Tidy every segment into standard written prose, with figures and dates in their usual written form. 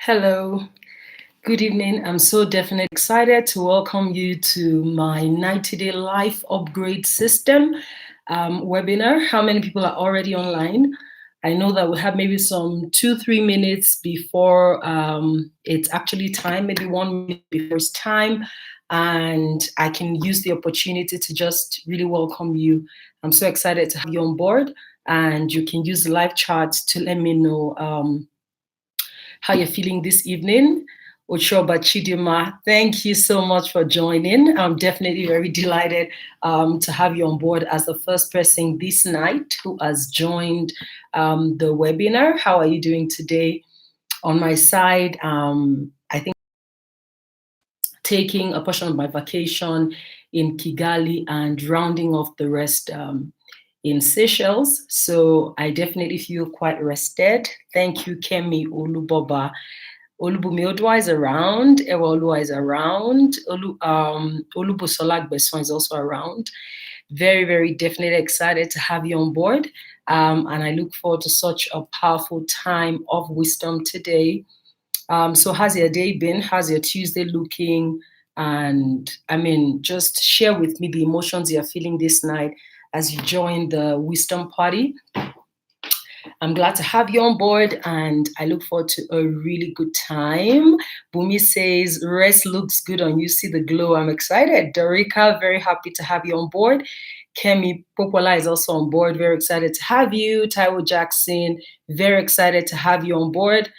Hello, good evening. I'm so definitely excited to welcome you to my 90-day life upgrade system webinar. How many people are already online? I know that we have maybe some 2-3 minutes before it's actually time, maybe 1 minute before it's time, and I can use the opportunity to just really welcome you. I'm so excited to have you on board, and you can use the live chat to let me know how you're feeling this evening. Ochoba Chidima, thank you so much for joining. I'm definitely very delighted to have you on board as the first person this night who has joined the webinar. How are you doing today? On my side, I think taking a portion of my vacation in Kigali and rounding off the rest in Seychelles. So I definitely feel quite rested. Thank you, Kemi Oluboba. Olubumi Odwa is around. Ewa Olua is around. Olubusola Beson is also around. Very, very definitely excited to have you on board. And I look forward to such a powerful time of wisdom today. So how's your day been? How's your Tuesday looking? And I mean, just share with me the emotions you're feeling this night as you join the wisdom party. I'm glad to have you on board and I look forward to a really good time. Bumi says, rest looks good on you. See the glow. I'm excited. Dorika, very happy to have you on board. Kemi Popola is also on board. Very excited to have you. Taiwo Jackson, very excited to have you on board.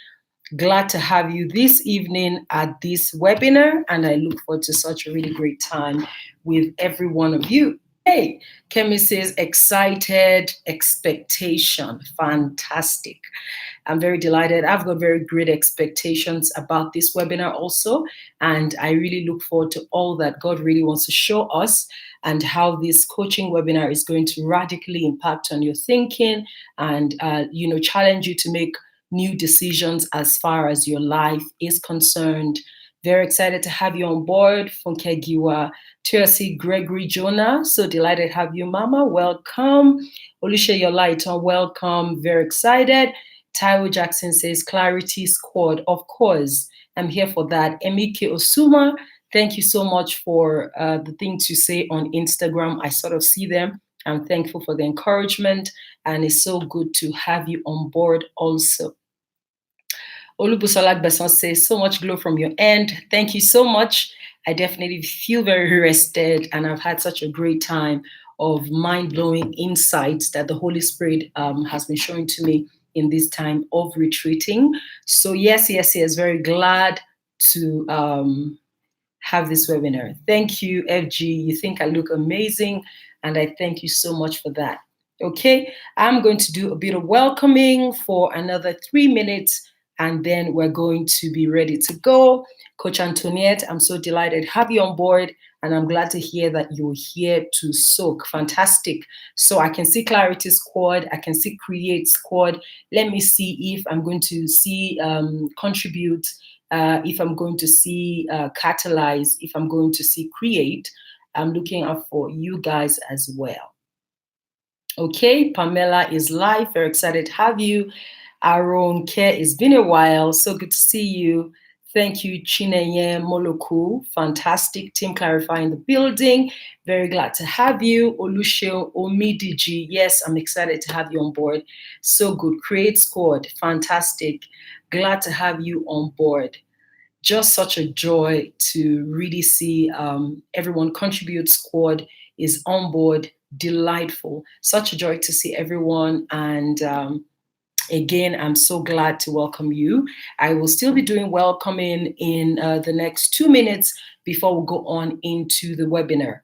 Glad to have you this evening at this webinar, and I look forward to such a really great time with every one of you. Hey, Kemi says, excited, expectation, fantastic. I'm very delighted. I've got very great expectations about this webinar also, and I really look forward to all that God really wants to show us and how this coaching webinar is going to radically impact on your thinking and, challenge you to make new decisions as far as your life is concerned. Very excited to have you on board, Funke Giwa, Tercy Gregory Jonah. So delighted to have you, Mama. Welcome. Olushe Yolaiton, welcome. Very excited. Taiwo Jackson says, Clarity Squad. Of course, I'm here for that. Emike Osuma, thank you so much for the things you say on Instagram. I sort of see them. I'm thankful for the encouragement, and it's so good to have you on board also. Olubusola Beson says, so much glow from your end. Thank you so much. I definitely feel very rested, and I've had such a great time of mind-blowing insights that the Holy Spirit has been showing to me in this time of retreating. So yes, very glad to have this webinar. Thank you, FG. You think I look amazing, and I thank you so much for that. Okay, I'm going to do a bit of welcoming for another 3 minutes, and then we're going to be ready to go. Coach Antoniette, I'm so delighted to have you on board, and I'm glad to hear that you're here to soak. Fantastic. So I can see Clarity Squad, I can see Create Squad. Let me see if I'm going to see Contribute, if I'm going to see Catalyze, if I'm going to see Create. I'm looking out for you guys as well. Okay, Pamela is live. Very excited to have you. Aaron Care, it's been a while. So good to see you. Thank you, Chineye Moloku. Fantastic team clarifying the building. Very glad to have you. Olushe Omidiji. Yes, I'm excited to have you on board. So good. Create Squad. Fantastic. Glad to have you on board. Just such a joy to really see everyone contribute. Squad is on board. Delightful. Such a joy to see everyone. And again, I'm so glad to welcome you. I will still be doing welcoming in the next 2 minutes before we go on into the webinar.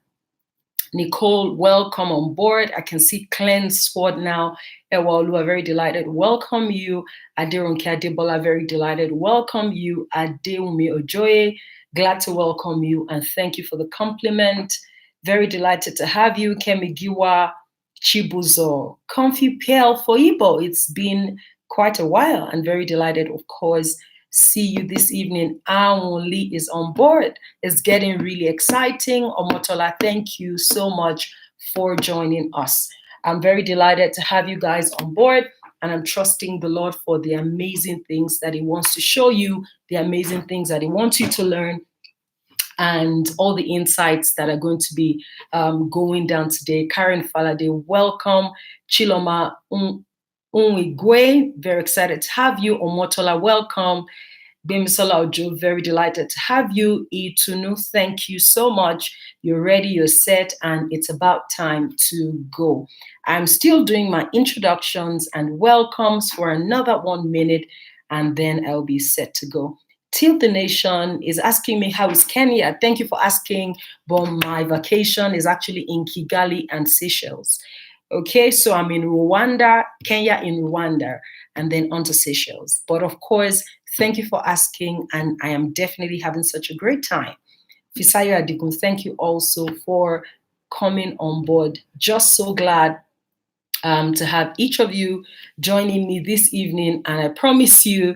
Nicole, welcome on board. I can see Cleanse Squad now. Ewaolu, very delighted. Welcome you. Aderonke Adebola, very delighted. Welcome you. Adeumi Ojoye, glad to welcome you and thank you for the compliment. Very delighted to have you. Kemi Giwa Chibuzo, Comfy PL for Igbo. It's been quite a while and very delighted, of course, see you this evening. Aonli is on board. It's getting really exciting. Omotola, thank you so much for joining us. I'm very delighted to have you guys on board. and I'm trusting the Lord for the amazing things that He wants to show you, the amazing things that He wants you to learn, and all the insights that are going to be going down today. Karen Falade, welcome. Chiloma Unwigwe, very excited to have you. Omotola, welcome. Bimisola Ojo, very delighted to have you. Itunu, thank you so much. You're ready, you're set, and it's about time to go. I'm still doing my introductions and welcomes for another 1 minute, and then I'll be set to go. Till the Nation is asking me, how is Kenya? Thank you for asking, but my vacation is actually in Kigali and Seychelles. Okay, so I'm in Rwanda, Kenya in Rwanda, and then on to Seychelles. But of course, thank you for asking, and I am definitely having such a great time. Fisayo Adigun, thank you also for coming on board. Just so glad to have each of you joining me this evening, and I promise you,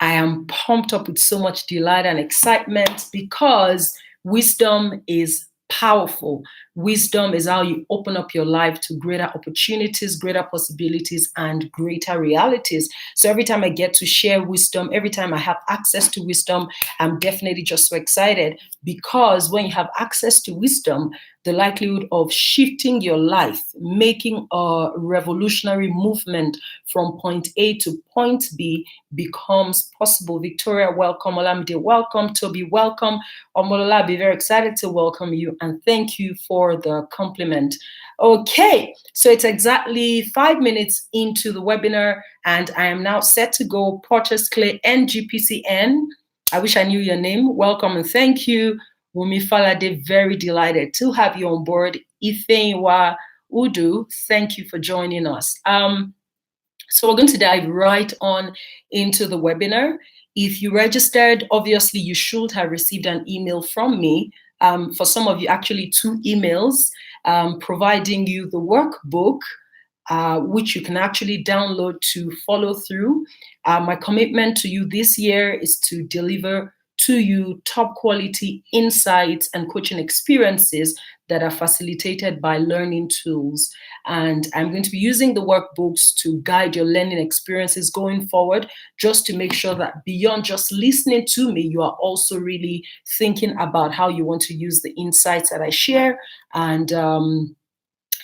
I am pumped up with so much delight and excitement because wisdom is powerful. Wisdom is how you open up your life to greater opportunities, greater possibilities, and greater realities. So every time I get to share wisdom, every time I have access to wisdom, I'm definitely just so excited, because when you have access to wisdom, the likelihood of shifting your life, making a revolutionary movement from point A to point B becomes possible. Victoria, welcome. Olamide, welcome. Toby, welcome. Omolola, be very excited to welcome you, and thank you for the compliment. Okay, so it's exactly 5 minutes into the webinar, and I am now set to go. Porters Clay, NGPCN, I wish I knew your name. Welcome and thank you. Wumi Falade, very delighted to have you on board. Ifeanyiwa Udu, thank you for joining us. So we're going to dive right on into the webinar. If you registered, obviously you should have received an email from me. For some of you, actually 2 emails, providing you the workbook, which you can actually download to follow through. My commitment to you this year is to deliver to you top quality insights and coaching experiences that are facilitated by learning tools. And I'm going to be using the workbooks to guide your learning experiences going forward, just to make sure that beyond just listening to me, you are also really thinking about how you want to use the insights that I share. And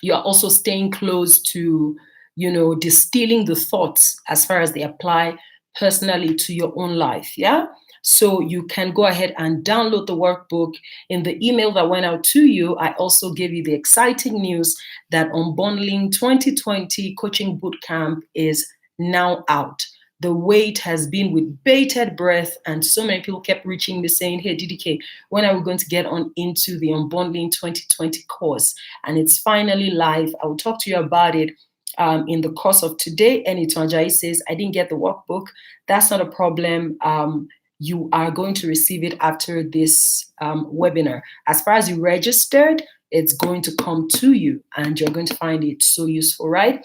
you are also staying close to, distilling the thoughts as far as they apply personally to your own life. Yeah. So you can go ahead and download the workbook. In the email that went out to you, I also gave you the exciting news that Unbundling 2020 Coaching Bootcamp is now out. The wait has been with bated breath, and so many people kept reaching me saying, hey, DDK, when are we going to get on into the Unbundling 2020 course? And it's finally live. I will talk to you about it in the course of today. And Itonjai says, I didn't get the workbook. That's not a problem. You are going to receive it after this webinar. As far as you registered, it's going to come to you, and you're going to find it so useful, right?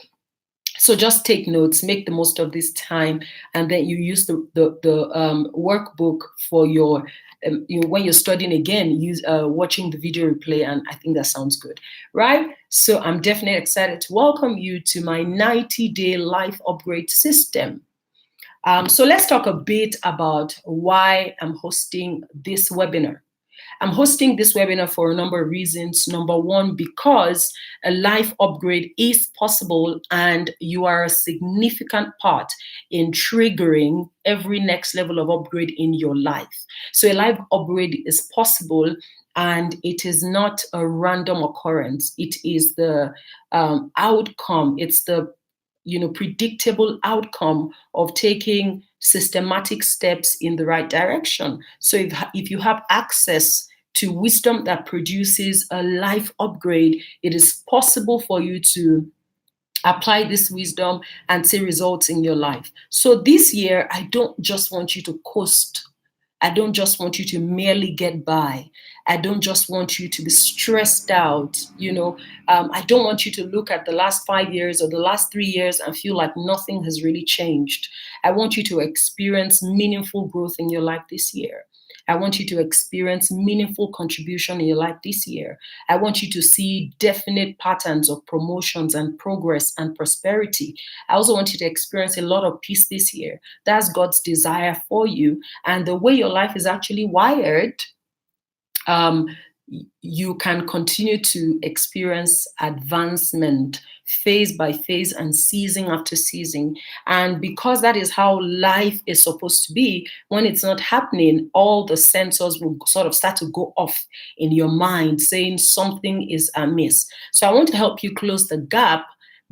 So just take notes, make the most of this time, and then you use the workbook for your, when you're studying again, use watching the video replay, and I think that sounds good, right? So I'm definitely excited to welcome you to my 90-day life upgrade system. So let's talk a bit about why I'm hosting this webinar. I'm hosting this webinar for a number of reasons. Number one, because a life upgrade is possible, and you are a significant part in triggering every next level of upgrade in your life. So a life upgrade is possible, and it is not a random occurrence. It is the outcome. It's the predictable outcome of taking systematic steps in the right direction. So if you have access to wisdom that produces a life upgrade, it is possible for you to apply this wisdom and see results in your life. So this year, I don't just want you to coast. I don't just want you to merely get by. I don't just want you to be stressed out. I don't want you to look at the last 5 years or the last 3 years and feel like nothing has really changed. I want you to experience meaningful growth in your life this year. I want you to experience meaningful contribution in your life this year. I want you to see definite patterns of promotions and progress and prosperity. I also want you to experience a lot of peace this year. That's God's desire for you. And the way your life is actually wired, um, you can continue to experience advancement phase by phase and season after season. And because that is how life is supposed to be, when it's not happening, all the sensors will sort of start to go off in your mind saying something is amiss. So I want to help you close the gap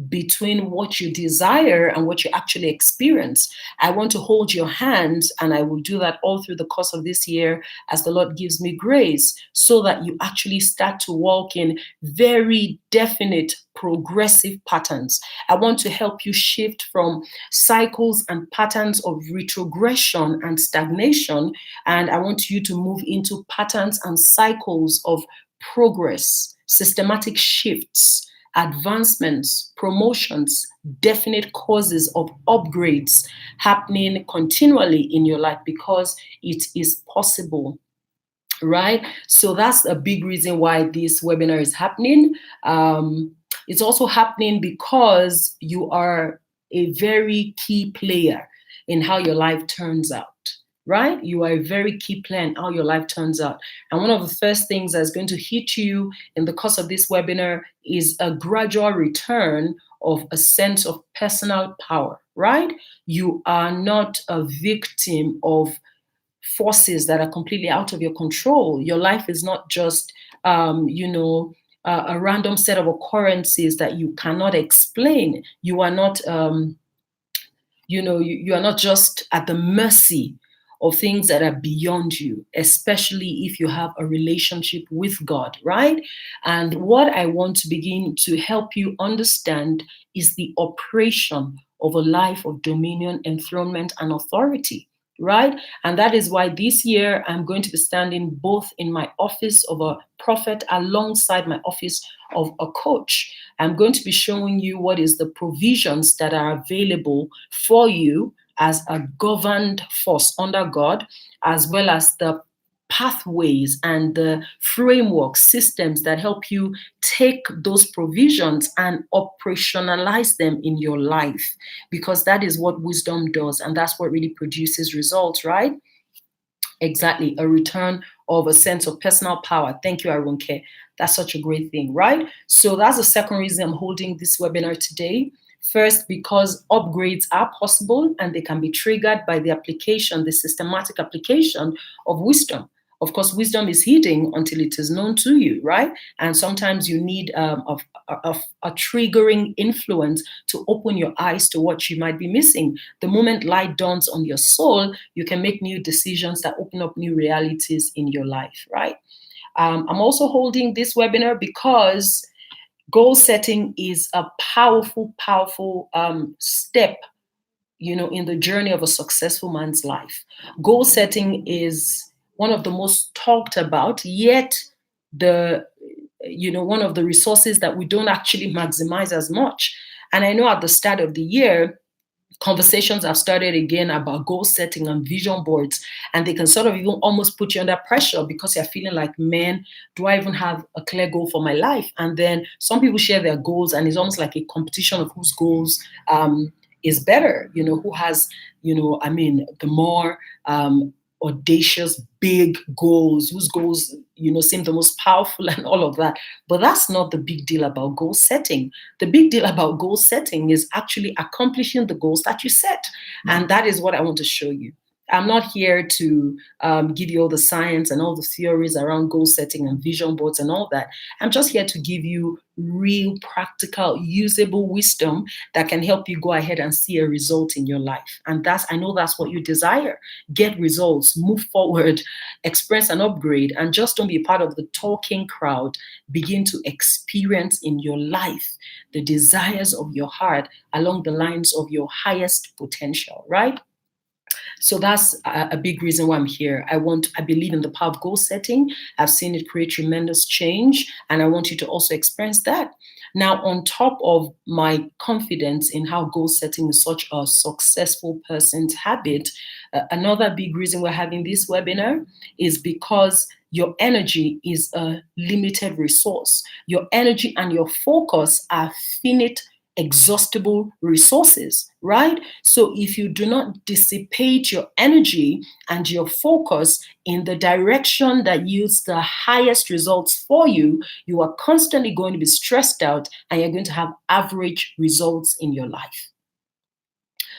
between what you desire and what you actually experience. I want to hold your hands, and I will do that all through the course of this year as the Lord gives me grace, so that you actually start to walk in very definite progressive patterns. I want to help you shift from cycles and patterns of retrogression and stagnation, and I want you to move into patterns and cycles of progress, systematic shifts, advancements, promotions, definite causes of upgrades happening continually in your life, because it is possible. Right? So that's a big reason why this webinar is happening. It's also happening because you are a very key player in how your life turns out. Right? You are a very key player in how your life turns out. And one of the first things that's going to hit you in the course of this webinar is a gradual return of a sense of personal power. Right? You are not a victim of forces that are completely out of your control. Your life is not just, a random set of occurrences that you cannot explain. You are not, you are not just at the mercy of things that are beyond you, especially if you have a relationship with God, right? And what I want to begin to help you understand is the operation of a life of dominion, enthronement, and authority. Right? And that is why this year I'm going to be standing both in my office of a prophet alongside my office of a coach. I'm going to be showing you what is the provisions that are available for you as a governed force under God, as well as the pathways and the framework systems that help you take those provisions and operationalize them in your life, because that is what wisdom does, and that's what really produces results, right? Exactly, a return of a sense of personal power. Thank you, Arunke. That's such a great thing, right? So that's the second reason I'm holding this webinar today. First, because upgrades are possible and they can be triggered by the application, the systematic application of wisdom. Of course, wisdom is hidden until it is known to you, right? And sometimes you need a triggering influence to open your eyes to what you might be missing. The moment light dawns on your soul, you can make new decisions that open up new realities in your life, right? I'm also holding this webinar because goal setting is a powerful, powerful step, in the journey of a successful man's life. Goal setting is one of the most talked about, yet one of the resources that we don't actually maximize as much. And I know at the start of the year, conversations have started again about goal setting and vision boards, and they can sort of even almost put you under pressure because you're feeling like, man, do I even have a clear goal for my life? And then some people share their goals, and it's almost like a competition of whose goals is better, who has, the more audacious, big goals, whose goals, seem the most powerful and all of that. But that's not the big deal about goal setting. The big deal about goal setting is actually accomplishing the goals that you set. And that is what I want to show you. I'm not here to give you all the science and all the theories around goal setting and vision boards and all that. I'm just here to give you real, practical, usable wisdom that can help you go ahead and see a result in your life. And I know that's what you desire. Get results, move forward, express an upgrade, and just don't be part of the talking crowd. Begin to experience in your life the desires of your heart along the lines of your highest potential, right? So that's a big reason why I'm here. I believe in the power of goal setting. I've seen it create tremendous change, and I want you to also experience that. Now, on top of my confidence in how goal setting is such a successful person's habit, another big reason we're having this webinar is because your energy is a limited resource. Your energy and your focus are finite, exhaustible resources, right? So if you do not dissipate your energy and your focus in the direction that yields the highest results for you, you are constantly going to be stressed out and you're going to have average results in your life.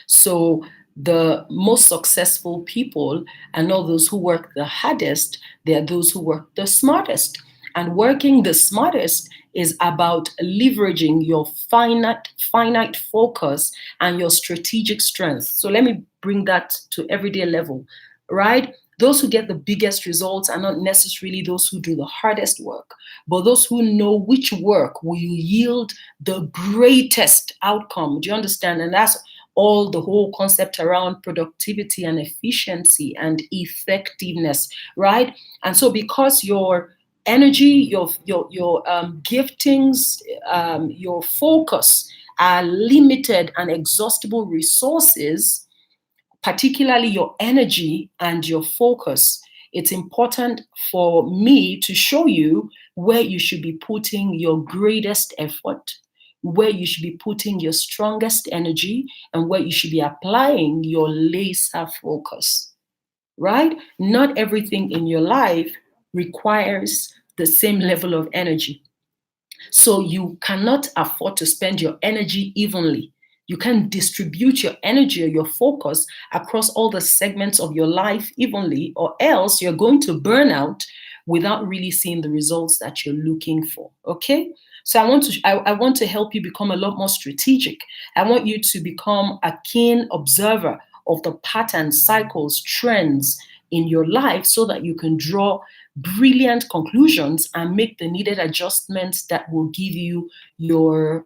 So the most successful people are not those who work the hardest, they are those who work the smartest. And working the smartest is about leveraging your finite focus and your strategic strength. So let me bring that to everyday level, right? Those who get the biggest results are not necessarily those who do the hardest work, but those who know which work will yield the greatest outcome. Do you understand? And that's all the whole concept around productivity and efficiency and effectiveness, right? And so because your energy, your giftings, your focus are limited and exhaustible resources, particularly your energy and your focus, it's important for me to show you where you should be putting your greatest effort, where you should be putting your strongest energy, and where you should be applying your laser focus, right? Not everything in your life requires the same level of energy. So you cannot afford to spend your energy evenly. You can distribute your energy or your focus across all the segments of your life evenly, or else you're going to burn out without really seeing the results that you're looking for. Okay? So I want to help you become a lot more strategic. I want you to become a keen observer of the patterns, cycles, trends in your life so that you can draw brilliant conclusions and make the needed adjustments that will give you your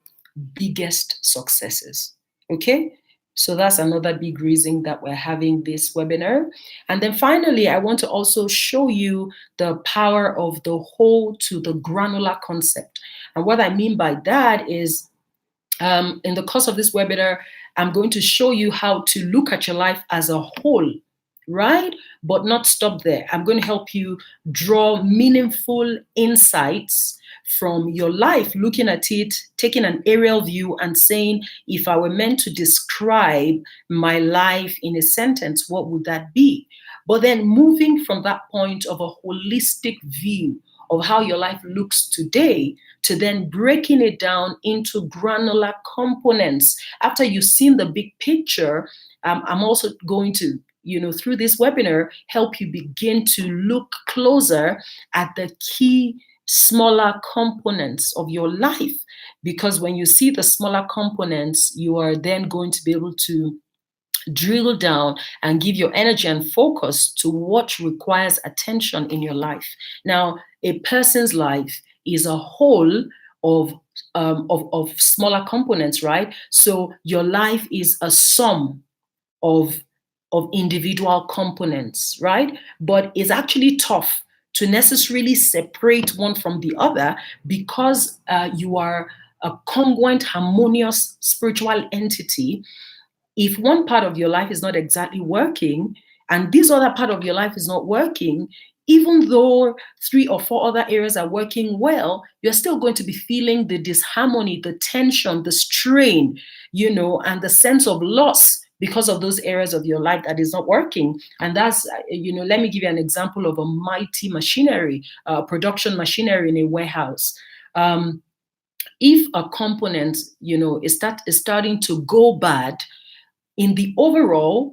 biggest successes. Okay? So that's another big reason that we're having this webinar. And then finally, I want to also show you the power of the whole to the granular concept. And what I mean by that is, in the course of this webinar, I'm going to show you how to look at your life as a whole, right? But not stop there. I'm going to help you draw meaningful insights from your life, looking at it, taking an aerial view and saying, if I were meant to describe my life in a sentence, what would that be? But then moving from that point of a holistic view of how your life looks today to then breaking it down into granular components. After you've seen the big picture, I'm also going to, through this webinar, help you begin to look closer at the key smaller components of your life. Because when you see the smaller components, you are then going to be able to drill down and give your energy and focus to what requires attention in your life. Now, a person's life is a whole of smaller components, right? So your life is a sum of individual components, right? But it's actually tough to necessarily separate one from the other because you are a congruent, harmonious spiritual entity. If one part of your life is not exactly working and this other part of your life is not working, even though 3 or 4 other areas are working well, you're still going to be feeling the disharmony, the tension, the strain, and the sense of loss because of those areas of your life that is not working. And that's, let me give you an example of a mighty machinery, production machinery in a warehouse. If a component, is starting to go bad, in the overall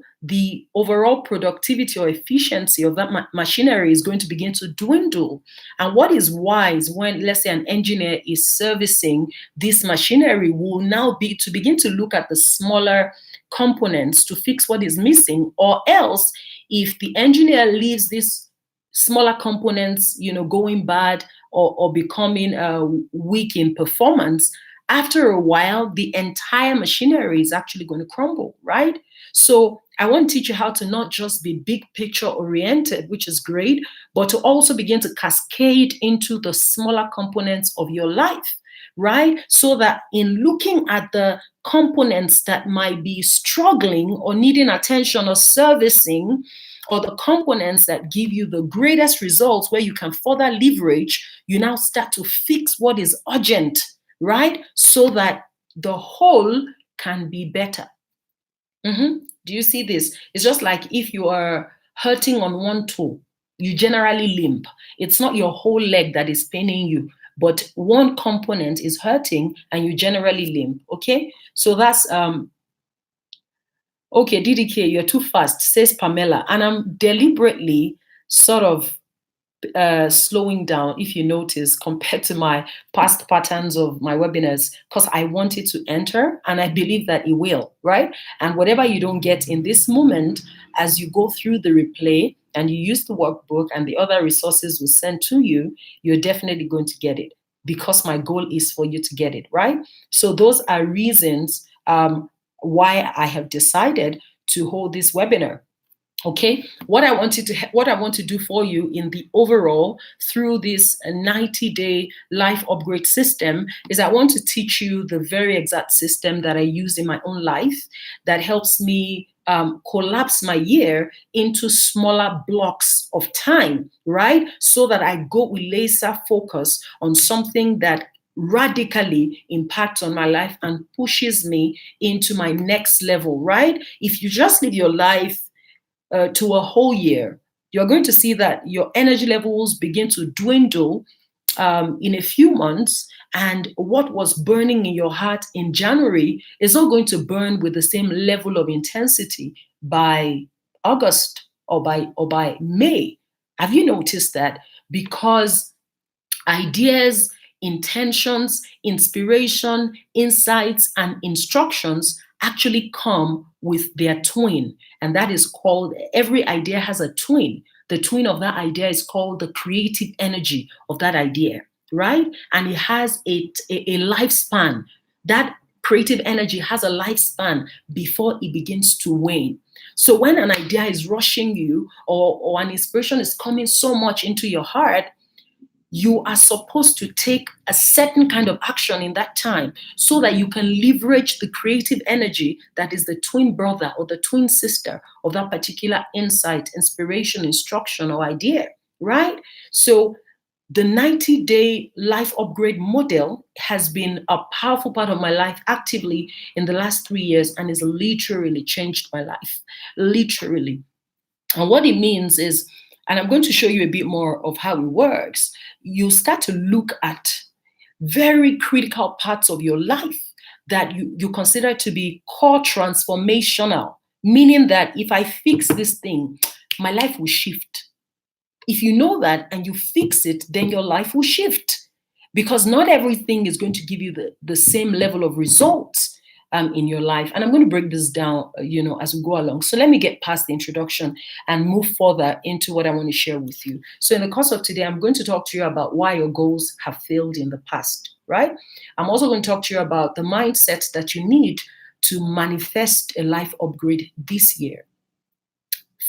productivity or efficiency of that machinery is going to begin to dwindle. And what is wise when, let's say, an engineer is servicing this machinery will now be to begin to look at the smaller components to fix what is missing, or else if the engineer leaves these smaller components, going bad or becoming weak in performance, after a while, the entire machinery is actually going to crumble, right? So I want to teach you how to not just be big picture oriented, which is great, but to also begin to cascade into the smaller components of your life. right? So that in looking at the components that might be struggling or needing attention or servicing, or the components that give you the greatest results where you can further leverage, you now start to fix what is urgent, right? So that the whole can be better. Do you see this? It's just like if you are hurting on one toe, you generally limp. It's not your whole leg that is paining you, but one component is hurting and you generally limp. Okay, so that's okay. DDK, you're too fast, says Pamela, and I'm deliberately sort of slowing down, if you notice, compared to my past patterns of my webinars, because I want it to enter and I believe that it will, right? And whatever you don't get in this moment, as you go through the replay and you use the workbook and the other resources we send to you, you're definitely going to get it, because my goal is for you to get it, right? So those are reasons why I have decided to hold this webinar. Okay, what I want to do for you in the overall through this 90-day life upgrade system is I want to teach you the very exact system that I use in my own life that helps me collapse my year into smaller blocks of time, right? So that I go with laser focus on something that radically impacts on my life and pushes me into my next level, right? If you just live your life to a whole year, you're going to see that your energy levels begin to dwindle in a few months, and what was burning in your heart in January is not going to burn with the same level of intensity by August or by May. Have you noticed that? Because ideas, intentions, inspiration, insights, and instructions actually come with their twin. And that is called, every idea has a twin. The twin of that idea is called the creative energy of that idea, right? And it has a lifespan. That creative energy has a lifespan before it begins to wane. So when an idea is rushing you, or an inspiration is coming so much into your heart, you are supposed to take a certain kind of action in that time so that you can leverage the creative energy that is the twin brother or the twin sister of that particular insight, inspiration, instruction, or idea, right? So the 90-day life upgrade model has been a powerful part of my life actively in the last 3 years, and has literally changed my life, literally. And what it means is, and I'm going to show you a bit more of how it works, you start to look at very critical parts of your life that you consider to be core transformational, meaning that if I fix this thing, my life will shift. If you know that and you fix it, then your life will shift, because not everything is going to give you the same level of results in your life. And I'm going to break this down, as we go along. So let me get past the introduction and move further into what I want to share with you. So in the course of today, I'm going to talk to you about why your goals have failed in the past, right? I'm also going to talk to you about the mindset that you need to manifest a life upgrade this year.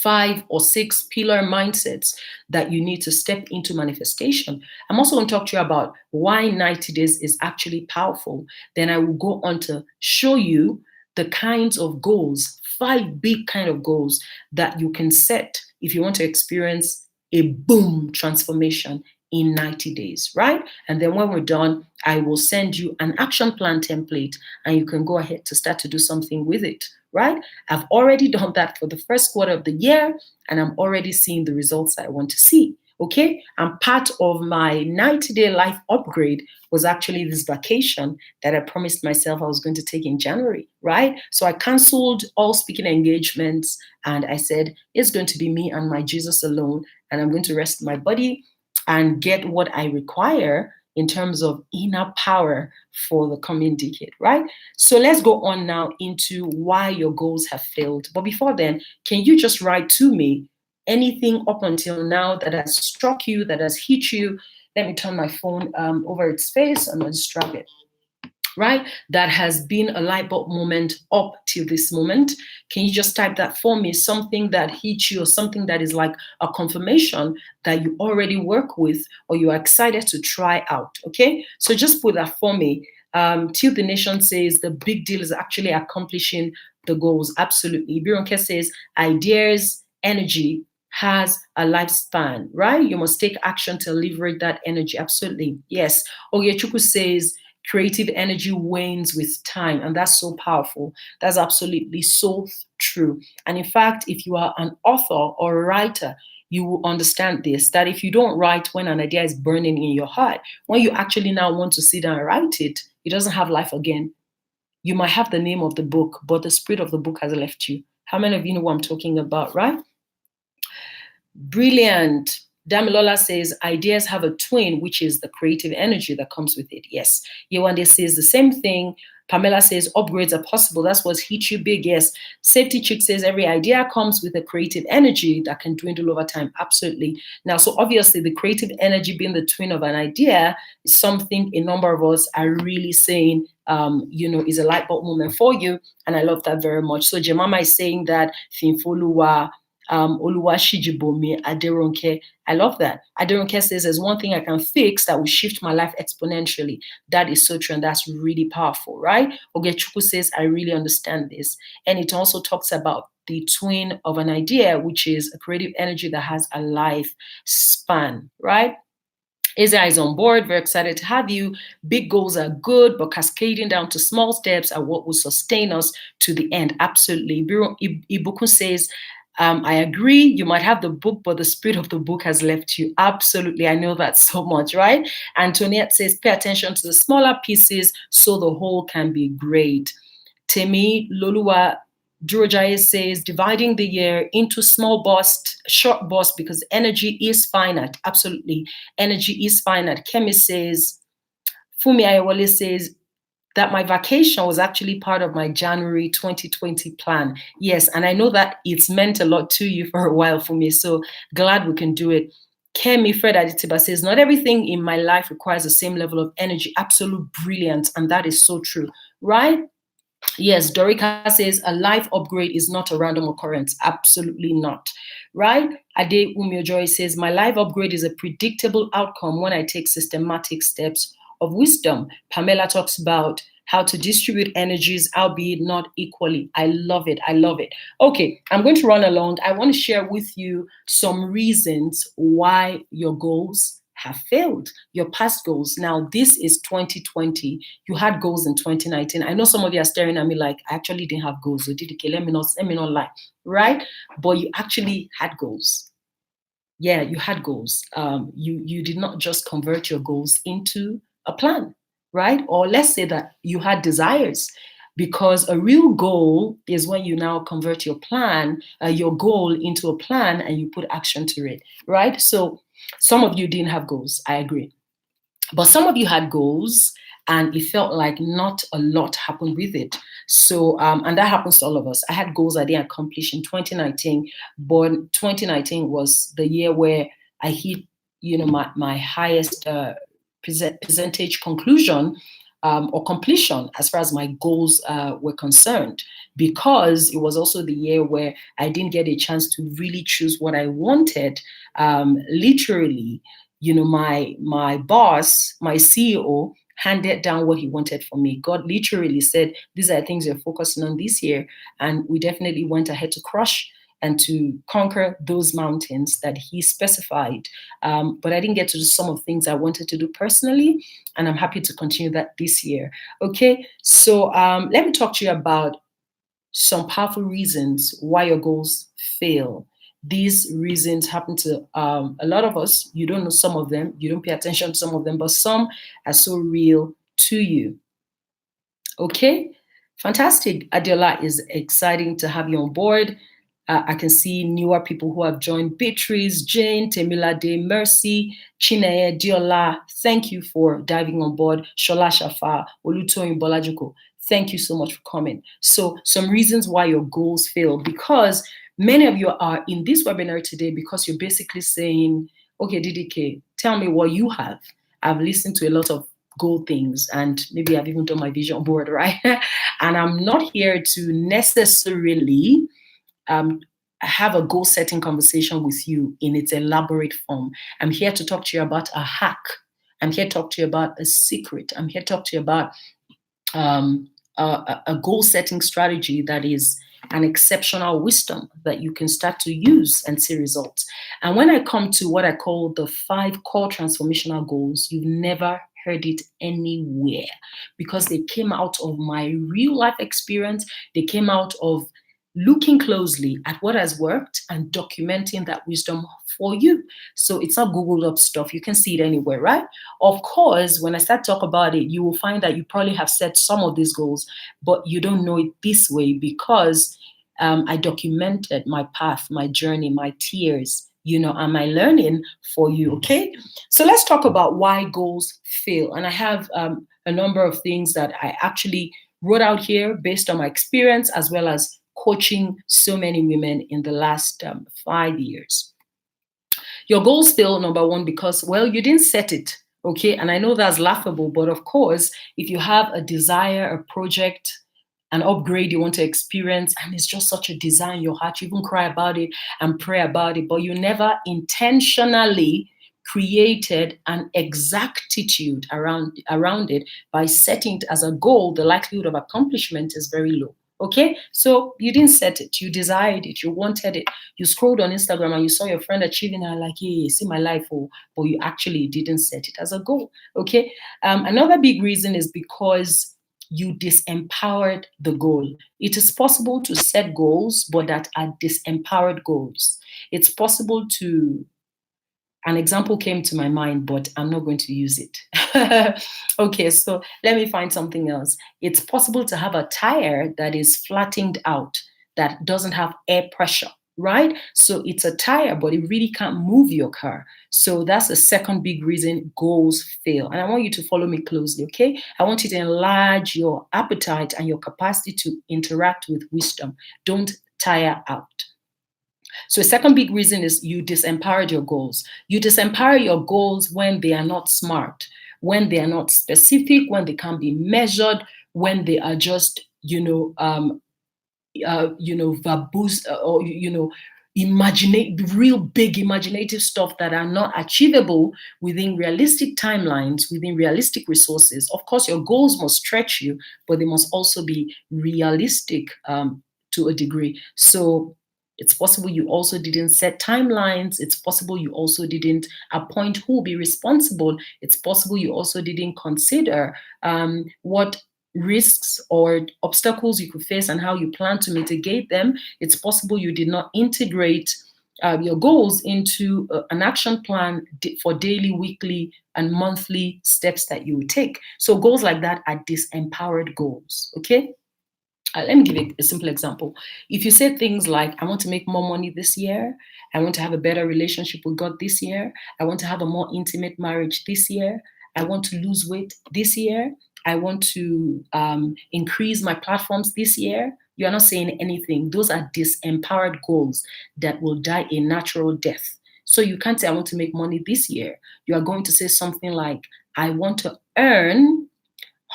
5 or 6 pillar mindsets that you need to step into manifestation. I'm also going to talk to you about why 90 days is actually powerful. Then I will go on to show you the kinds of goals, 5 big kind of goals that you can set if you want to experience a boom transformation in 90 days, right? And then when we're done, I will send you an action plan template and you can go ahead to start to do something with it, right? I've already done that for the first quarter of the year, and I'm already seeing the results I want to see. Okay. And part of my 90-day life upgrade was actually this vacation that I promised myself I was going to take in January, right? So I canceled all speaking engagements and I said, it's going to be me and my Jesus alone. And I'm going to rest my body and get what I require in terms of inner power for the coming decade, right? So let's go on now into why your goals have failed. But before then, can you just write to me anything up until now that has struck you, that has hit you? Let me turn my phone over its face and let's drag it. right? That has been a light bulb moment up till this moment. Can you just type that for me? Something that hits you, or something that is like a confirmation that you already work with or you are excited to try out. Okay, so just put that for me. Till the Nation says the big deal is actually accomplishing the goals. Absolutely. Bironke says ideas, energy has a lifespan, right? You must take action to liberate that energy. Absolutely. Yes. Oyechuku says creative energy wanes with time, and that's so powerful. That's absolutely so true. And in fact, if you are an author or a writer, you will understand this, that if you don't write when an idea is burning in your heart, when you actually now want to sit down and write it, it doesn't have life again. You might have the name of the book, but the spirit of the book has left you. How many of you know what I'm talking about, right? Brilliant. Damilola says ideas have a twin, which is the creative energy that comes with it. Yes. Yewande says the same thing. Pamela says upgrades are possible. That's what's hit you big. Yes. Safety Chick says every idea comes with a creative energy that can dwindle over time. Absolutely. Now, so obviously the creative energy being the twin of an idea is something a number of us are really saying, is a light bulb moment for you. And I love that very much. So Jemama is saying that Finfoluwa, Oluwashijibomi Aderonke. I love that. Aderonke says there's one thing I can fix that will shift my life exponentially. That is so true, and that's really powerful, right? Ogechuku says, I really understand this. And it also talks about the twin of an idea, which is a creative energy that has a life span, right? Isa is on board, very excited to have you. Big goals are good, but cascading down to small steps are what will sustain us to the end. Absolutely. Ibukun says, I agree. You might have the book, but the spirit of the book has left you. Absolutely. I know that so much, right? Antoniette says, pay attention to the smaller pieces so the whole can be great. Temi Lolua Durojaye says, dividing the year into small bursts, short bursts, because energy is finite. Absolutely. Energy is finite. Kemi says, Fumi Ayewale says, that my vacation was actually part of my January 2020 plan. Yes, and I know that it's meant a lot to you for a while for me, so glad we can do it. Kemi Fred Aditiba says, not everything in my life requires the same level of energy. Absolute brilliance, and that is so true, right? Yes, Dorika says a life upgrade is not a random occurrence. Absolutely not. Right? Ade Umiojoy says, my life upgrade is a predictable outcome when I take systematic steps of wisdom. Pamela talks about how to distribute energies, albeit not equally. I love it. I love it. Okay, I'm going to run along. I want to share with you some reasons why your goals have failed, your past goals. Now, this is 2020. You had goals in 2019. I know some of you are staring at me like, I actually didn't have goals. So DDK, let me not lie, right? But you actually had goals. Yeah, you had goals. You did not just convert your goals into a plan, right? Or let's say that you had desires, because a real goal is when you now convert your plan, your goal into a plan, and you put action to it, right? So some of you didn't have goals, I agree. But some of you had goals and it felt like not a lot happened with it. So, and that happens to all of us. I had goals I didn't accomplish in 2019, but 2019 was the year where I hit, my highest percentage conclusion or completion as far as my goals were concerned, because it was also the year where I didn't get a chance to really choose what I wanted. Literally, my boss, my CEO, handed down what he wanted for me. God literally said, these are things you're focusing on this year. And we definitely went ahead to crush and to conquer those mountains that he specified. But I didn't get to do some of the things I wanted to do personally, and I'm happy to continue that this year. Okay, so let me talk to you about some powerful reasons why your goals fail. These reasons happen to a lot of us. You don't know some of them, you don't pay attention to some of them, but some are so real to you. Okay, fantastic. Adiola, is exciting to have you on board. I can see newer people who have joined: Beatrice, Jane, Temilade, Mercy, Chineye, Diola. Thank you for diving on board. Shola Shafa, Olutoyin Bolajuko. Thank you so much for coming. So, some reasons why your goals fail, because many of you are in this webinar today because you're basically saying, okay, DDK, tell me what you have. I've listened to a lot of goal things, and maybe I've even done my vision board, right? And I'm not here to necessarily um, have a goal setting conversation with you in its elaborate form. I'm here to talk to you about a hack. I'm here to talk to you about a secret. I'm here to talk to you about um, a goal setting strategy that is an exceptional wisdom that you can start to use and see results. And when I come to what I call the 5 core transformational goals, you've never heard it anywhere, because they came out of my real life experience. They came out of looking closely at what has worked and documenting that wisdom for you. So it's not Googled up stuff. You can see it anywhere, right? Of course, when I start to talk about it, you will find that you probably have set some of these goals, but you don't know it this way, because I documented my path, my journey, my tears, and my learning for you. Okay. So let's talk about why goals fail. And I have a number of things that I actually wrote out here based on my experience, as well as coaching so many women in the last 5 years. Your goals fail, number one, because, well, you didn't set it. Okay. And I know that's laughable, but of course, if you have a desire, a project, an upgrade you want to experience, and it's just such a desire in your heart, you even cry about it and pray about it, but you never intentionally created an exactitude around it by setting it as a goal, the likelihood of accomplishment is very low. Okay, so you didn't set it, you desired it, you wanted it, you scrolled on Instagram and you saw your friend achieving it, like, hey, see my life, oh, but you actually didn't set it as a goal. Okay, another big reason is because you disempowered the goal. It is possible to set goals, but that are disempowered goals. It's possible to, an example came to my mind, but I'm not going to use it. Okay, so let me find something else. It's possible to have a tire that is flattened out, that doesn't have air pressure, right? So it's a tire, but it really can't move your car. So that's the second big reason goals fail. And I want you to follow me closely, okay? I want you to enlarge your appetite and your capacity to interact with wisdom. Don't tire out. So, a second big reason is you disempowered your goals. You disempower your goals when they are not smart, when they are not specific, when they can't be measured, when they are just, verbose, or real big imaginative stuff that are not achievable within realistic timelines, within realistic resources. Of course, your goals must stretch you, but they must also be realistic to a degree. So it's possible you also didn't set timelines. It's possible you also didn't appoint who will be responsible. It's possible you also didn't consider what risks or obstacles you could face and how you plan to mitigate them. It's possible you did not integrate your goals into an action plan for daily, weekly, and monthly steps that you would take. So goals like that are disempowered goals. Okay. Let me give you a simple example. If you say things like, I want to make more money this year, I want to have a better relationship with God this year, I want to have a more intimate marriage this year, I want to lose weight this year, I want to increase my platforms this year, you are not saying anything. Those are disempowered goals that will die a natural death. So you can't say, I want to make money this year. You are going to say something like, I want to earn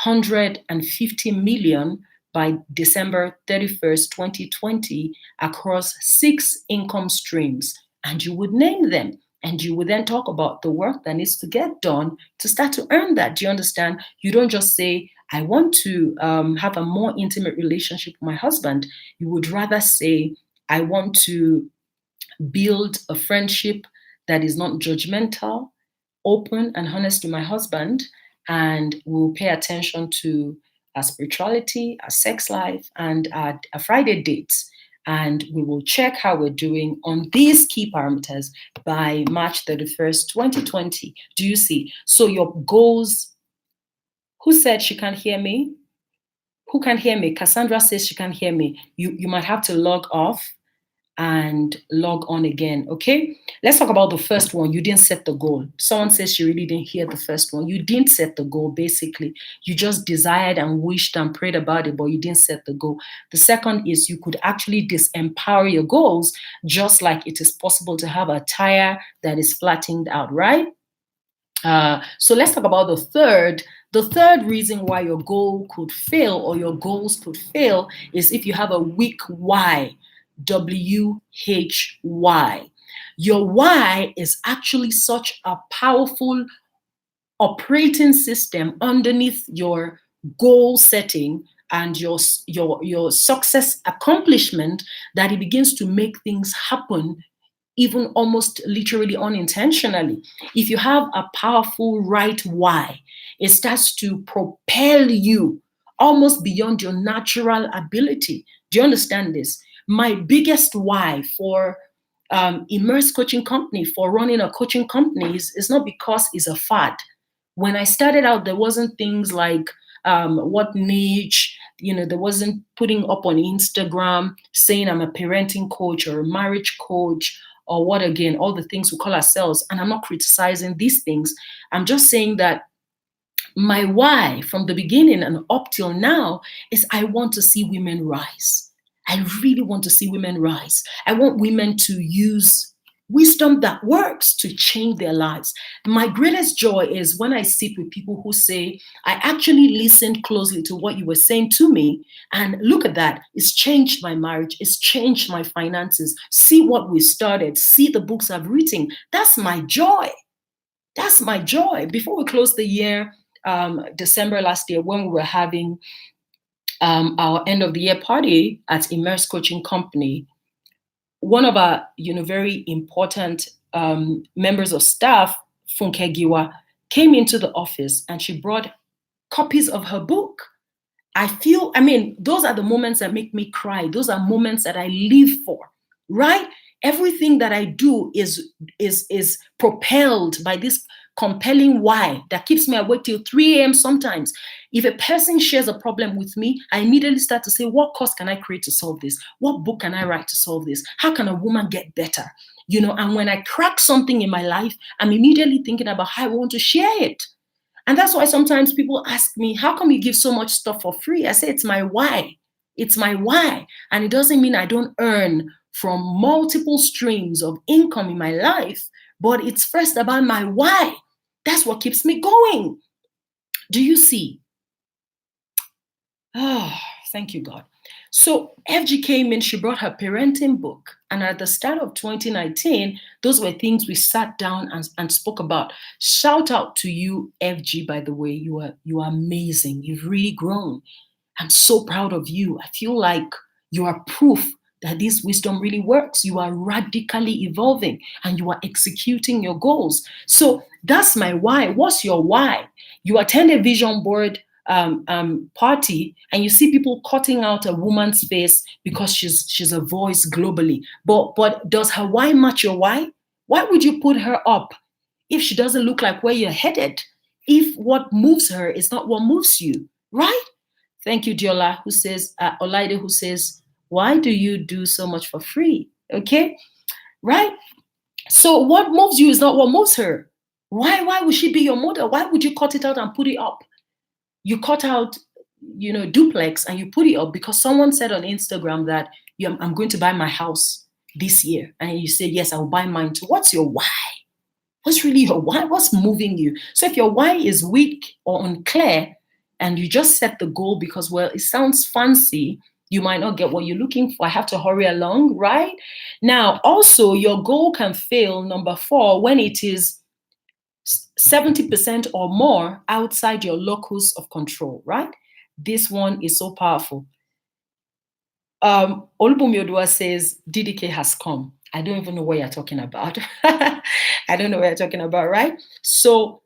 150 million by December 31st, 2020, across 6 income streams. And you would name them. And you would then talk about the work that needs to get done to start to earn that. Do you understand? You don't just say, I want to have a more intimate relationship with my husband. You would rather say, I want to build a friendship that is not judgmental, open, and honest to my husband, and we'll pay attention to our spirituality, our sex life, and our Friday dates. And we will check how we're doing on these key parameters by March 31st, 2020. Do you see? So your goals, who said she can't hear me? Who can hear me? Cassandra says she can't hear me. You might have to log off and log on again. Okay, let's talk about the first one. You didn't set the goal. Someone says she really didn't hear the first one. You didn't set the goal. Basically, you just desired and wished and prayed about it, but you didn't set the goal. The second is you could actually disempower your goals, just like it is possible to have a tire that is flattened out, right? So let's talk about the third The third reason why your goal could fail or your goals could fail is if you have a weak why. WHY. Your why is actually such a powerful operating system underneath your goal setting and your success accomplishment that it begins to make things happen even almost literally unintentionally. If you have a powerful right why, it starts to propel you almost beyond your natural ability. Do you understand this? My biggest why for Immerse Coaching Company, for running a coaching company, is not because it's a fad. When I started out, there wasn't things like what niche, there wasn't putting up on Instagram saying I'm a parenting coach or a marriage coach or what again, all the things we call ourselves. And I'm not criticizing these things. I'm just saying that my why from the beginning and up till now is I want to see women rise. I really want to see women rise. I want women to use wisdom that works to change their lives. My greatest joy is when I sit with people who say, I actually listened closely to what you were saying to me. And look at that. It's changed my marriage. It's changed my finances. See what we started. See the books I've written. That's my joy. That's my joy. Before we closed the year, December last year, when we were having our end of the year party at Immerse Coaching Company, one of our very important members of staff, Funke Giwa, came into the office and she brought copies of her book. Those are the moments that make me cry. Those are moments that I live for, right? Everything that I do is propelled by this compelling why that keeps me awake till 3 a.m. sometimes. If a person shares a problem with me, I immediately start to say, what course can I create to solve this? What book can I write to solve this? How can a woman get better? And when I crack something in my life, I'm immediately thinking about how I want to share it. And that's why sometimes people ask me, how come you give so much stuff for free? I say, it's my why. It's my why. And it doesn't mean I don't earn from multiple streams of income in my life, but it's first about my why. That's what keeps me going. Do you see? Oh, thank you, God. So FG came in, she brought her parenting book. And at the start of 2019, those were things we sat down and spoke about. Shout out to you, FG, by the way. You are amazing. You've really grown. I'm so proud of you. I feel like you are proof that this wisdom really works. You are radically evolving and you are executing your goals. So that's my why. What's your why? You attend a vision board party and you see people cutting out a woman's face because she's a voice globally. But does her why match your why? Why would you put her up if she doesn't look like where you're headed? If what moves her is not what moves you, right? Thank you, Diola, who says, Olaide, who says, why do you do so much for free? Okay, right? So what moves you is not what moves her. Why would she be your model? Why would you cut it out and put it up? You cut out, duplex and you put it up because someone said on Instagram that I'm going to buy my house this year. And you say, yes, I'll buy mine too. What's your why? What's really your why? What's moving you? So if your why is weak or unclear and you just set the goal because, well, it sounds fancy, you might not get what you're looking for. I have to hurry along, right? Now, also, your goal can fail, number 4, when it is 70% or more outside your locus of control, right? This one is so powerful. Olubumi Odua says, DDK has come. I don't even know what you're talking about. I don't know what you're talking about, right? So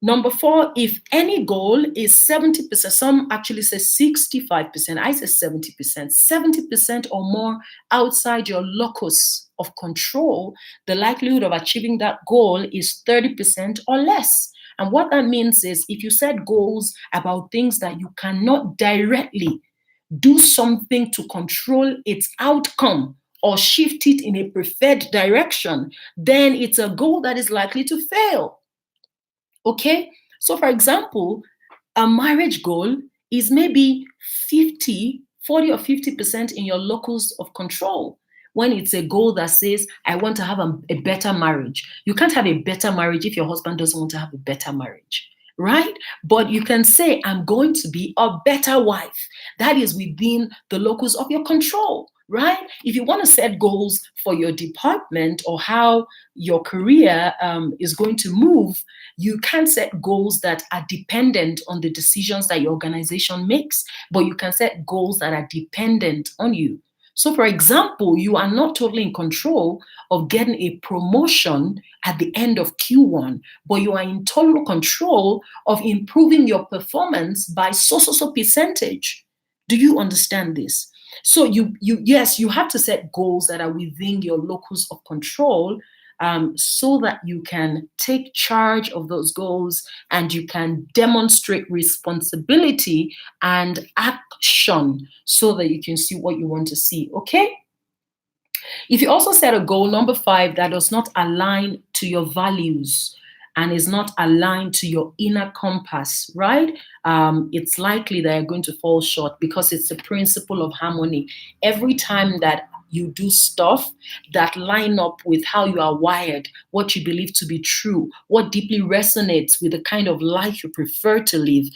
number 4, if any goal is 70%, some actually say 65%, I say 70%, 70% or more outside your locus of control, the likelihood of achieving that goal is 30% or less. And what that means is if you set goals about things that you cannot directly do something to control its outcome or shift it in a preferred direction, then it's a goal that is likely to fail. Okay, so for example, a marriage goal is maybe 40 or 50% in your locus of control. When it's a goal that says, I want to have a better marriage. You can't have a better marriage if your husband doesn't want to have a better marriage, right? But you can say, I'm going to be a better wife. That is within the locus of your control, right? If you want to set goals for your department or how your career is going to move, you can set goals that are dependent on the decisions that your organization makes, but you can set goals that are dependent on you. So, for example, you are not totally in control of getting a promotion at the end of Q1, but you are in total control of improving your performance by so percentage. Do you understand this? So yes, you have to set goals that are within your locus of control, so that you can take charge of those goals and you can demonstrate responsibility and action so that you can see what you want to see. Okay? If you also set a goal, number 5, that does not align to your values and is not aligned to your inner compass, right? It's likely that you're going to fall short because it's the principle of harmony. Every time that you do stuff that line up with how you are wired, what you believe to be true, what deeply resonates with the kind of life you prefer to live,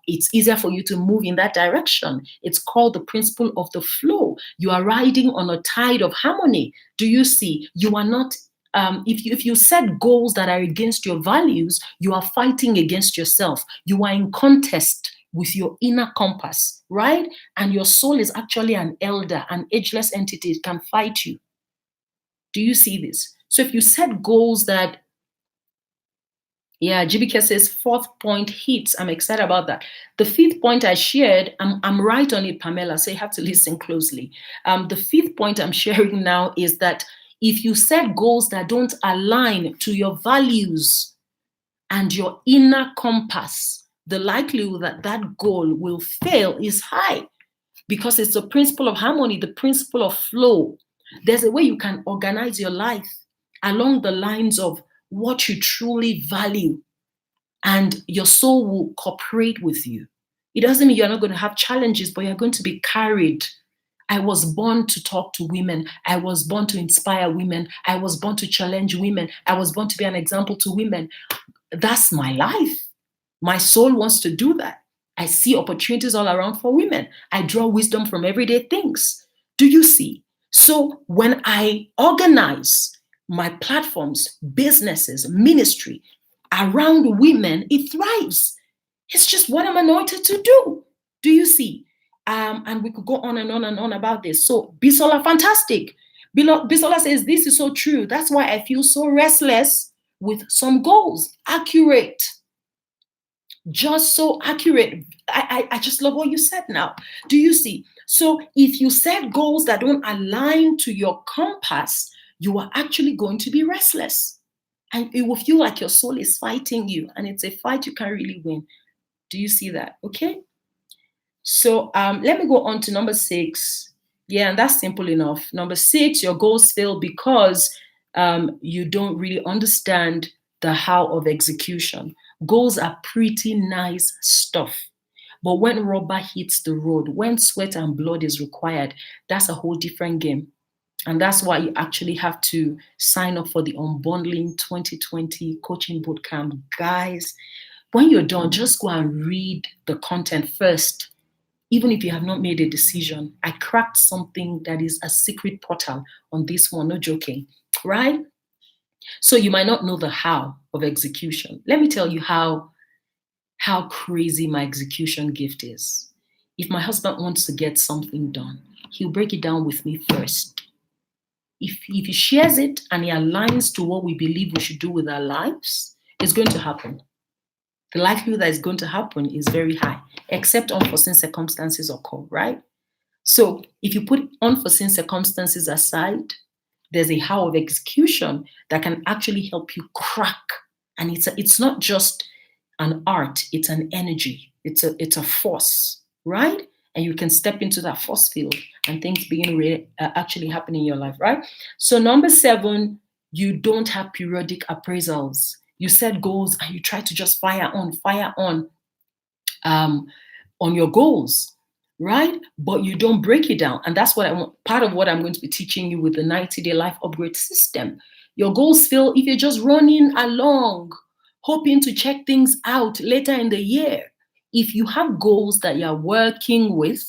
it's easier for you to move in that direction. It's called the principle of the flow. You are riding on a tide of harmony. Do you see? You are not if you set goals that are against your values, you are fighting against yourself. You are in contest with your inner compass, right? And your soul is actually an elder, an ageless entity. It can fight you. Do you see this? So if you set goals that, yeah, GBK says 4th point hits. I'm excited about that. The 5th point I shared, I'm right on it, Pamela, so you have to listen closely. The 5th point I'm sharing now is that if you set goals that don't align to your values and your inner compass, the likelihood that that goal will fail is high because it's the principle of harmony, the principle of flow. There's a way you can organize your life along the lines of what you truly value, and your soul will cooperate with you. It doesn't mean you're not going to have challenges, but you're going to be carried. I was born to talk to women. I was born to inspire women. I was born to challenge women. I was born to be an example to women. That's my life. My soul wants to do that. I see opportunities all around for women. I draw wisdom from everyday things. Do you see? So when I organize my platforms, businesses, ministry around women, it thrives. It's just what I'm anointed to do. Do you see? And we could go on and on and on about this. So Bisola, fantastic. Bisola says, this is so true. That's why I feel so restless with some goals. Accurate. Just so accurate. I just love what you said now. Do you see? So if you set goals that don't align to your compass, you are actually going to be restless. And it will feel like your soul is fighting you. And it's a fight you can't really win. Do you see that? Okay. So let me go on to number 6. Yeah, and that's simple enough. Number 6, your goals fail because you don't really understand the how of execution. Goals are pretty nice stuff. But when rubber hits the road, when sweat and blood is required, that's a whole different game. And that's why you actually have to sign up for the Unbundling 2020 coaching bootcamp. Guys, when you're done, just go and read the content first. Even if you have not made a decision, I cracked something that is a secret portal on this one, no joking, right? So you might not know the how of execution. Let me tell you how crazy my execution gift is. If my husband wants to get something done, he'll break it down with me first. If he shares it and he aligns to what we believe we should do with our lives, it's going to happen. The likelihood that it's going to happen is very high, except unforeseen circumstances occur, right? So if you put unforeseen circumstances aside, there's a how of execution that can actually help you crack. And it's not just an art, it's an energy, it's a force, right? And you can step into that force field and things begin actually happen in your life, right? So number 7, you don't have periodic appraisals. You set goals and you try to just fire on your goals, right? But you don't break it down. And that's what I want. Part of what I'm going to be teaching you with the 90-day life upgrade system. Your goals fail if you're just running along, hoping to check things out later in the year. If you have goals that you're working with,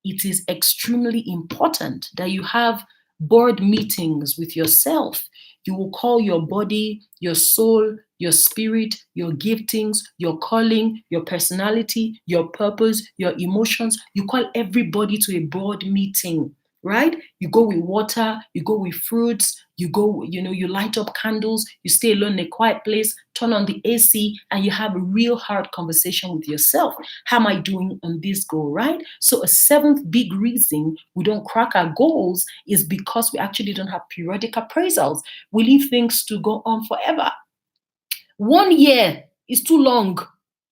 it is extremely important that you have board meetings with yourself. You will call your body, your soul, your spirit, your giftings, your calling, your personality, your purpose, your emotions. You call everybody to a board meeting, right? You go with water, you go with fruits, you go, you light up candles, you stay alone in a quiet place, turn on the AC, and you have a real hard conversation with yourself. How am I doing on this goal, right? So a seventh big reason we don't crack our goals is because we actually don't have periodic appraisals. We leave things to go on forever. 1 year is too long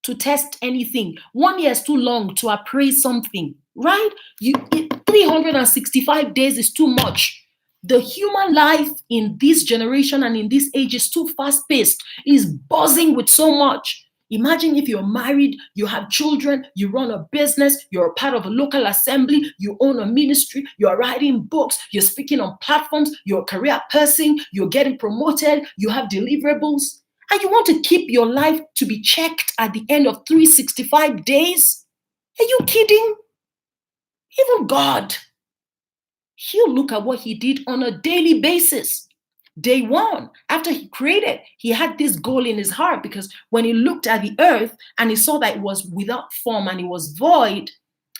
to test anything. 1 year is too long to appraise something, right? 365 days is too much. The human life in this generation and in this age is too fast paced, is buzzing with so much. Imagine if you're married, you have children, you run a business, you're a part of a local assembly, you own a ministry, you're writing books, you're speaking on platforms, you're a career person, you're getting promoted, you have deliverables, and you want to keep your life to be checked at the end of 365 days? Are you kidding? Even God, He'll look at what He did on a daily basis. Day one, after He created, He had this goal in His heart, because when He looked at the earth and He saw that it was without form and it was void,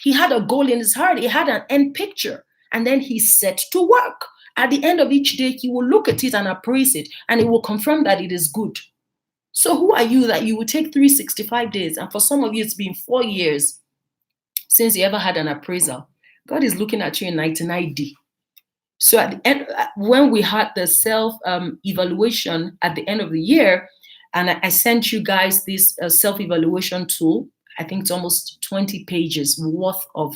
He had a goal in His heart. He had an end picture, and then He set to work. At the end of each day, He will look at it and appraise it, and He will confirm that it is good. So who are you that you would take 365 days, and for some of you it's been 4 years since you ever had an appraisal? God is looking at you in 99D. So at the end, when we had the self evaluation at the end of the year, and I sent you guys this self evaluation tool. I think it's almost 20 pages worth of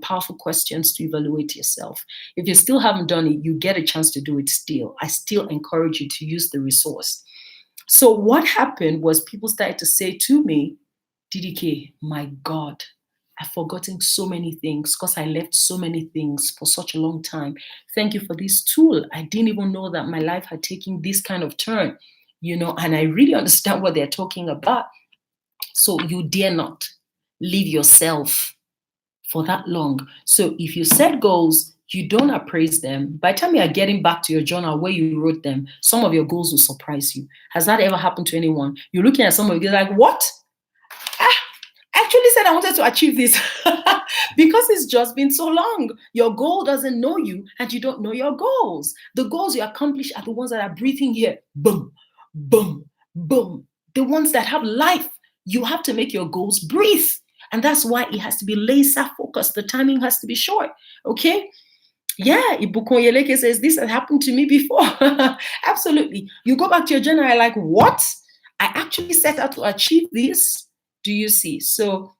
powerful questions to evaluate yourself. If you still haven't done it, you get a chance to do it still. I still encourage you to use the resource. So what happened was people started to say to me, DDK, my God, I've forgotten so many things because I left so many things for such a long time. Thank you for this tool. I didn't even know that my life had taken this kind of turn, and I really understand what they're talking about. So you dare not leave yourself for that long. So if you set goals, you don't appraise them. By the time you are getting back to your journal where you wrote them, some of your goals will surprise you. Has that ever happened to anyone? You're looking at some of you like, what? Actually said I wanted to achieve this because it's just been so long. Your goal doesn't know you, and you don't know your goals. The goals you accomplish are the ones that are breathing here. Boom, boom, boom. The ones that have life. You have to make your goals breathe. And that's why it has to be laser focused. The timing has to be short. Okay? Yeah, Ibukun Yeleke says, this has happened to me before. Absolutely. You go back to your journal, you're like, what? I actually set out to achieve this. Do you see? So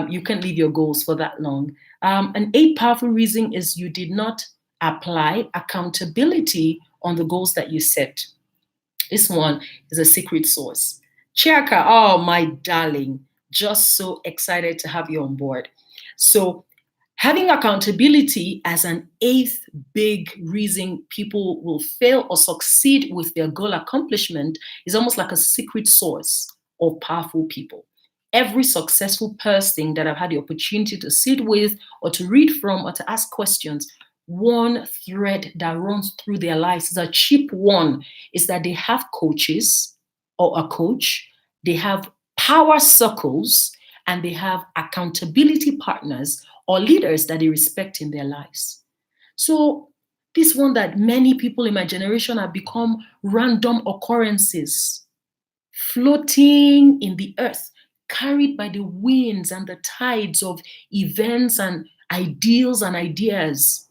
you can't leave your goals for that long. An 8th powerful reason is you did not apply accountability on the goals that you set. This one is a secret source. Chiaka, oh my darling, just so excited to have you on board. So having accountability as an 8th big reason people will fail or succeed with their goal accomplishment is almost like a secret source of powerful people. Every successful person that I've had the opportunity to sit with or to read from or to ask questions, one thread that runs through their lives is a cheap one, is that they have coaches or a coach, they have power circles, and they have accountability partners or leaders that they respect in their lives. So this one that many people in my generation have become random occurrences, floating in the earth, carried by the winds and the tides of events and ideals and ideas.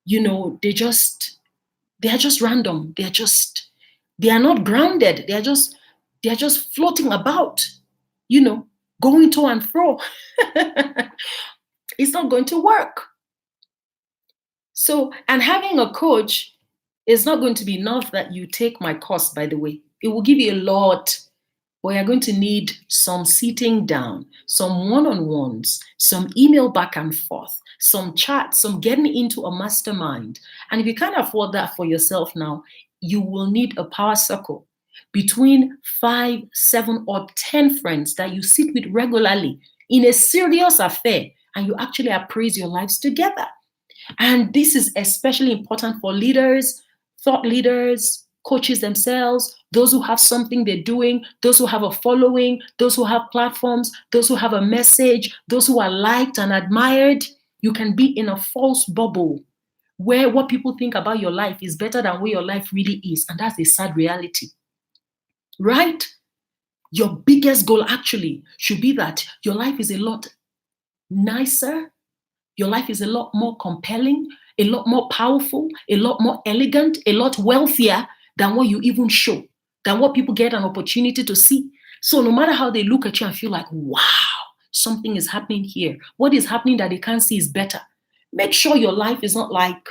They are just random. They are not grounded. They are just floating about, going to and fro. It's not going to work. So, and having a coach is not going to be enough that you take my course, by the way. It will give you a lot. But you're going to need some sitting down, some one-on-ones, some email back and forth, some chats, some getting into a mastermind. And if you can't afford that for yourself now, you will need a power circle. between 5, 7, or 10 friends that you sit with regularly in a serious affair, and you actually appraise your lives together. And this is especially important for leaders, thought leaders, coaches themselves, those who have something they're doing, those who have a following, those who have platforms, those who have a message, those who are liked and admired. You can be in a false bubble where what people think about your life is better than where your life really is. And that's a sad reality, right? Your biggest goal actually should be that your life is a lot nicer, your life is a lot more compelling, a lot more powerful, a lot more elegant, a lot wealthier than what you even show, than what people get an opportunity to see. So no matter how they look at you and feel like, wow, something is happening here, what is happening that they can't see is better. Make sure your life is not like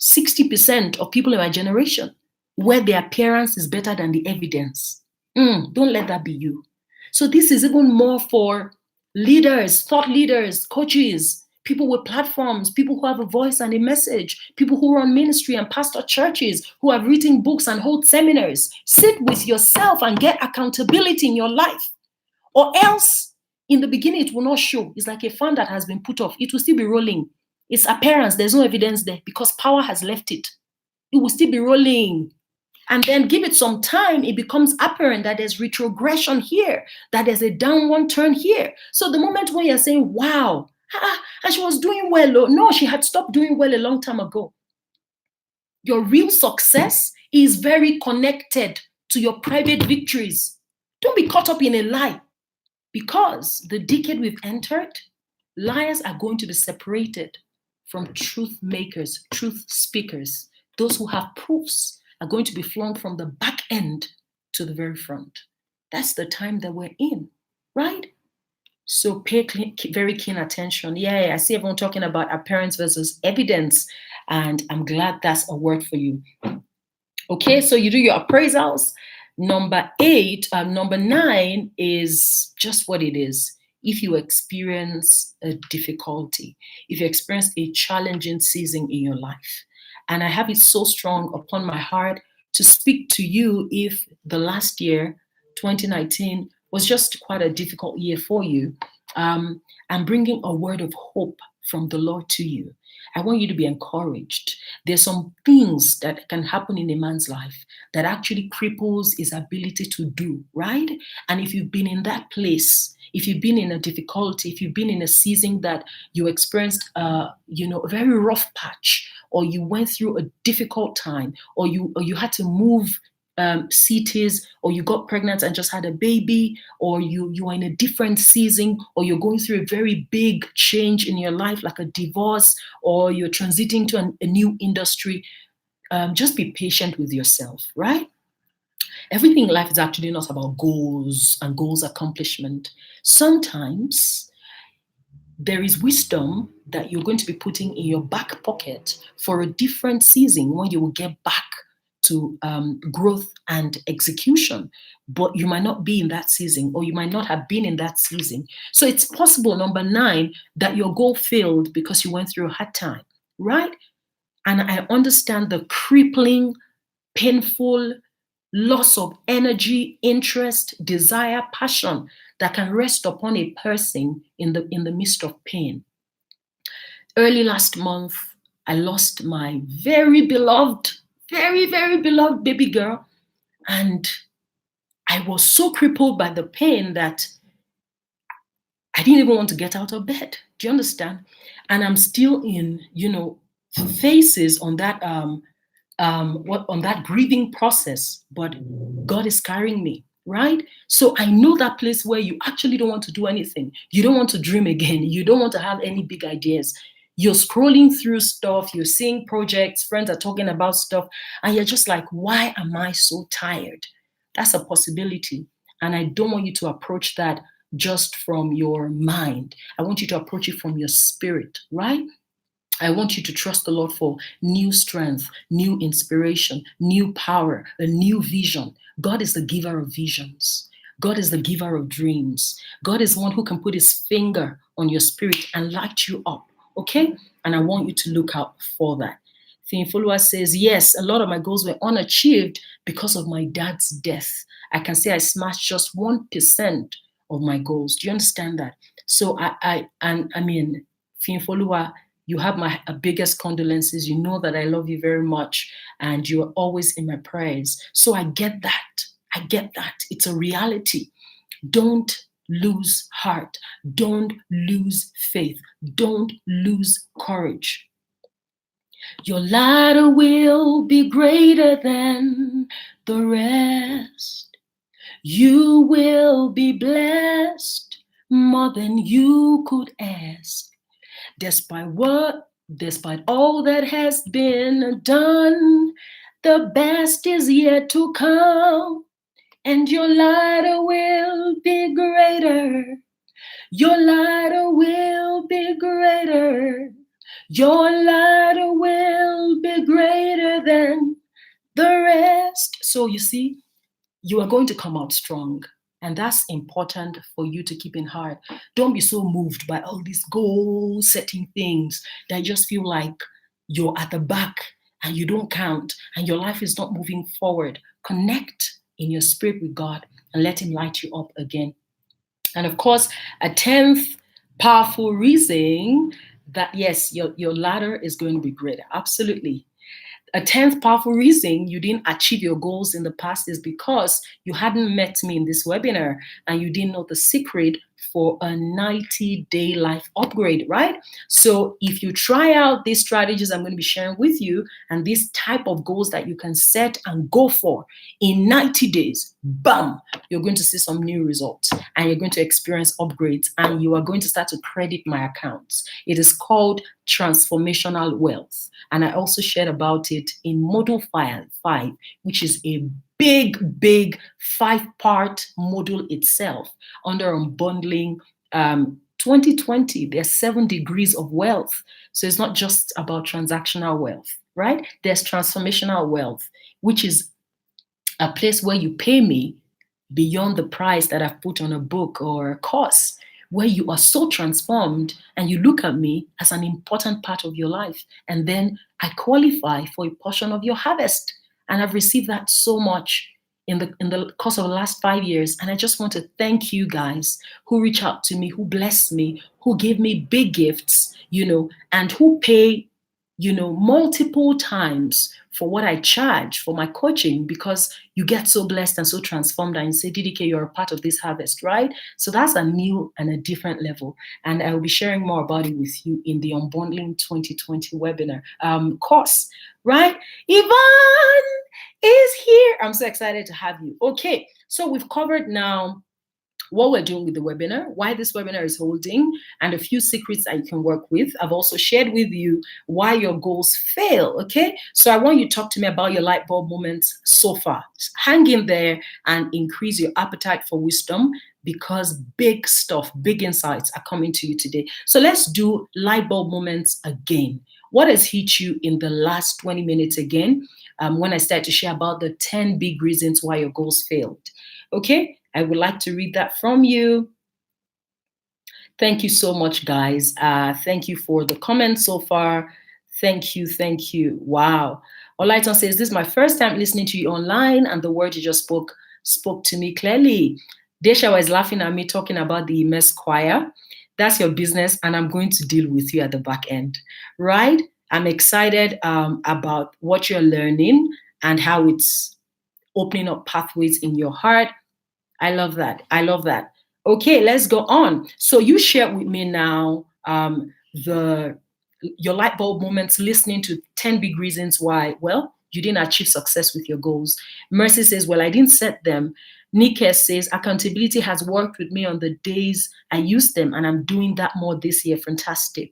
60% of people in my generation, where the appearance is better than the evidence. Don't let that be you. So this is even more for leaders, thought leaders, coaches, people with platforms, people who have a voice and a message, people who run ministry and pastor churches, who have written books and hold seminars. Sit with yourself and get accountability in your life. Or else, in the beginning, it will not show. It's like a fan that has been put off. It will still be rolling. Its appearance, there's no evidence there because power has left it. It will still be rolling. And then give it some time, it becomes apparent that there's retrogression here, that there's a downward turn here. So the moment when you're saying, wow, and she was doing well, oh, no, she had stopped doing well a long time ago. Your real success is very connected to your private victories. Don't be caught up in a lie, because the decade we've entered, liars are going to be separated from truth makers, truth speakers. Those who have proofs are going to be flung from the back end to the very front. That's the time that we're in, right? So pay very keen attention. Yeah, I see everyone talking about appearance versus evidence, and I'm glad that's a word for you. Okay, so you do your appraisals. Number 9 is just what it is. If you experience a difficulty, if you experience a challenging season in your life, and I have it so strong upon my heart to speak to you if the last year, 2019, was just quite a difficult year for you. I'm bringing a word of hope from the Lord to you. I want you to be encouraged. There's some things that can happen in a man's life that actually cripples his ability to do, right? And if you've been in that place, if you've been in a difficulty, if you've been in a season that you experienced, a very rough patch, or you went through a difficult time, or you had to move cities, or you got pregnant and just had a baby, or you are in a different season, or you're going through a very big change in your life, like a divorce, or you're transiting to a new industry, just be patient with yourself, right? Everything in life is actually not about goals and goals accomplishment. Sometimes there is wisdom that you're going to be putting in your back pocket for a different season when you will get back to growth and execution, but you might not be in that season, or you might not have been in that season. So it's possible, number 9, that your goal failed because you went through a hard time, right? And I understand the crippling, painful loss of energy, interest, desire, passion that can rest upon a person in the midst of pain. Early last month, I lost my very beloved, very, very beloved baby girl. And I was so crippled by the pain that I didn't even want to get out of bed. Do you understand? And I'm still in, phases on that on that grieving process, but God is carrying me, right? So I know that place where you actually don't want to do anything. You don't want to dream again. You don't want to have any big ideas. You're scrolling through stuff, you're seeing projects, friends are talking about stuff, and you're just like, why am I so tired? That's a possibility. And I don't want you to approach that just from your mind. I want you to approach it from your spirit, right? I want you to trust the Lord for new strength, new inspiration, new power, a new vision. God is the giver of visions. God is the giver of dreams. God is one who can put his finger on your spirit and light you up, okay? And I want you to look out for that. Finfolua says, yes, a lot of my goals were unachieved because of my dad's death. I can say I smashed just 1% of my goals. Do you understand that? So I mean, Finfolua, you have my biggest condolences. You know that I love you very much and you are always in my prayers. So I get that. I get that. It's a reality. Don't lose heart. Don't lose faith. Don't lose courage. Your ladder will be greater than the rest. You will be blessed more than you could ask. Despite all that has been done, the best is yet to come, and your ladder will be greater. Your ladder will be greater. Your ladder will be greater than the rest. So you see, you are going to come out strong. And that's important for you to keep in heart. Don't be so moved by all these goal-setting things that you just feel like you're at the back and you don't count and your life is not moving forward. Connect in your spirit with God and let Him light you up again. And of course, a 10th powerful reason that, yes, your ladder is going to be greater. Absolutely. A 10th powerful reason you didn't achieve your goals in the past is because you hadn't met me in this webinar and you didn't know the secret for a 90-day life upgrade, right? So if you try out these strategies I'm going to be sharing with you and these type of goals that you can set and go for in 90 days, bam, you're going to see some new results and you're going to experience upgrades and you are going to start to credit my accounts. It is called transformational wealth. And I also shared about it in Module 5, which is a big 5-part module itself under Unbundling 2020. There's 7 degrees of wealth. So it's not just about transactional wealth, right? There's transformational wealth, which is a place where you pay me beyond the price that I've put on a book or a course, where you are so transformed and you look at me as an important part of your life. And then I qualify for a portion of your harvest. And I've received that so much in the course of the last 5 years. And I just want to thank you guys who reach out to me, who bless me, who give me big gifts, and who pay, multiple times for what I charge for my coaching, because you get so blessed and so transformed and you say, DDK, you're a part of this harvest, right? So that's a new and a different level. And I will be sharing more about it with you in the Unbundling 2020 webinar course, right? Yvonne is here. I'm so excited to have you. Okay, so we've covered now what we're doing with the webinar, why this webinar is holding, and a few secrets that you can work with. I've also shared with you why your goals fail, okay? So I want you to talk to me about your light bulb moments so far. Hang in there and increase your appetite for wisdom, because big stuff, big insights are coming to you today. So let's do light bulb moments again. What has hit you in the last 20 minutes again, when I start to share about the 10 big reasons why your goals failed, okay? I would like to read that from you. Thank you so much, guys. Thank you for the comments so far. Thank you. Wow. Olaiton says, this is my first time listening to you online, and the words you just spoke to me clearly. Desha was laughing at me talking about the mess choir. That's your business, and I'm going to deal with you at the back end, right? I'm excited about what you're learning and how it's opening up pathways in your heart. I love that. Okay, let's go on. So you share with me now your light bulb moments, listening to 10 big reasons why, well, you didn't achieve success with your goals. Mercy says, well, I didn't set them. Nika says, accountability has worked with me on the days I use them, and I'm doing that more this year. Fantastic.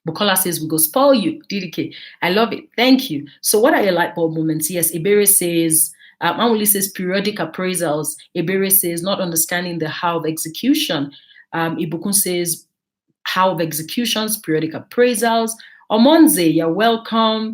Bukola says, we go spoil you, DDK. I love it. Thank you. So what are your light bulb moments? Yes, Iberi says, Amuli says periodic appraisals. Iberi says not understanding the how of execution. Ibukun says how of executions, periodic appraisals. Omonze, you're welcome.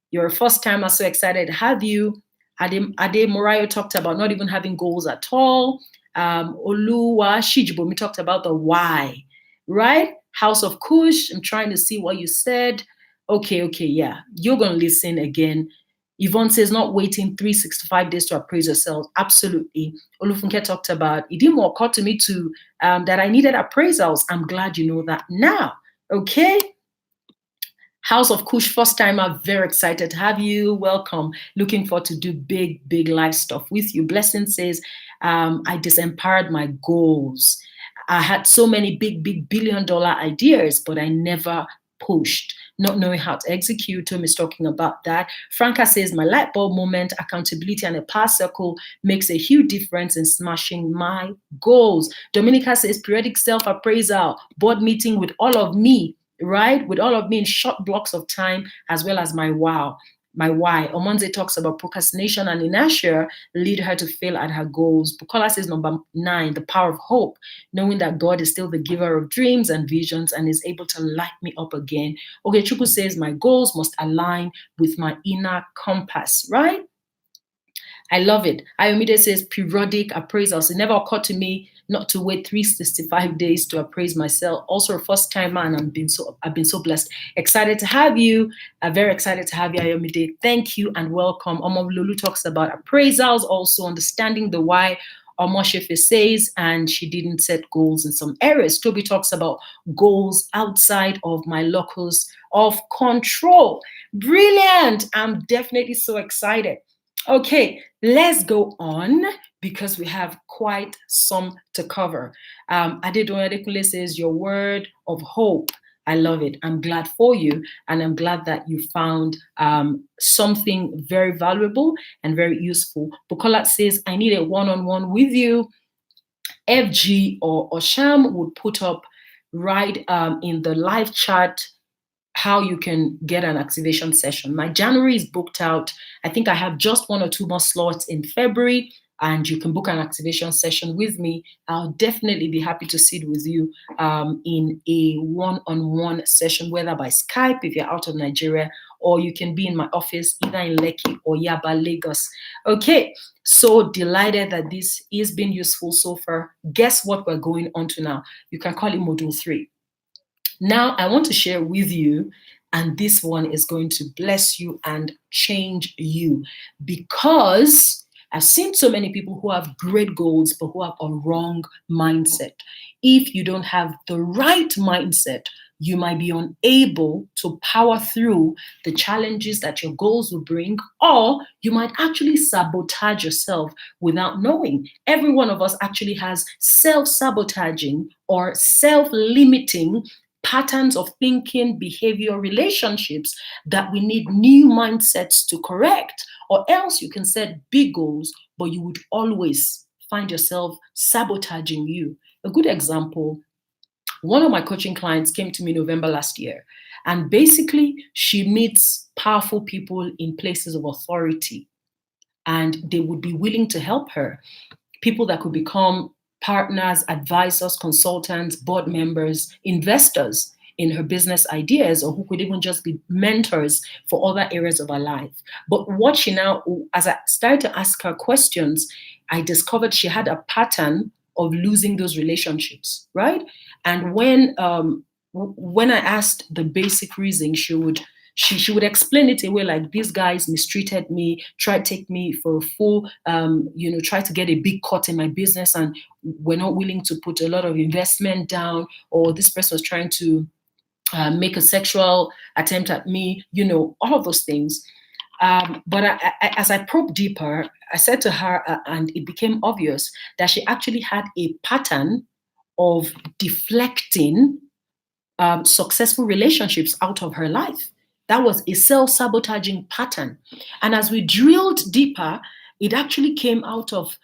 You're a first timer, so excited to have you. Ade Morayo talked about not even having goals at all. Oluwa Shijibomi talked about the why, right? House of Kush, I'm trying to see what you said. Okay, yeah. You're going to listen again. Yvonne says not waiting 365 days to appraise yourself. Absolutely. Olufunke talked about it didn't occur to me to that I needed appraisals. I'm glad you know that now. Okay. House of Kush, first timer, very excited to have you. Welcome. Looking forward to do big life stuff with you. Blessing says, I disempowered my goals. I had so many big billion-dollar ideas, but I never pushed. Not knowing how to execute. Tom is talking about that. Franca says, my light bulb moment, accountability, and a power circle makes a huge difference in smashing my goals. Dominica says, periodic self-appraisal, board meeting with all of me, right? With all of me in short blocks of time, as well as my why. Omonze talks about procrastination and inertia lead her to fail at her goals. Bukola says number 9, the power of hope, knowing that God is still the giver of dreams and visions and is able to light me up again. Okay, Chuku says my goals must align with my inner compass, right? I love it. Ayomide says periodic appraisals. It never occurred to me not to wait 365 days to appraise myself. Also a first timer, and I've been so blessed. Excited to have you. Very excited to have you, Ayomide. Thank you and welcome. Lulu talks about appraisals, also understanding the why. Omoshefe says, and she didn't set goals in some areas. Toby talks about goals outside of my locus of control. Brilliant. I'm definitely so excited. Okay, let's go on because we have quite some to cover. Adedoyin Adekunle says, your word of hope. I love it. I'm glad for you. And I'm glad that you found something very valuable and very useful. Bukola says, I need a one-on-one with you. FG or Osham would put up right in the live chat how you can get an activation session. My January is booked out. I think I have just 1 or 2 more slots in February, and you can book an activation session with me. I'll definitely be happy to sit with you in a one-on-one session, whether by Skype if you're out of Nigeria, or you can be in my office either in Lekki or Yaba, Lagos. Okay, so delighted that this is being useful so far. Guess what we're going on to now? You can call it Module 3. Now, I want to share with you, and this one is going to bless you and change you, because I've seen so many people who have great goals, but who have a wrong mindset. If you don't have the right mindset, you might be unable to power through the challenges that your goals will bring, or you might actually sabotage yourself without knowing. Every one of us actually has self-sabotaging or self-limiting patterns of thinking, behavior, relationships that we need new mindsets to correct. Or else you can set big goals, but you would always find yourself sabotaging you. A good example, one of my coaching clients came to me November last year, and basically she meets powerful people in places of authority, and they would be willing to help her. People that could become partners, advisors, consultants, board members, investors in her business ideas, or who could even just be mentors for other areas of her life. But what she now, as I started to ask her questions, I discovered she had a pattern of losing those relationships, right? And when I asked the basic reason, she would explain it away like, these guys mistreated me, tried to take me for a fool, tried to get a big cut in my business and were not willing to put a lot of investment down, or this person was trying to make a sexual attempt at me, all of those things. But as I probed deeper, I said to her, and it became obvious that she actually had a pattern of deflecting successful relationships out of her life. That was a self-sabotaging pattern. And as we drilled deeper, it actually came out of,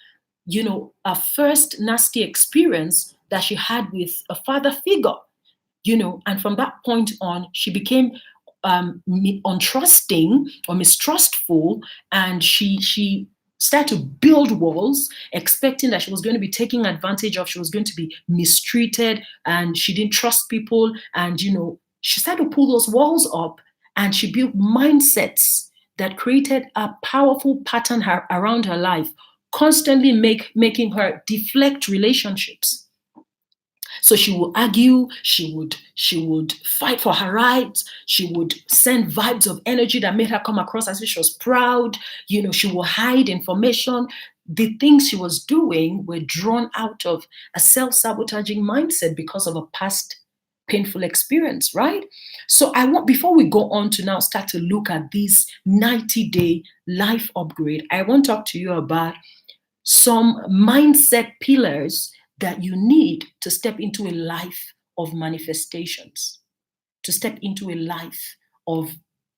a first nasty experience that she had with a father figure, and from that point on, she became untrusting or mistrustful, and she started to build walls, expecting that she was going to be taken advantage of, she was going to be mistreated, and she didn't trust people. And, she started to pull those walls up, and she built mindsets that created a powerful pattern around her life, constantly making her deflect relationships. So she would argue, she would fight for her rights, she would send vibes of energy that made her come across as if she was proud, she would hide information. The things she was doing were drawn out of a self-sabotaging mindset because of a past painful experience, right? So I want, before we go on to now start to look at this 90-day life upgrade, I want to talk to you about some mindset pillars that you need to step into a life of manifestations, to step into a life of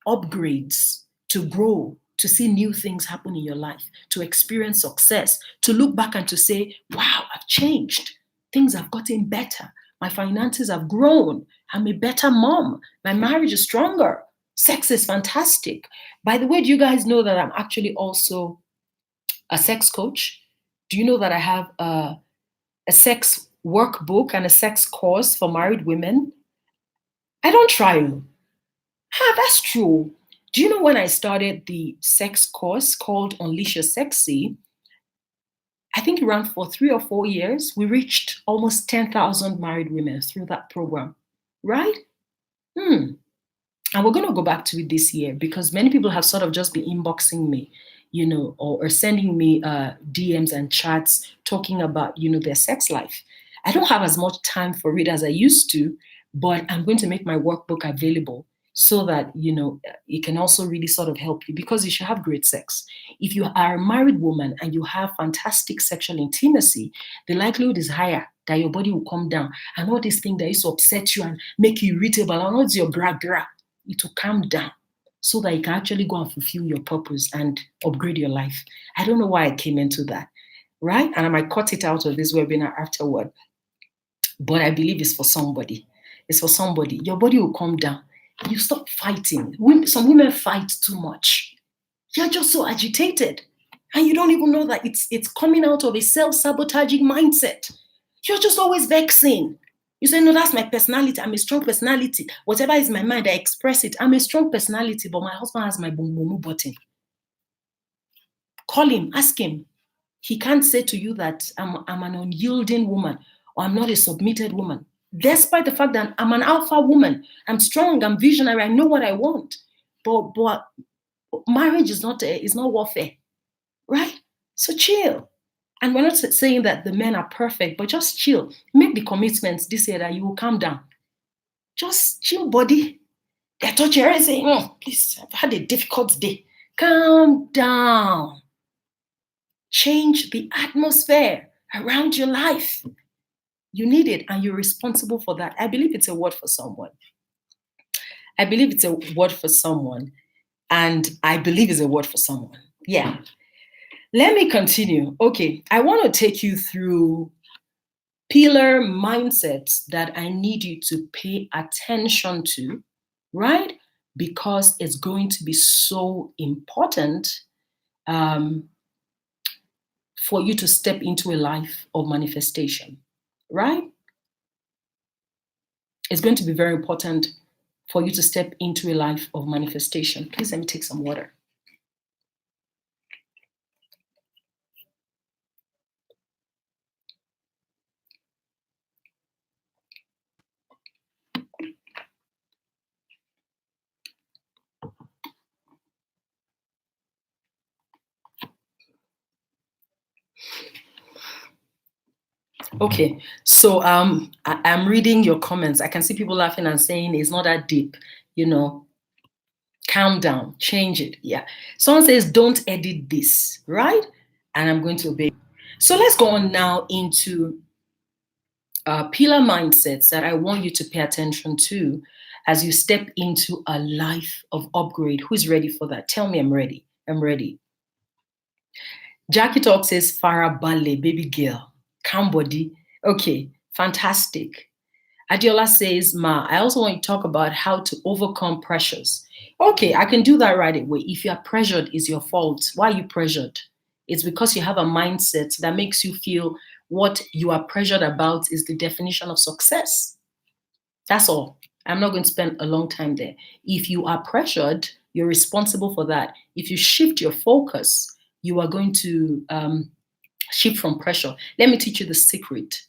upgrades, to grow, to see new things happen in your life, to experience success, to look back and to say, wow, I've changed. Things have gotten better. My finances have grown. I'm a better mom. My marriage is stronger. Sex is fantastic. By the way, do you guys know that I'm actually also a sex coach? Do you know that I have a sex workbook and a sex course for married women? I don't try you. That's true. Do you know when I started the sex course called Unleash Your Sexy? I think around for 3 or 4 years, we reached almost 10,000 married women through that program, right? And we're going to go back to it this year because many people have sort of just been inboxing me, or sending me DMs and chats talking about, their sex life. I don't have as much time for it as I used to, but I'm going to make my workbook available so that, it can also really sort of help you because you should have great sex. If you are a married woman and you have fantastic sexual intimacy, the likelihood is higher that your body will calm down and all these things that used to upset you and make you irritable and all your bra, it will calm down so that you can actually go and fulfill your purpose and upgrade your life. I don't know why I came into that, right? And I might cut it out of this webinar afterward, but I believe it's for somebody. It's for somebody. Your body will calm down. You stop fighting. Some women fight too much. You're just so agitated. And you don't even know that it's coming out of a self-sabotaging mindset. You're just always vexing. You say, no, that's my personality. I'm a strong personality. Whatever is my mind, I express it. I'm a strong personality, but my husband has my boom boom button. Call him, ask him. He can't say to you that I'm an unyielding woman or I'm not a submitted woman. Despite the fact that I'm an alpha woman, I'm strong, I'm visionary, I know what I want. But marriage is not warfare, right? So chill. And we're not saying that the men are perfect, but just chill. Make the commitments this year that you will calm down. Just chill, body. They're touching her and saying, please, I've had a difficult day. Calm down. Change the atmosphere around your life. You need it and you're responsible for that. I believe it's a word for someone. I believe it's a word for someone. And I believe it's a word for someone. Yeah. Let me continue. Okay. I want to take you through pillar mindsets that I need you to pay attention to, right? Because it's going to be so important for you to step into a life of manifestation, right? It's going to be very important for you to step into a life of manifestation. Please let me take some water. Okay, so I'm reading your comments. I can see people laughing and saying it's not that deep, calm down, change it. Yeah. Someone says, don't edit this, right? And I'm going to obey. So let's go on now into pillar mindsets that I want you to pay attention to as you step into a life of upgrade. Who's ready for that? Tell me I'm ready. I'm ready. Jackie Talk says, Farah Ballet, baby girl, calm body. Okay, fantastic. Adiola says, Ma, I also want you to talk about how to overcome pressures. Okay, I can do that right away. If you are pressured, it's your fault. Why are you pressured? It's because you have a mindset that makes you feel what you are pressured about is the definition of success. That's all. I'm not going to spend a long time there. If you are pressured, you're responsible for that. If you shift your focus, you are going to shift from pressure. Let me teach you the secret.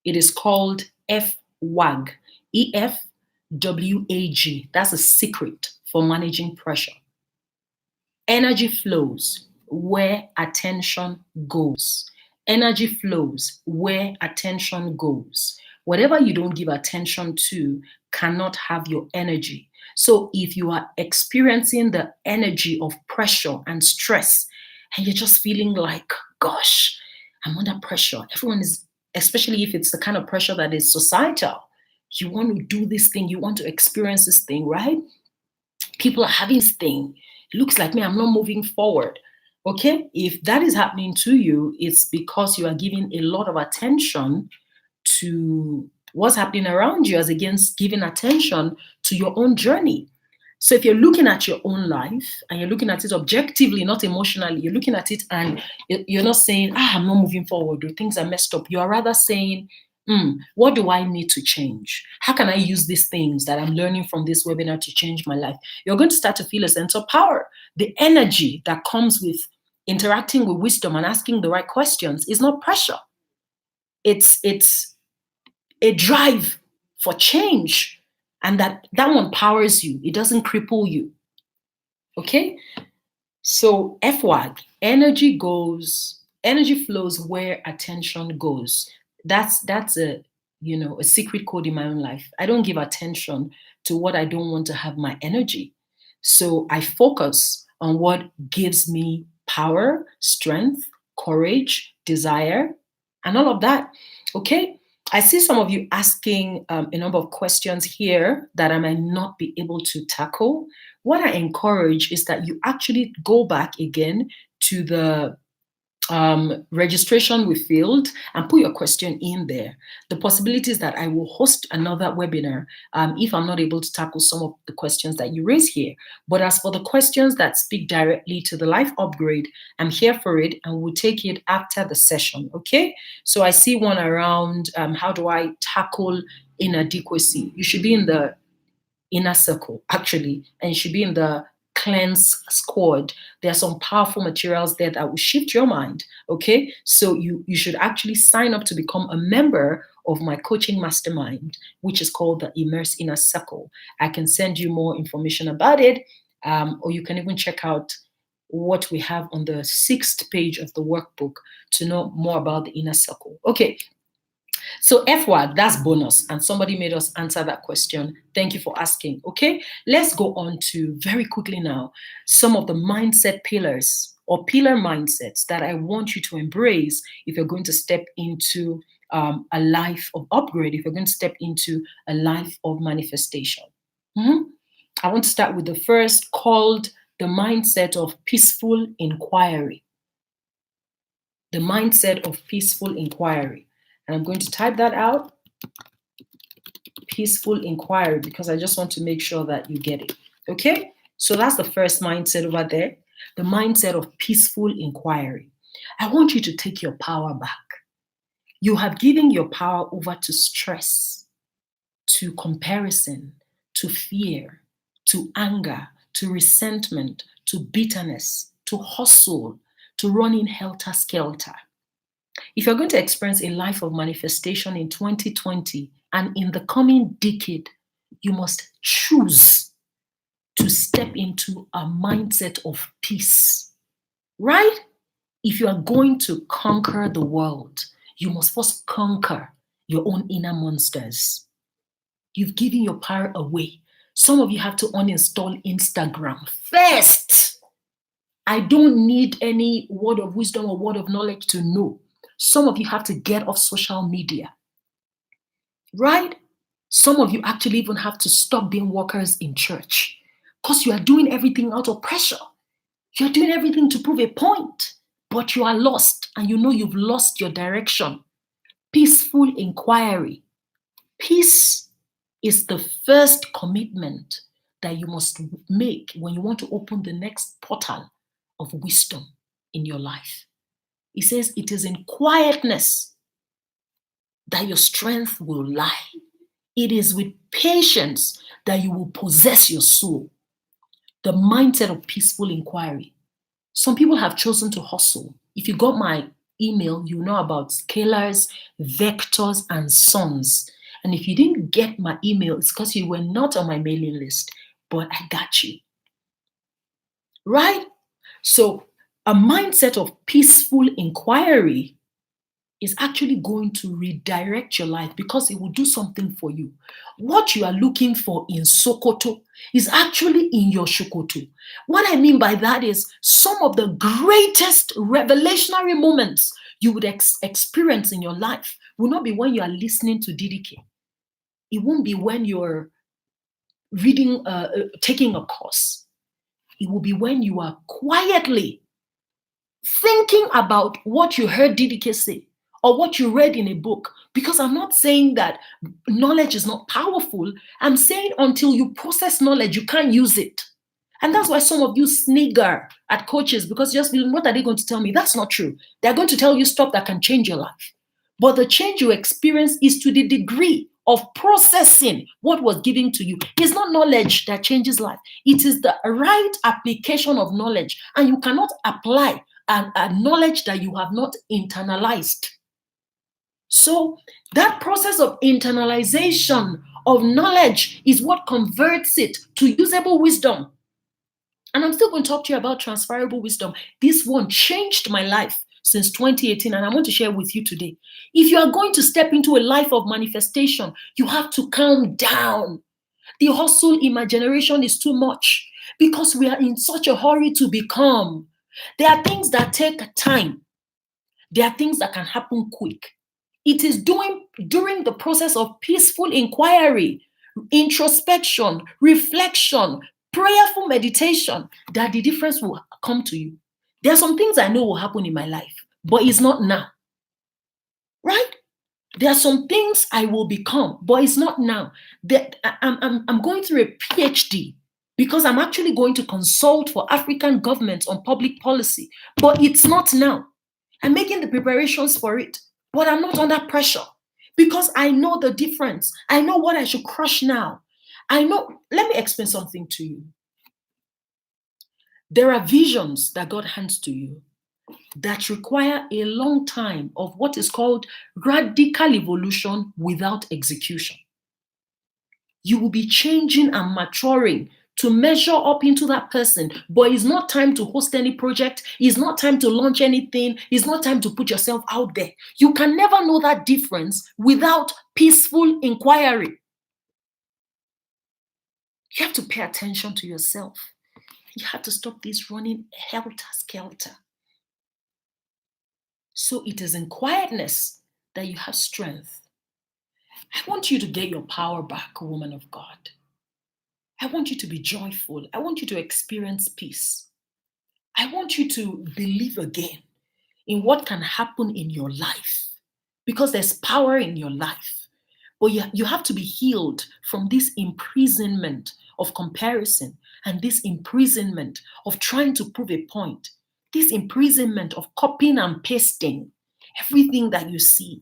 It is called EFWAG. EFWAG. That's a secret for managing pressure. Energy flows where attention goes. Energy flows where attention goes. Whatever you don't give attention to cannot have your energy. So if you are experiencing the energy of pressure and stress, and you're just feeling like, gosh, I'm under pressure. Everyone is, especially if it's the kind of pressure that is societal. You want to do this thing, you want to experience this thing, right? People are having this thing. It looks like me, I'm not moving forward. Okay, if that is happening to you, it's because you are giving a lot of attention to what's happening around you as against giving attention to your own journey. So if you're looking at your own life and you're looking at it objectively, not emotionally, you're looking at it and you're not saying, I'm not moving forward, or things are messed up. You're rather saying, what do I need to change? How can I use these things that I'm learning from this webinar to change my life? You're going to start to feel a sense of power. The energy that comes with interacting with wisdom and asking the right questions is not pressure. It's a drive for change, and that one powers you. It doesn't cripple you. Okay? So FWAG, energy flows where attention goes. That's a a secret code in my own life. I don't give attention to what I don't want to have my energy. So I focus on what gives me power, strength, courage, desire, and all of that. Okay? I see some of you asking a number of questions here that I might not be able to tackle. What I encourage is that you actually go back again to the registration we filled and put your question in there. The possibilities that I will host another webinar if I'm not able to tackle some of the questions that you raise here. But as for the questions that speak directly to the life upgrade, I'm here for it, and we'll take it after the session. Okay? So I see one around how do I tackle inadequacy? You should be in the inner circle, actually, and you should be in the cleanse squad. There are some powerful materials there that will shift your mind. Okay, so you should actually sign up to become a member of my coaching mastermind, which is called the Immerse Inner Circle. I can send you more information about it, or you can even check out what we have on the 6th page of the workbook to know more about the inner circle. Okay, so FWAG, that's bonus. And somebody made us answer that question. Thank you for asking. Okay, let's go on to very quickly now some of the mindset pillars or pillar mindsets that I want you to embrace if you're going to step into a life of upgrade, if you're going to step into a life of manifestation. I want to start with the first, called the mindset of peaceful inquiry. The mindset of peaceful inquiry. And I'm going to type that out, peaceful inquiry, because I just want to make sure that you get it. Okay? So that's the first mindset over there, the mindset of peaceful inquiry. I want you to take your power back. You have given your power over to stress, to comparison, to fear, to anger, to resentment, to bitterness, to hustle, to running helter-skelter. If you're going to experience a life of manifestation in 2020 and in the coming decade, you must choose to step into a mindset of peace, right? If you are going to conquer the world, you must first conquer your own inner monsters. You've given your power away. Some of you have to uninstall Instagram first. I don't need any word of wisdom or word of knowledge to know. Some of you have to get off social media, right? Some of you actually even have to stop being workers in church because you are doing everything out of pressure. You're doing everything to prove a point, but you are lost and you know you've lost your direction. Peaceful inquiry. Peace is the first commitment that you must make when you want to open the next portal of wisdom in your life. He says it is in quietness that your strength will lie. It is with patience that you will possess your soul. The mindset of peaceful inquiry. Some people have chosen to hustle. If you got my email, you know about scalars, vectors, and sons. And if you didn't get my email, it's because you were not on my mailing list, but I got you. Right? So a mindset of peaceful inquiry is actually going to redirect your life because it will do something for you. What you are looking for in Sokoto is actually in your Shokoto. What I mean by that is some of the greatest revelationary moments you would experience in your life will not be when you are listening to DDK. It won't be when you're reading, taking a course. It will be when you are quietly thinking about what you heard DDK say or what you read in a book. Because I'm not saying that knowledge is not powerful. I'm saying until you process knowledge, you can't use it. And that's why some of you snigger at coaches because you just feel, what are they going to tell me? That's not true. They're going to tell you stuff that can change your life. But the change you experience is to the degree of processing what was given to you. It's not knowledge that changes life. It is the right application of knowledge. And you cannot apply a knowledge that you have not internalized. So that process of internalization of knowledge is what converts it to usable wisdom. And I'm still going to talk to you about transferable wisdom. This one changed my life since 2018, and I want to share with you today. If you are going to step into a life of manifestation, you have to calm down. The hustle in my generation is too much because we are in such a hurry to become. There are things that take time. There are things that can happen quick. It is during the process of peaceful inquiry, introspection, reflection, prayerful meditation that the difference will come to you. There are some things I know will happen in my life, but it's not now. Right? There are some things I will become, but it's not now. I'm going through a PhD because I'm actually going to consult for African governments on public policy, but it's not now. I'm making the preparations for it, but I'm not under pressure because I know the difference. I know what I should crush now. I know, let me explain something to you. There are visions that God hands to you that require a long time of what is called radical evolution without execution. You will be changing and maturing to measure up into that person, but it's not time to host any project. It's not time to launch anything. It's not time to put yourself out there. You can never know that difference without peaceful inquiry. You have to pay attention to yourself. You have to stop this running helter-skelter. So it is in quietness that you have strength. I want you to get your power back, woman of God. I want you to be joyful. I want you to experience peace. I want you to believe again in what can happen in your life because there's power in your life. But you have to be healed from this imprisonment of comparison and this imprisonment of trying to prove a point, this imprisonment of copying and pasting everything that you see.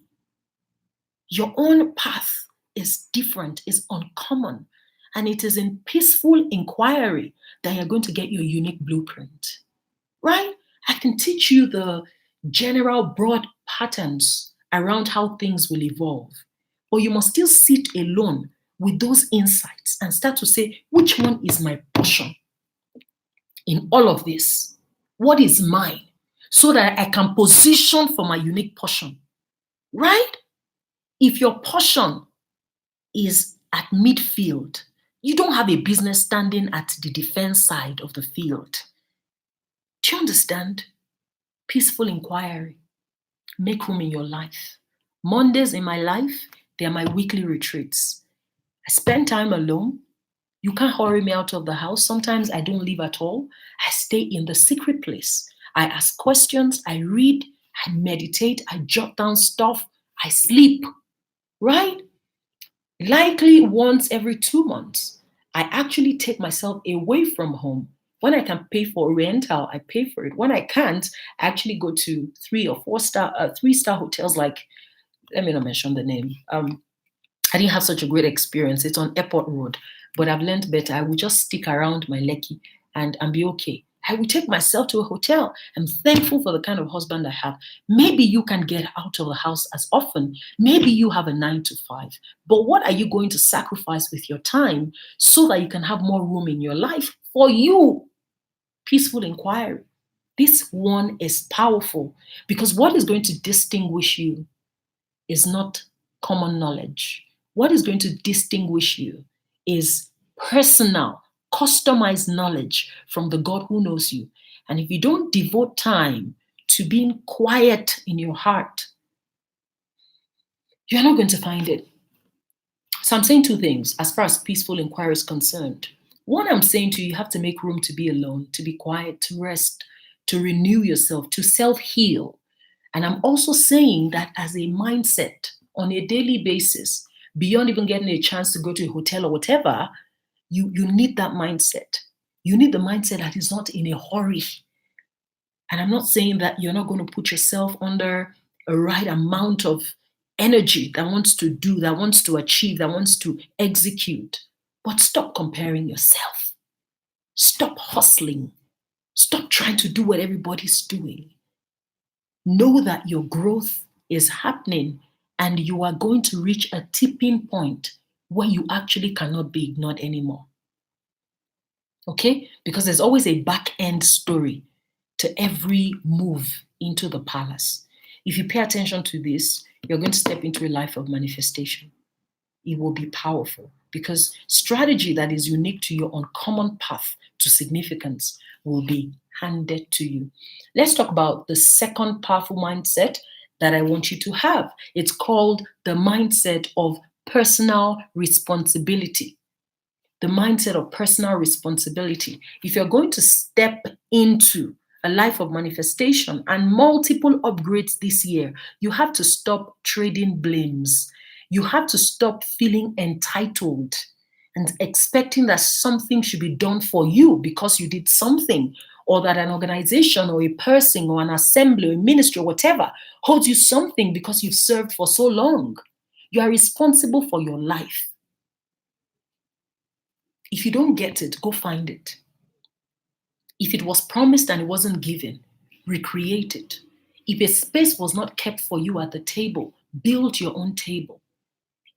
Your own path is different, is uncommon, and it is in peaceful inquiry that you're going to get your unique blueprint, right? I can teach you the general broad patterns around how things will evolve, but you must still sit alone with those insights and start to say, which one is my portion in all of this? What is mine? So that I can position for my unique portion, right? If your portion is at midfield, you don't have a business standing at the defense side of the field. Do you understand? Peaceful inquiry. Make room in your life. Mondays in my life, they are my weekly retreats. I spend time alone. You can't hurry me out of the house. Sometimes I don't leave at all. I stay in the secret place. I ask questions, I read, I meditate, I jot down stuff, I sleep, right? Likely once every 2 months, I actually take myself away from home. When I can pay for rental, I pay for it. When I can't, I actually go to 3-star hotels. Like, let me not mention the name. I didn't have such a great experience. It's on Airport Road, but I've learned better. I will just stick around my Lekki and be okay. I will take myself to a hotel. I'm thankful for the kind of husband I have. Maybe you can get out of the house as often. Maybe you have a 9 to 5. But what are you going to sacrifice with your time so that you can have more room in your life for you? Peaceful inquiry. This one is powerful because what is going to distinguish you is not common knowledge. What is going to distinguish you is personal, customized knowledge from the God who knows you. And if you don't devote time to being quiet in your heart, you're not going to find it. So I'm saying two things as far as peaceful inquiry is concerned. One, I'm saying to you, you have to make room to be alone, to be quiet, to rest, to renew yourself, to self heal. And I'm also saying that as a mindset on a daily basis, beyond even getting a chance to go to a hotel or whatever, you need that mindset. You need the mindset that is not in a hurry. And I'm not saying that you're not going to put yourself under a right amount of energy that wants to do, that wants to achieve, that wants to execute. But stop comparing yourself. Stop hustling. Stop trying to do what everybody's doing. Know that your growth is happening and you are going to reach a tipping point where you actually cannot be ignored anymore. Okay? Because there's always a back end story to every move into the palace. If you pay attention to this, you're going to step into a life of manifestation. It will be powerful because strategy that is unique to your uncommon path to significance will be handed to you. Let's talk about the second powerful mindset that I want you to have. It's called the mindset of personal responsibility. The mindset of personal responsibility. If you're going to step into a life of manifestation and multiple upgrades this year, you have to stop trading blames. You have to stop feeling entitled and expecting that something should be done for you because you did something, or that an organization or a person or an assembly or a ministry or whatever holds you something because you've served for so long. You are responsible for your life. If you don't get it, go find it. If it was promised and it wasn't given, recreate it. If a space was not kept for you at the table, build your own table.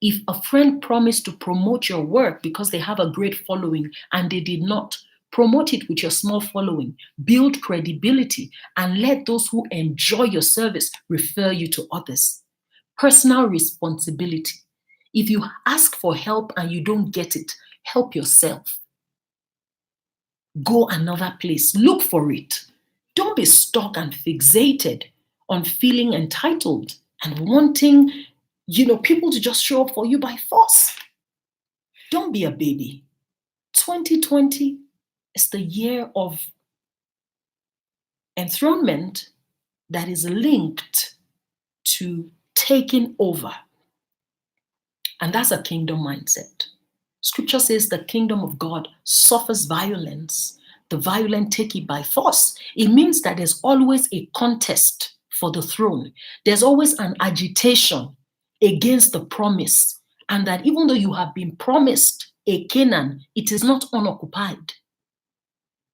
If a friend promised to promote your work because they have a great following and they did not, promote it with your small following, build credibility, and let those who enjoy your service refer you to others. Personal responsibility. If you ask for help and you don't get it, help yourself. Go another place, look for it. Don't be stuck and fixated on feeling entitled and wanting, people to just show up for you by force. Don't be a baby. 2020 is the year of enthronement that is linked to taking over. And that's a kingdom mindset. Scripture says the kingdom of God suffers violence. The violent take it by force. It means that there's always a contest for the throne. There's always an agitation against the promise. And that even though you have been promised a Canaan, it is not unoccupied.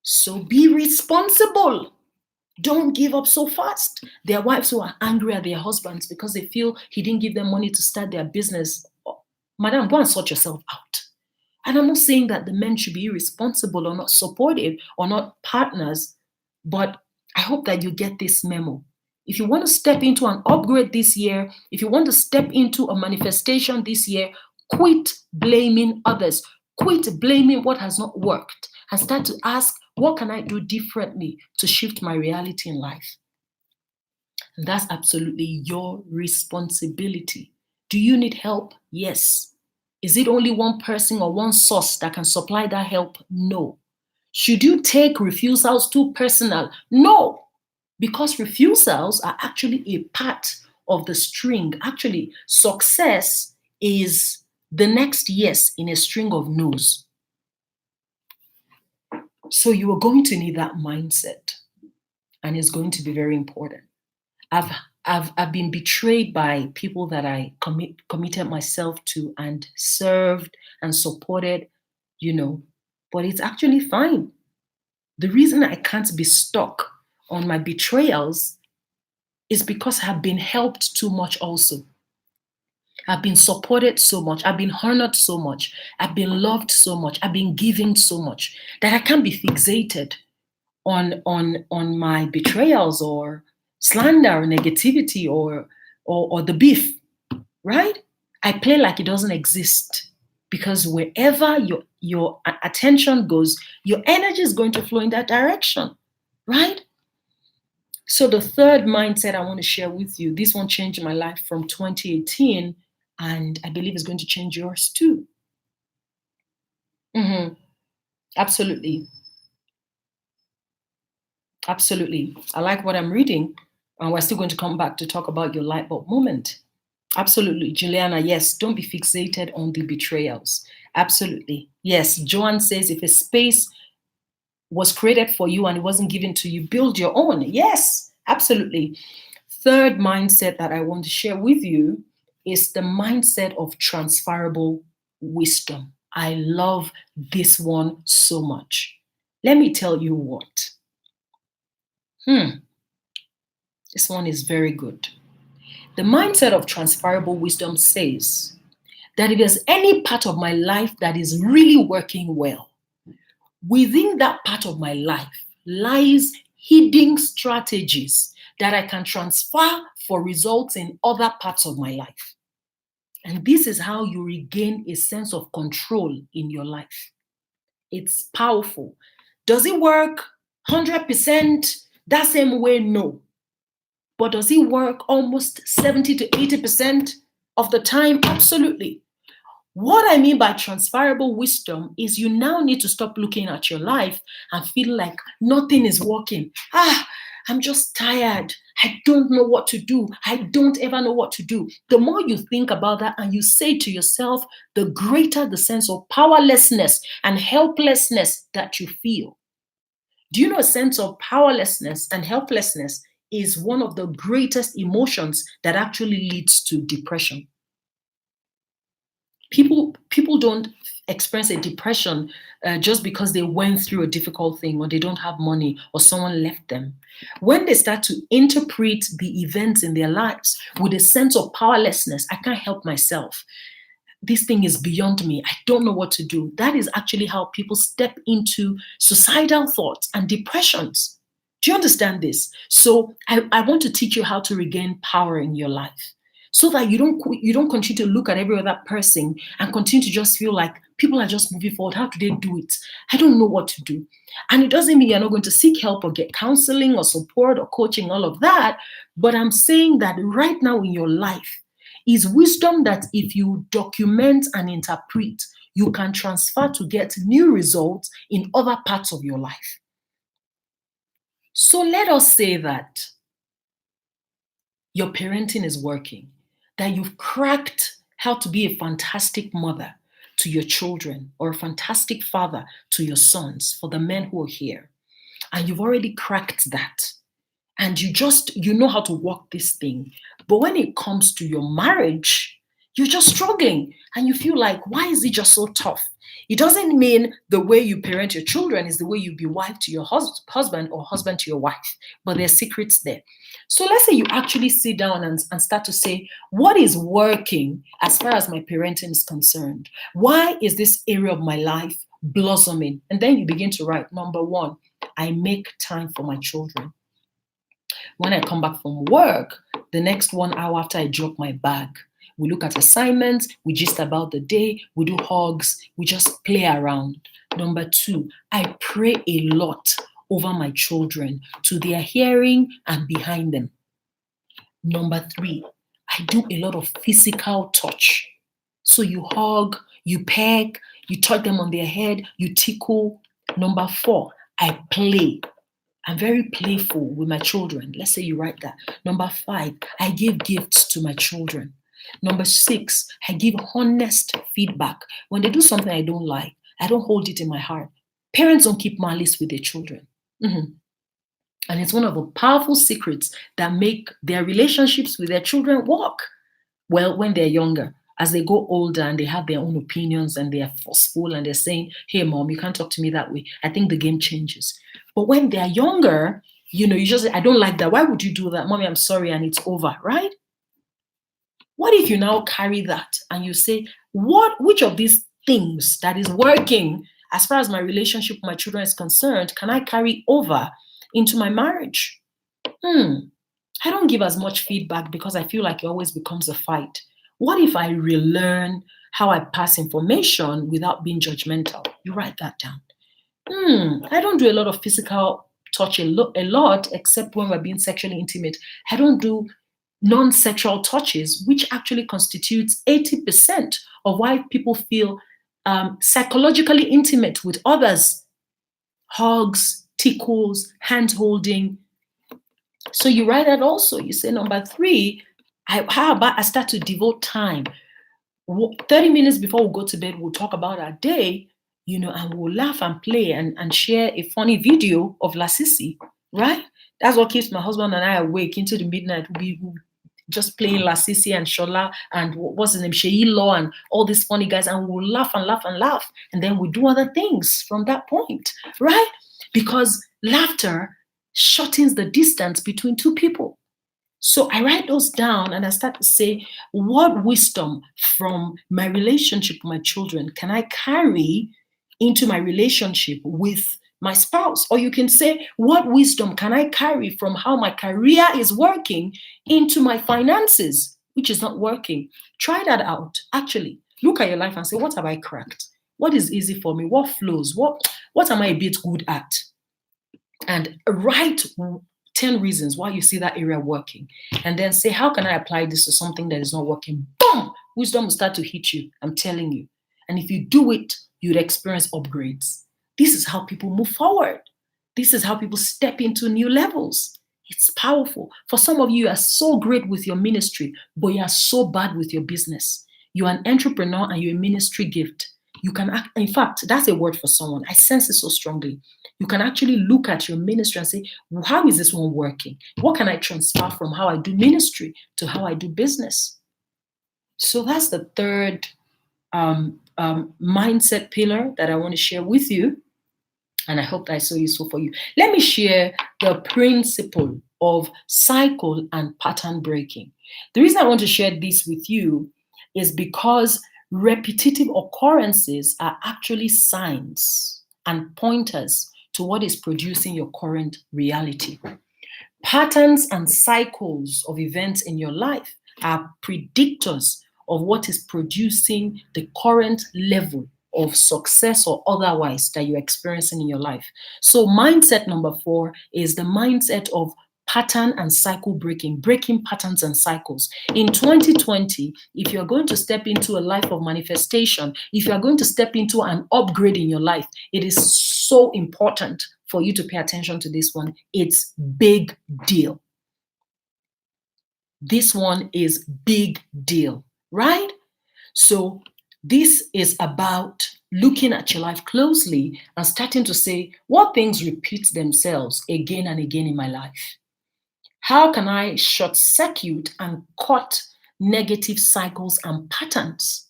So be responsible. Don't give up so fast. There are wives who are angry at their husbands because they feel he didn't give them money to start their business. Madam, go and sort yourself out. And I'm not saying that the men should be irresponsible or not supportive or not partners, but I hope that you get this memo. If you want to step into an upgrade this year, if you want to step into a manifestation this year, quit blaming others. Quit blaming what has not worked and start to ask, what can I do differently to shift my reality in life? And that's absolutely your responsibility. Do you need help? Yes. Is it only one person or one source that can supply that help? No. Should you take refusals too personal? No. Because refusals are actually a part of the string. Actually, success is the next yes in a string of no's. So you are going to need that mindset, and it's going to be very important. I've been betrayed by people that I committed myself to and served and supported, but it's actually fine. The reason I can't be stuck on my betrayals is because I've been helped too much also. I've been supported so much. I've been honored so much. I've been loved so much. I've been given so much that I can't be fixated on my betrayals or slander or negativity or the beef, right? I play like it doesn't exist because wherever your attention goes, your energy is going to flow in that direction, right? So the third mindset I want to share with you, this one changed my life from 2018, and I believe it's going to change yours too. Mhm. Absolutely. Absolutely. I like what I'm reading. And we're still going to come back to talk about your light bulb moment. Absolutely. Juliana, yes, don't be fixated on the betrayals. Absolutely. Yes. Joan says if a space was created for you and it wasn't given to you, build your own. Yes, absolutely. Third mindset that I want to share with you is the mindset of transferable wisdom. I love this one so much. Let me tell you what. This one is very good. The mindset of transferable wisdom says that if there's any part of my life that is really working well, within that part of my life lies hidden strategies that I can transfer for results in other parts of my life. And this is how you regain a sense of control in your life. It's powerful. Does it work 100% that same way? No. But does it work almost 70 to 80% of the time? Absolutely. What I mean by transferable wisdom is you now need to stop looking at your life and feel like nothing is working. I'm just tired. I don't know what to do. I don't ever know what to do. The more you think about that and you say to yourself, the greater the sense of powerlessness and helplessness that you feel. Do you know a sense of powerlessness and helplessness is one of the greatest emotions that actually leads to depression? People don't experience a depression just because they went through a difficult thing or they don't have money or someone left them. When they start to interpret the events in their lives with a sense of powerlessness, I can't help myself, this thing is beyond me, I don't know what to do, that is actually how people step into suicidal thoughts and depressions. Do you understand this? So I want to teach you how to regain power in your life so that you don't continue to look at every other person and continue to just feel like people are just moving forward. How do they do it? I don't know what to do. And it doesn't mean you're not going to seek help or get counseling or support or coaching, all of that. But I'm saying that right now in your life is wisdom that if you document and interpret, you can transfer to get new results in other parts of your life. So let us say that your parenting is working, that you've cracked how to be a fantastic mother to your children or a fantastic father to your sons, for the men who are here, and you've already cracked that. And you know how to walk this thing. But when it comes to your marriage, you're just struggling and you feel like, why is it just so tough? It doesn't mean the way you parent your children is the way you be wife to your husband or husband to your wife, but there's secrets there. So let's say you actually sit down and start to say, what is working as far as my parenting is concerned? Why is this area of my life blossoming? And then you begin to write, number one, I make time for my children. When I come back from work, the next 1 hour after I drop my bag, we look at assignments, we gist about the day, we do hugs, we just play around. Number two, I pray a lot over my children to their hearing and behind them. Number three, I do a lot of physical touch. So you hug, you peck, you touch them on their head, you tickle. Number four, I play. I'm very playful with my children. Let's say you write that. Number five, I give gifts to my children. Number six, I give honest feedback. When they do something I don't like, I don't hold it in my heart. Parents don't keep malice with their children. Mhm. And it's one of the powerful secrets that make their relationships with their children work well when they're younger. As they go older and they have their own opinions and they are forceful and they're saying, hey, mom, you can't talk to me that way, I think the game changes. But when they're younger, you just say, I don't like that. Why would you do that? Mommy, I'm sorry, and it's over, right? What if you now carry that and you say, which of these things that is working as far as my relationship with my children is concerned, can I carry over into my marriage? I don't give as much feedback because I feel like it always becomes a fight. What if I relearn how I pass information without being judgmental? You write that down. I don't do a lot of physical touch a lot, except when we're being sexually intimate. I don't do non-sexual touches, which actually constitutes 80% of why people feel psychologically intimate with others. Hugs, tickles, hand holding. So you write that also. You say, number 3, how about I start to devote time? 30 minutes before we go to bed, we'll talk about our day, and we'll laugh and play and share a funny video of Lasisi, right? That's what keeps my husband and I awake into the midnight. We'll be just playing Lasisi and Shola and what's his name, Sheilo and all these funny guys, and we'll laugh and laugh and laugh. And then we do other things from that point, right? Because laughter shortens the distance between two people. So I write those down and I start to say, what wisdom from my relationship with my children can I carry into my relationship with my spouse? Or you can say, what wisdom can I carry from how my career is working into my finances, which is not working? Try that out. Actually, look at your life and say, what have I cracked? What is easy for me? What flows? What am I a bit good at? And write 10 reasons why you see that area working. And then say, how can I apply this to something that is not working? Boom! Wisdom will start to hit you. I'm telling you. And if you do it, you'd experience upgrades. This is how people move forward. This is how people step into new levels. It's powerful. For some of you are so great with your ministry, but you are so bad with your business. You're an entrepreneur and you're a ministry gift. You can act, in fact, that's a word for someone. I sense it so strongly. You can actually look at your ministry and say, how is this one working? What can I transfer from how I do ministry to how I do business? So that's the third mindset pillar that I want to share with you. And I hope that's so useful for you. Let me share the principle of cycle and pattern breaking. The reason I want to share this with you is because repetitive occurrences are actually signs and pointers to what is producing your current reality. Patterns and cycles of events in your life are predictors of what is producing the current level of success or otherwise that you're experiencing in your life. So mindset number 4 is the mindset of pattern and cycle breaking patterns and cycles. In 2020, if you're going to step into a life of manifestation, if you're going to step into an upgrade in your life, it is so important for you to pay attention to this one. It's big deal. This one is big deal, right? So this is about looking at your life closely and starting to say, what things repeat themselves again and again in my life? How can I short circuit and cut negative cycles and patterns?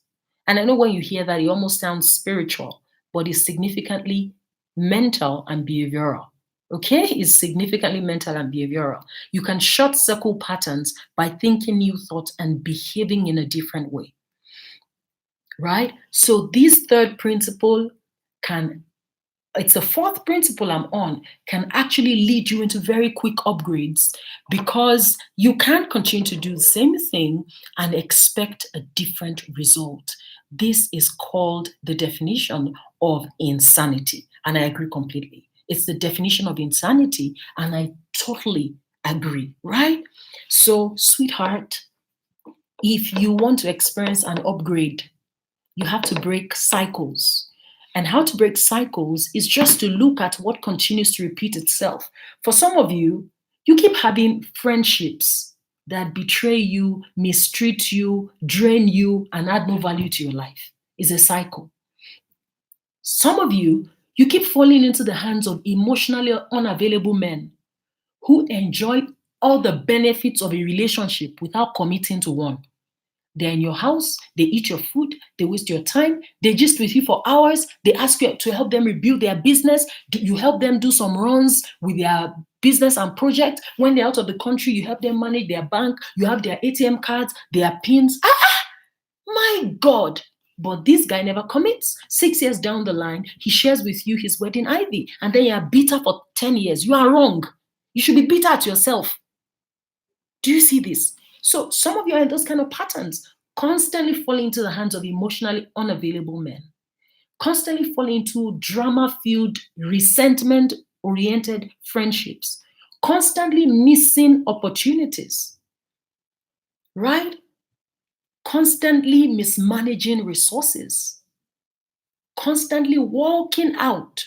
And I know when you hear that, it almost sounds spiritual, but it's significantly mental and behavioral. Okay, it's significantly mental and behavioral. You can short circle patterns by thinking new thoughts and behaving in a different way. Right? So this third principle it's the fourth principle I'm on, can actually lead you into very quick upgrades because you can't continue to do the same thing and expect a different result. This is called the definition of insanity. And I agree completely. It's the definition of insanity. And I totally agree, right? So, sweetheart, if you want to experience an upgrade, you have to break cycles. And how to break cycles is just to look at what continues to repeat itself. For some of you, you keep having friendships that betray you, mistreat you, drain you, and add no value to your life. It's a cycle. Some of you, you keep falling into the hands of emotionally unavailable men who enjoy all the benefits of a relationship without committing to one. They're in your house, they eat your food, they waste your time, they gist with you for hours, they ask you to help them rebuild their business. You help them do some runs with their business and project. When they're out of the country, you help them manage their bank, you have their ATM cards, their pins. My God. But this guy never commits. 6 years down the line, he shares with you his wedding ivy, and then you are bitter for 10 years. You are wrong. You should be bitter at yourself. Do you see this? So some of you are in those kind of patterns, constantly falling into the hands of emotionally unavailable men, constantly falling into drama-filled, resentment-oriented friendships, constantly missing opportunities, right? Constantly mismanaging resources, constantly walking out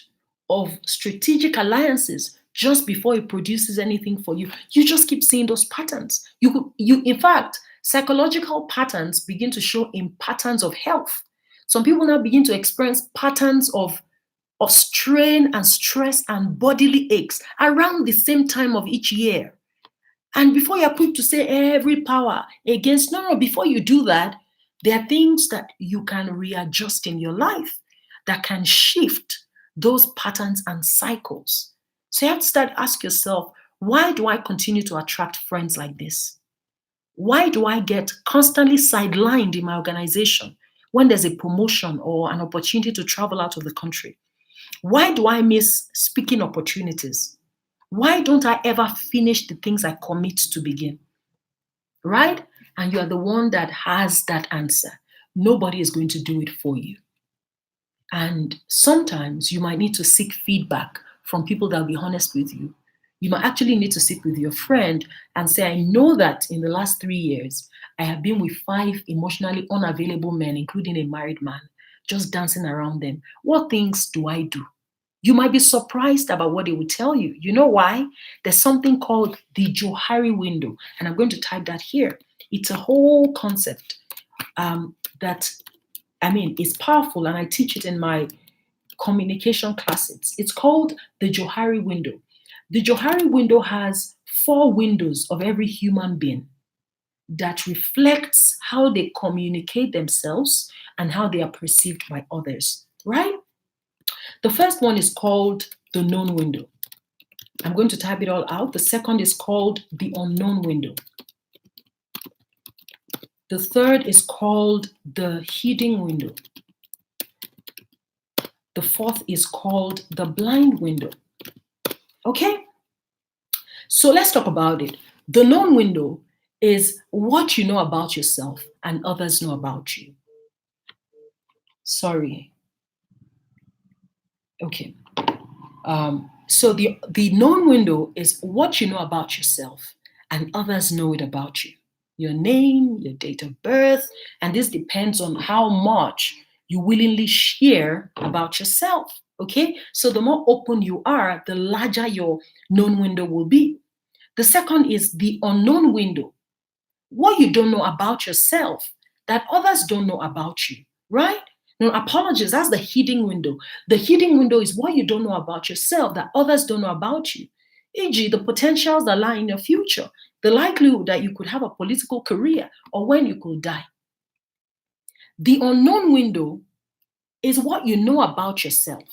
of strategic alliances just before it produces anything for you. You just keep seeing those patterns. In fact, psychological patterns begin to show in patterns of health. Some people now begin to experience patterns of strain and stress and bodily aches around the same time of each year. And before you're quick to say every power against, no, before you do that, there are things that you can readjust in your life that can shift those patterns and cycles. So you have to start ask yourself, why do I continue to attract friends like this? Why do I get constantly sidelined in my organization when there's a promotion or an opportunity to travel out of the country? Why do I miss speaking opportunities? Why don't I ever finish the things I commit to begin? Right? And you are the one that has that answer. Nobody is going to do it for you. And sometimes you might need to seek feedback from people that will be honest with you. You might actually need to sit with your friend and say, I know that in the last 3 years, I have been with 5 emotionally unavailable men, including a married man, just dancing around them. What things do I do? You might be surprised about what they will tell you. You know why? There's something called the Johari window. And I'm going to type that here. It's a whole concept that, is powerful. And I teach it in my communication classes. It's called the Johari window. The Johari window has 4 windows of every human being that reflects how they communicate themselves and how they are perceived by others, right? The first one is called the known window. I'm going to type it all out. The second is called the unknown window. The third is called the hidden window. The fourth is called the blind window. Okay? So let's talk about it. The known window is what you know about yourself and others know about you. Sorry. Okay. So the known window is what you know about yourself and others know it about you. Your name, your date of birth, and this depends on how much you willingly share about yourself. Okay? So the more open you are, the larger your known window will be. The second is the unknown window. What you don't know about yourself that others don't know about you, right? No, apologies, that's the hidden window. The hidden window is what you don't know about yourself that others don't know about you. E.g., the potentials that lie in your future, the likelihood that you could have a political career or when you could die. The unknown window is what you know about yourself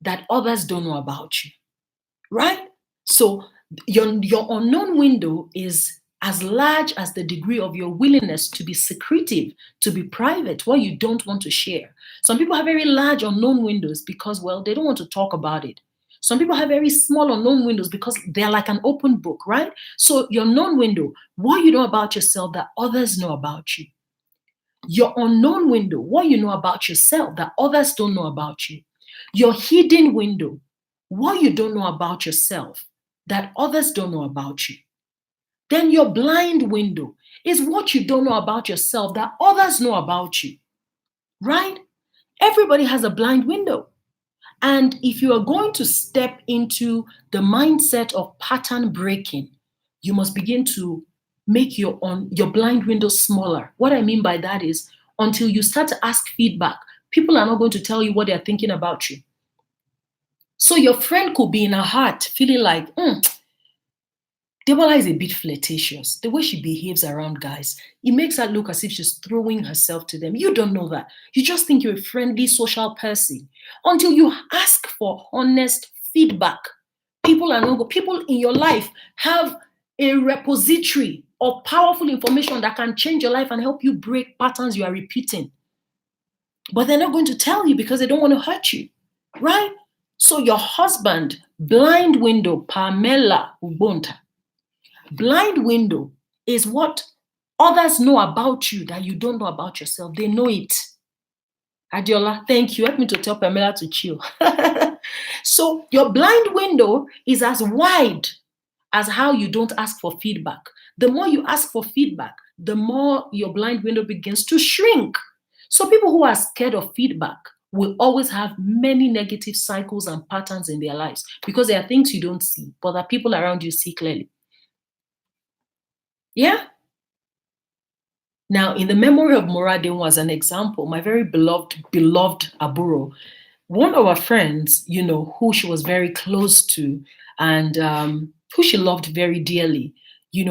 that others don't know about you, right? So your unknown window is as large as the degree of your willingness to be secretive, to be private, what you don't want to share. Some people have very large unknown windows because, well, they don't want to talk about it. Some people have very small unknown windows because they're like an open book, right? So your known window, what you know about yourself that others know about you. Your unknown window, what you know about yourself that others don't know about you. Your hidden window, what you don't know about yourself that others don't know about you. Then your blind window is what you don't know about yourself that others know about you, right? Everybody has a blind window. And if you are going to step into the mindset of pattern breaking, you must begin to make your blind window smaller. What I mean by that is until you start to ask feedback, people are not going to tell you what they're thinking about you. So your friend could be in her heart feeling like, Debola is a bit flirtatious. The way she behaves around guys, it makes her look as if she's throwing herself to them. You don't know that. You just think you're a friendly social person until you ask for honest feedback. People are not good. People in your life have a repository of powerful information that can change your life and help you break patterns you are repeating. But they're not going to tell you because they don't want to hurt you, right? So your husband, blind window, Pamela Ubonta. Blind window is what others know about you that you don't know about yourself. They know it. Adiola, thank you. Help me to tell Pamela to chill. So your blind window is as wide as how you don't ask for feedback. The more you ask for feedback, the more your blind window begins to shrink. So people who are scared of feedback will always have many negative cycles and patterns in their lives because there are things you don't see, but that people around you see clearly. Yeah? Now, in the memory of Moradin as an example, my very beloved Aburo, one of our friends, who she was very close to and who she loved very dearly,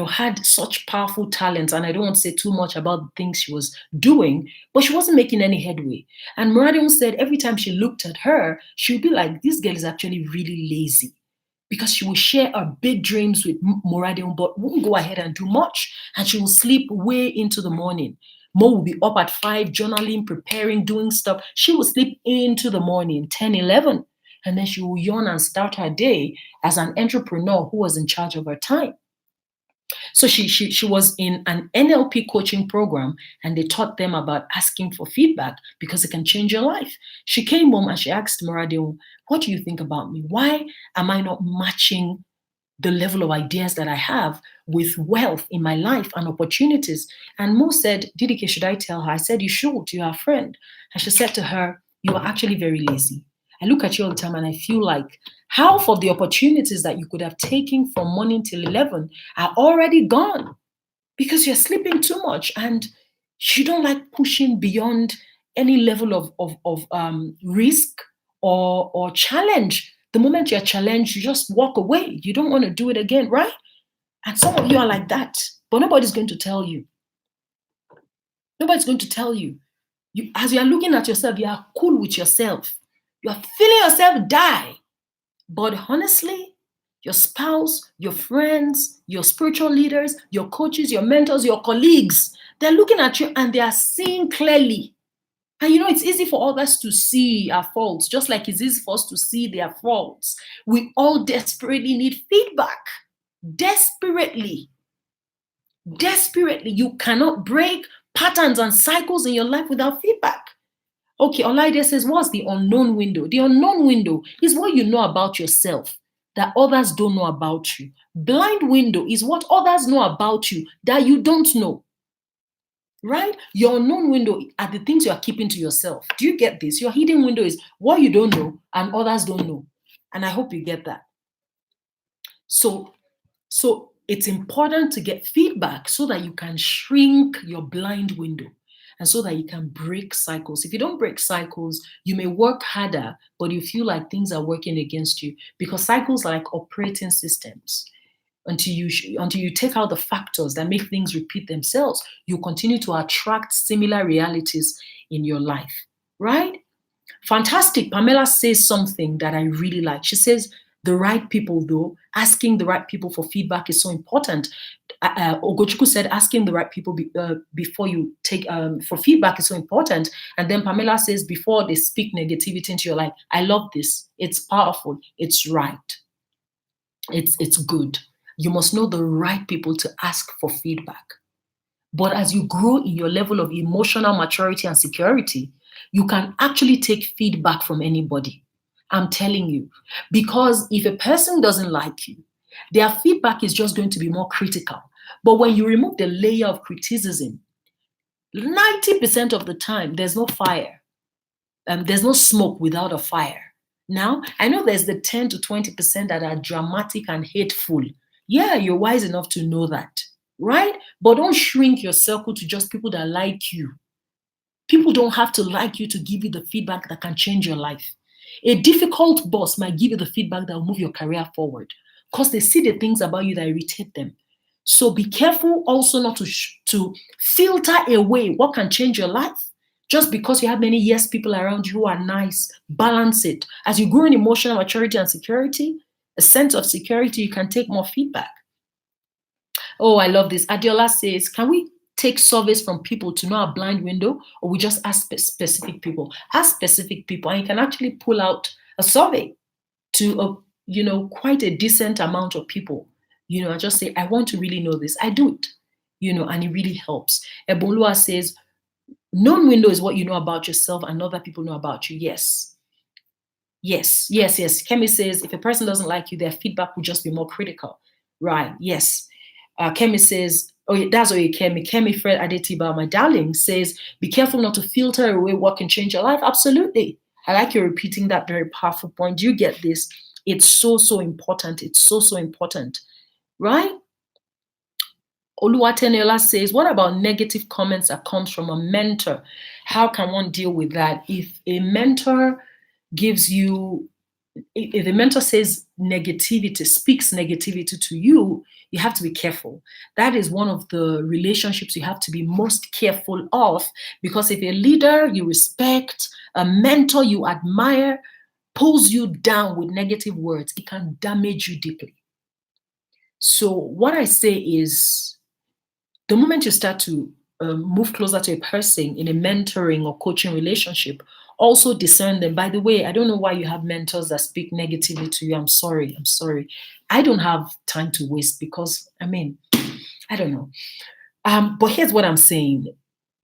had such powerful talents. And I don't want to say too much about the things she was doing, but she wasn't making any headway. And Moradin said every time she looked at her, she would be like, this girl is actually really lazy, because she will share her big dreams with Moradin, but won't go ahead and do much. And she will sleep way into the morning. Mo will be up at 5, journaling, preparing, doing stuff. She will sleep into the morning, 10, 11. And then she will yawn and start her day as an entrepreneur who was in charge of her time. So she was in an NLP coaching program, and they taught them about asking for feedback because it can change your life. She came home and she asked Moradin, what do you think about me? Why am I not matching the level of ideas that I have with wealth in my life and opportunities? And Mo said, Didike, should I tell her? I said, you should, you're a friend. And she said to her, you are actually very lazy. I look at you all the time and I feel like half of the opportunities that you could have taken from morning till 11 are already gone because you're sleeping too much and you don't like pushing beyond any level of risk or challenge. The moment you're challenged, you just walk away. You don't want to do it again, right? And some of you are like that, but nobody's going to tell you. Nobody's going to tell you. As you're looking at yourself, you are cool with yourself. You're feeling yourself die. But honestly, your spouse, your friends, your spiritual leaders, your coaches, your mentors, your colleagues, they're looking at you and they are seeing clearly. And it's easy for others to see our faults, just like it's easy for us to see their faults. We all desperately need feedback. Desperately. Desperately. You cannot break patterns and cycles in your life without feedback. Okay, Olaide says, what's the unknown window? The unknown window is what you know about yourself that others don't know about you. Blind window is what others know about you that you don't know. Right? Your unknown window are the things you are keeping to yourself. Do you get this? Your hidden window is what you don't know and others don't know. And I hope you get that. So it's important to get feedback so that you can shrink your blind window and so that you can break cycles. If you don't break cycles, you may work harder, but you feel like things are working against you because cycles are like operating systems. Until you take out the factors that make things repeat themselves, you continue to attract similar realities in your life, right? Fantastic. Pamela says something that I really like. She says, the right people, though, asking the right people for feedback is so important. Ogochukwu said asking the right people before you take for feedback is so important. And then Pamela says before they speak negativity into your life, I love this. It's powerful. It's right. It's good. You must know the right people to ask for feedback. But as you grow in your level of emotional maturity and security, you can actually take feedback from anybody. I'm telling you. Because if a person doesn't like you, their feedback is just going to be more critical. But when you remove the layer of criticism, 90% of the time, there's no fire. There's no smoke without a fire. Now, I know there's the 10 to 20% that are dramatic and hateful. Yeah, you're wise enough to know that, right? But don't shrink your circle to just people that like you. People don't have to like you to give you the feedback that can change your life. A difficult boss might give you the feedback that will move your career forward. because they see the things about you that irritate them. So be careful also not to filter away what can change your life. Just because you have many yes people around you who are nice, balance it. As you grow in emotional maturity and security, a sense of security, you can take more feedback. Oh, I love this. Adiola says, can we take surveys from people to know a blind window, or we just ask specific people? Ask specific people, and you can actually pull out a survey to quite a decent amount of people. I just say, I want to really know this. I do it, and it really helps. Ebonlua says, known window is what you know about yourself and other people know about you. Yes. Yes. Kemi says, if a person doesn't like you, their feedback will just be more critical. Right. Yes. Kemi says, oh, yeah, that's okay, Kemi. Kemi Fred Adetiba, my darling, says, be careful not to filter away what can change your life. Absolutely. I like you repeating that very powerful point. You get this. It's so, so important. It's so, so important. Right? Oluwateniola says, what about negative comments that comes from a mentor? How can one deal with that? If a mentor gives you, if the mentor says negativity, speaks negativity to you, you have to be careful. That is one of the relationships you have to be most careful of, because if a leader you respect, a mentor you admire, pulls you down with negative words, it can damage you deeply. So what I say is, the moment you start to move closer to a person in a mentoring or coaching relationship, also discern them. By the way, I don't know why you have mentors that speak negatively to you. I'm sorry. I don't have time to waste because, I don't know. But here's what I'm saying.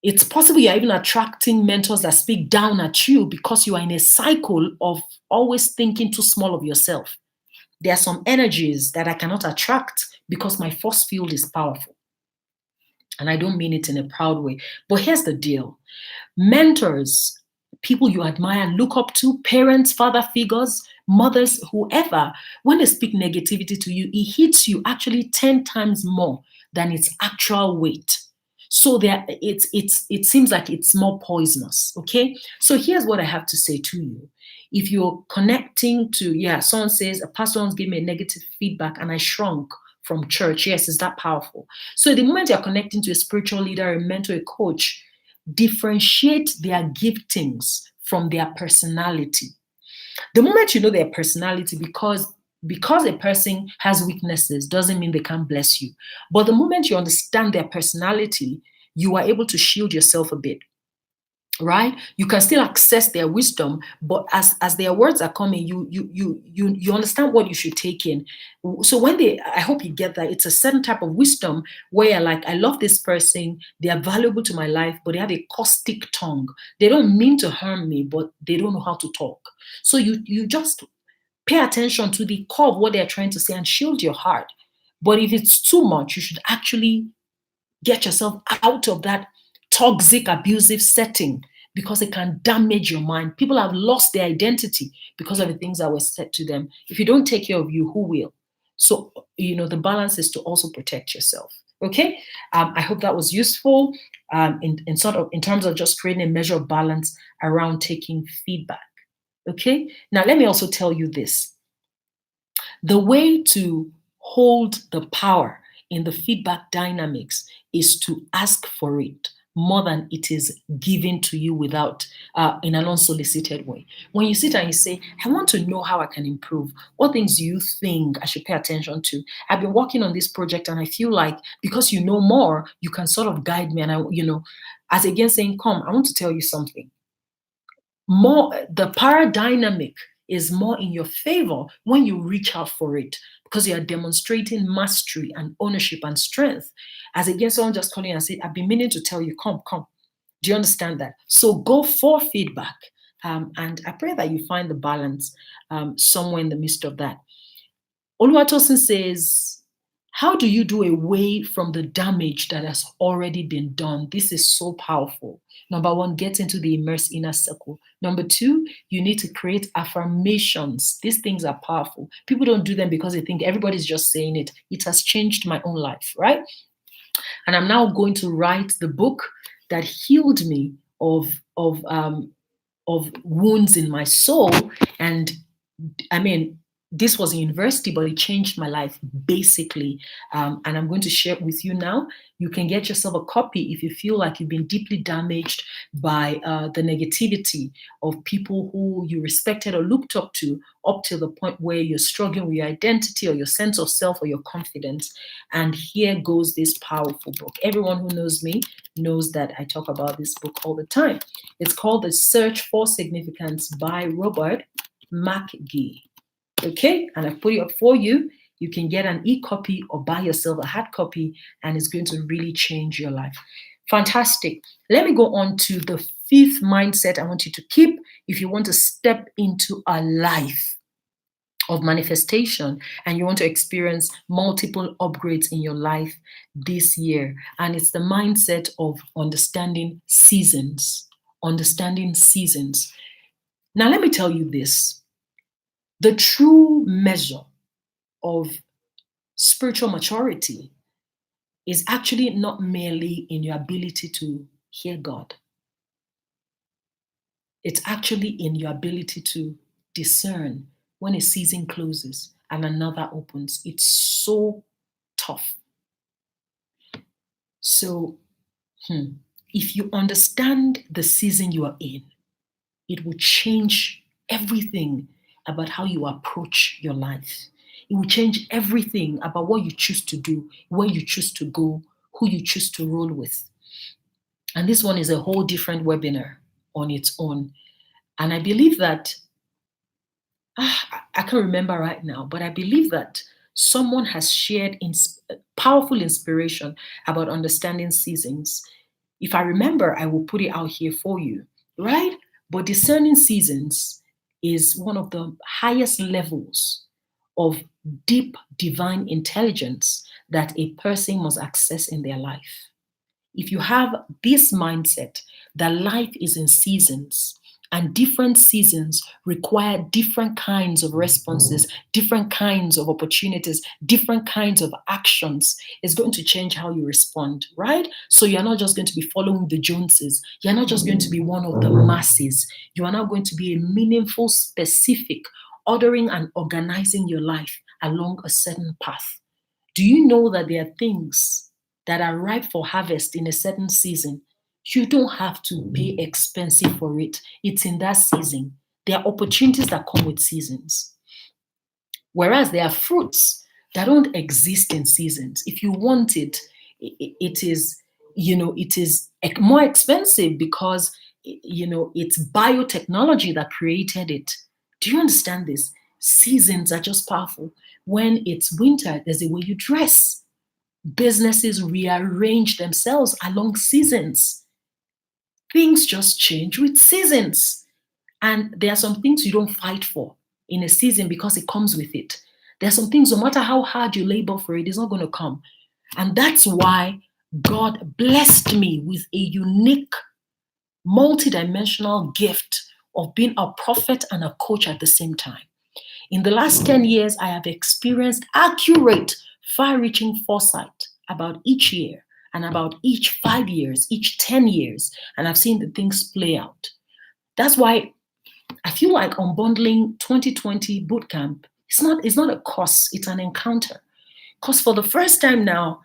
It's possible you're even attracting mentors that speak down at you because you are in a cycle of always thinking too small of yourself. There are some energies that I cannot attract because my force field is powerful. And I don't mean it in a proud way. But here's the deal. Mentors, people you admire, look up to, parents, father figures, mothers, whoever, when they speak negativity to you, it hits you actually 10 times more than its actual weight. So it seems like it's more poisonous. Okay. So here's what I have to say to you. If you're connecting to, someone says a pastor once gave me a negative feedback and I shrunk from church. Yes, is that powerful? So the moment you're connecting to a spiritual leader, a mentor, a coach, differentiate their giftings from their personality. The moment you know their personality, because a person has weaknesses doesn't mean they can't bless you. But the moment you understand their personality, you are able to shield yourself a bit. Right? You can still access their wisdom, but as their words are coming, you understand what you should take in. So I hope you get that. It's a certain type of wisdom where you're like, I love this person, they are valuable to my life, but they have a caustic tongue. They don't mean to harm me, but they don't know how to talk. So you just pay attention to the core of what they're trying to say and shield your heart. But if it's too much, you should actually get yourself out of that toxic, abusive setting, because it can damage your mind. People have lost their identity because of the things that were said to them. If you don't take care of you, who will? So, the balance is to also protect yourself. Okay. I hope that was useful in terms of just creating a measure of balance around taking feedback. Okay. Now, let me also tell you this. The way to hold the power in the feedback dynamics is to ask for it more than it is given to you without in an unsolicited way. When you sit and you say, I want to know how I can improve, what things do you think I should pay attention to? I've been working on this project and I feel like because you know more, you can sort of guide me. And as again saying, come, I want to tell you something. The power dynamic is more in your favor when you reach out for it, because you are demonstrating mastery and ownership and strength. As again, someone just calling and say, I've been meaning to tell you, come. Do you understand that? So go for feedback. And I pray that you find the balance somewhere in the midst of that. Oluwatosin says, how do you do away from the damage that has already been done? This is so powerful. Number one, get into the immersed inner circle. Number two, you need to create affirmations. These things are powerful. People don't do them because they think everybody's just saying it. It has changed my own life, right? And I'm now going to write the book that healed me of wounds in my soul. And This was a university, but it changed my life basically. And I'm going to share it with you now. You can get yourself a copy if you feel like you've been deeply damaged by the negativity of people who you respected or looked up to the point where you're struggling with your identity or your sense of self or your confidence. And here goes this powerful book. Everyone who knows me knows that I talk about this book all the time. It's called The Search for Significance by Robert McGee. Okay, and I've put it up for you. You can get an e-copy or buy yourself a hard copy, and it's going to really change your life. Fantastic. Let me go on to the fifth mindset I want you to keep if you want to step into a life of manifestation and you want to experience multiple upgrades in your life this year. And it's the mindset of understanding seasons. Understanding seasons. Now, let me tell you this. The true measure of spiritual maturity is actually not merely in your ability to hear God. It's actually in your ability to discern when a season closes and another opens. It's so tough. So, if you understand the season you are in, it will change everything about how you approach your life. It will change everything about what you choose to do, where you choose to go, who you choose to roll with. And this one is a whole different webinar on its own. And I believe that, I can't remember right now, but I believe that someone has shared powerful inspiration about understanding seasons. If I remember, I will put it out here for you, right? But discerning seasons is one of the highest levels of deep divine intelligence that a person must access in their life. If you have this mindset that life is in seasons and different seasons require different kinds of responses, different kinds of opportunities, different kinds of actions, it's going to change how you respond, right? So you're not just going to be following the Joneses. You're not just going to be one of the masses. You are now going to be a meaningful, specific, ordering and organizing your life along a certain path. Do you know that there are things that are ripe for harvest in a certain season? You don't have to pay expensive for it. It's in that season. There are opportunities that come with seasons. Whereas there are fruits that don't exist in seasons. If you want it, it is, it is more expensive because, it's biotechnology that created it. Do you understand this? Seasons are just powerful. When it's winter, there's a way you dress. Businesses rearrange themselves along seasons. Things just change with seasons. And there are some things you don't fight for in a season because it comes with it. There are some things, no matter how hard you labor for it, it's not going to come. And that's why God blessed me with a unique, multidimensional gift of being a prophet and a coach at the same time. In the last 10 years, I have experienced accurate, far reaching foresight about each year and about each 5 years, each 10 years. And I've seen the things play out. That's why I feel like unbundling 2020 bootcamp, it's not a course, it's an encounter. Because for the first time now,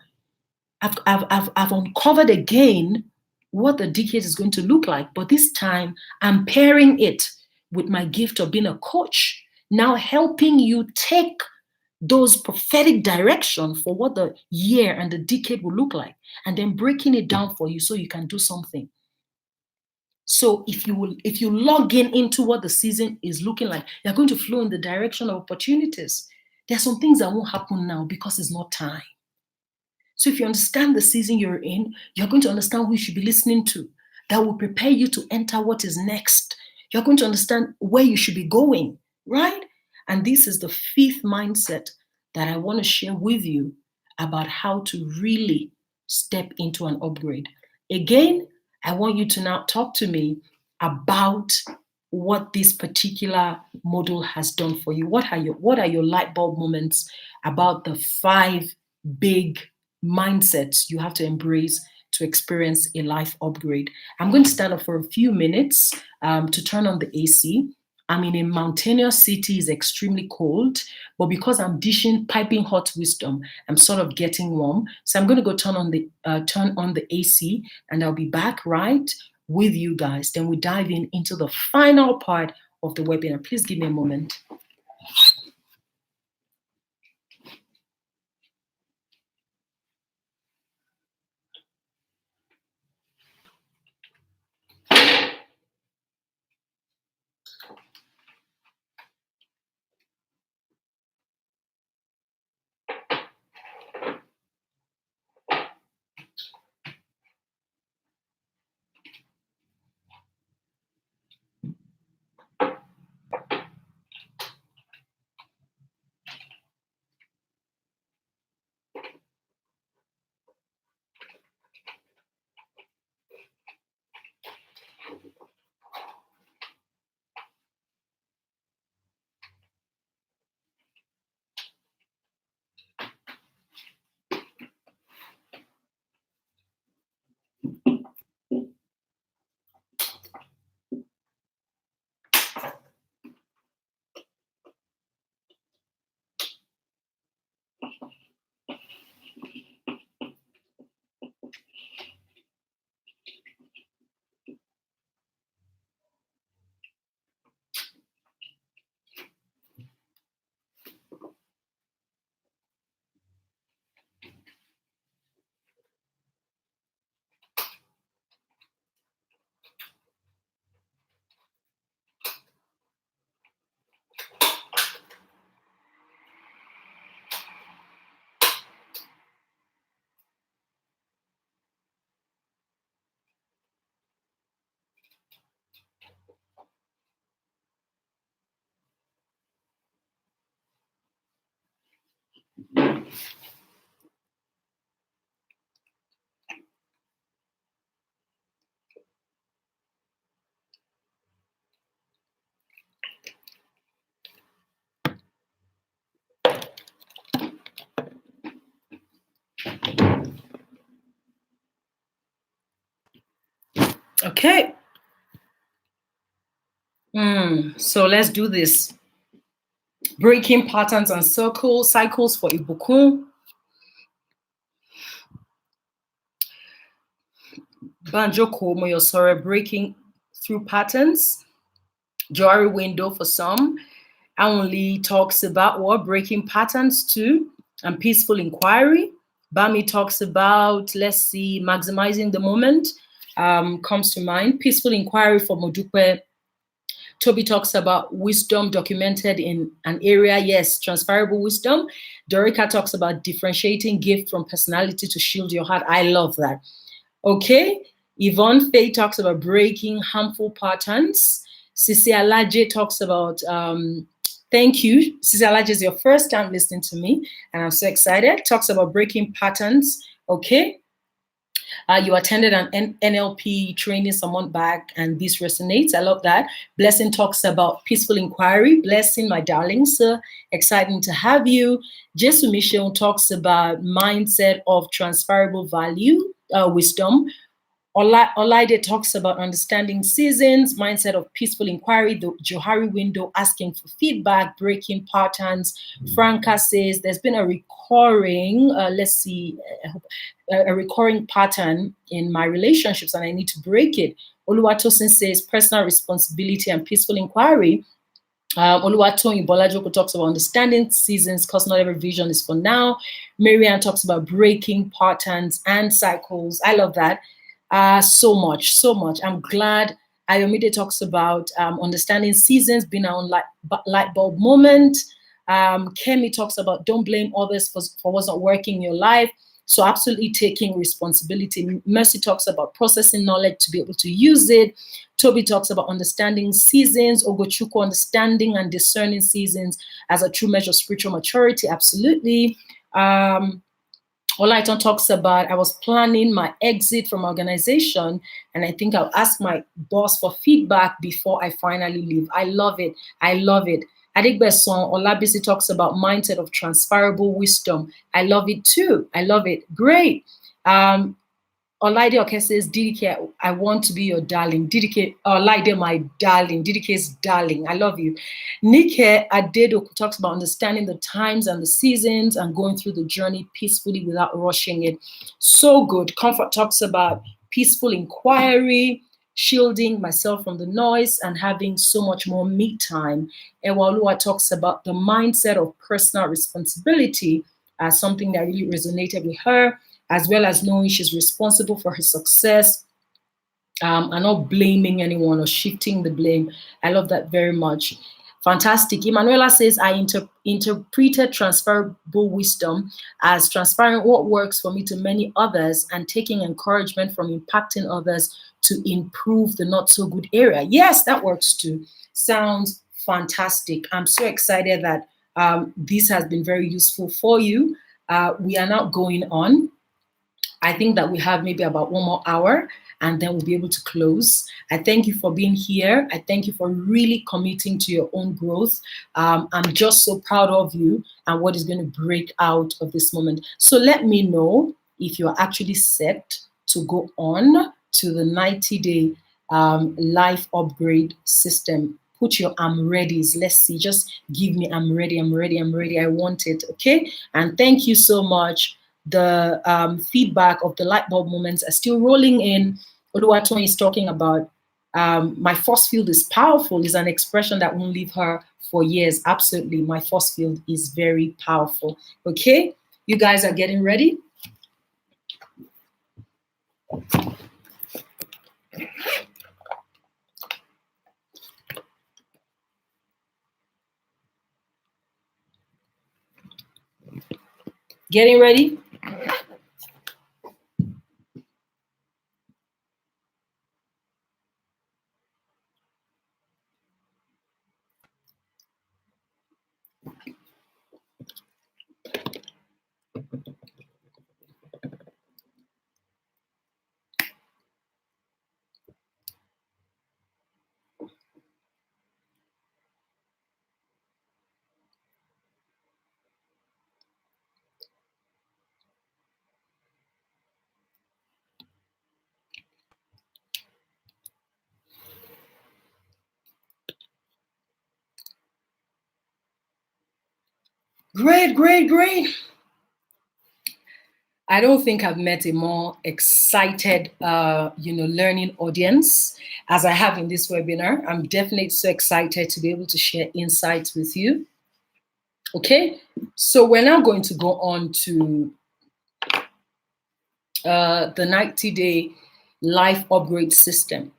I've uncovered again what the decade is going to look like. But this time, I'm pairing it with my gift of being a coach, now helping you take those prophetic direction for what the year and the decade will look like, and then breaking it down for you so you can do something. So if you log into what the season is looking like, you're going to flow in the direction of opportunities. There are some things that won't happen now because it's not time. So if you understand the season you're in, you're going to understand who you should be listening to. That will prepare you to enter what is next. You're going to understand where you should be going, right? And this is the fifth mindset that I want to share with you about how to really step into an upgrade. Again, I want you to now talk to me about what this particular model has done for you. What are your light bulb moments about the 5 big mindsets you have to embrace to experience a life upgrade? I'm going to stand up for a few minutes to turn on the AC. I'm in a mountainous city, it's extremely cold, but because I'm dishing piping hot wisdom, I'm sort of getting warm. So I'm going to go turn on the AC, and I'll be back right with you guys. Then we dive in into the final part of the webinar. Please give me a moment. Okay. So let's do this. Breaking patterns and cycles for Ibukun. Banjoko Moyosore, breaking through patterns. Jory window for some. Only talks about what breaking patterns too, and peaceful inquiry. Bami talks about, let's see, maximizing the moment comes to mind. Peaceful inquiry for Modupe. Toby talks about wisdom documented in an area. Yes, transferable wisdom. Dorica talks about differentiating gift from personality to shield your heart. I love that. Okay. Yvonne Faye talks about breaking harmful patterns. Sisi Alaje talks about, thank you. Sisi Alaje is your first time listening to me, and I'm so excited. Talks about breaking patterns. Okay. You attended an NLP training someone back, and this resonates. I love that. Blessing talks about peaceful inquiry. Blessing, my darling, sir. Exciting to have you. Jesu Michel talks about mindset of transferable value, wisdom. Olaide talks about understanding seasons, mindset of peaceful inquiry, the Johari window, asking for feedback, breaking patterns. Franca says there's been a recurring, a recurring pattern in my relationships and I need to break it. Oluwatosin says personal responsibility and peaceful inquiry. Oluwatoyin Bolajoko talks about understanding seasons because not every vision is for now. Marianne talks about breaking patterns and cycles. I love that. So much. I'm glad Ayomide talks about understanding seasons, being our own light bulb moment. Kemi talks about don't blame others for what's not working in your life. So absolutely taking responsibility. Mercy talks about processing knowledge to be able to use it. Toby talks about understanding seasons. Ogochukwu, understanding and discerning seasons as a true measure of spiritual maturity. Absolutely. Olaiton talks about, I was planning my exit from organization, and I think I'll ask my boss for feedback before I finally leave. I love it. Adigbeson Olabisi talks about mindset of transferable wisdom. I love it too. I love it. Great. Olaide Oke says, DDK, I want to be your darling. DDK, Olaide, my darling. DDK's darling. I love you. Nike Adedoku talks about understanding the times and the seasons and going through the journey peacefully without rushing it. So good. Comfort talks about peaceful inquiry, shielding myself from the noise, and having so much more me time. Ewalua talks about the mindset of personal responsibility as something that really resonated with her, as well as knowing she's responsible for her success, and not blaming anyone or shifting the blame. I love that very much. Fantastic. Emanuela says, I interpreted transferable wisdom as transferring what works for me to many others and taking encouragement from impacting others to improve the not so good area. Yes, that works too. Sounds fantastic. I'm so excited that this has been very useful for you. We are now going on. I think that we have maybe about 1 more hour and then we'll be able to close. I thank you for being here. I thank you for really committing to your own growth. I'm just so proud of you and what is going to break out of this moment. So let me know if you're actually set to go on to the 90-day life upgrade system. Put your I'm readies. Let's see. Just give me I'm ready, I'm ready, I'm ready. I want it. Okay. And thank you so much. The feedback of the light bulb moments are still rolling in. Oluwatoyin is talking about my force field is powerful is an expression that won't leave her for years. Absolutely. My force field is very powerful. Okay. You guys are getting ready. Getting ready? Great, great, great. I don't think I've met a more excited, learning audience as I have in this webinar. I'm definitely so excited to be able to share insights with you. Okay, so we're now going to go on to the 90-day life upgrade system,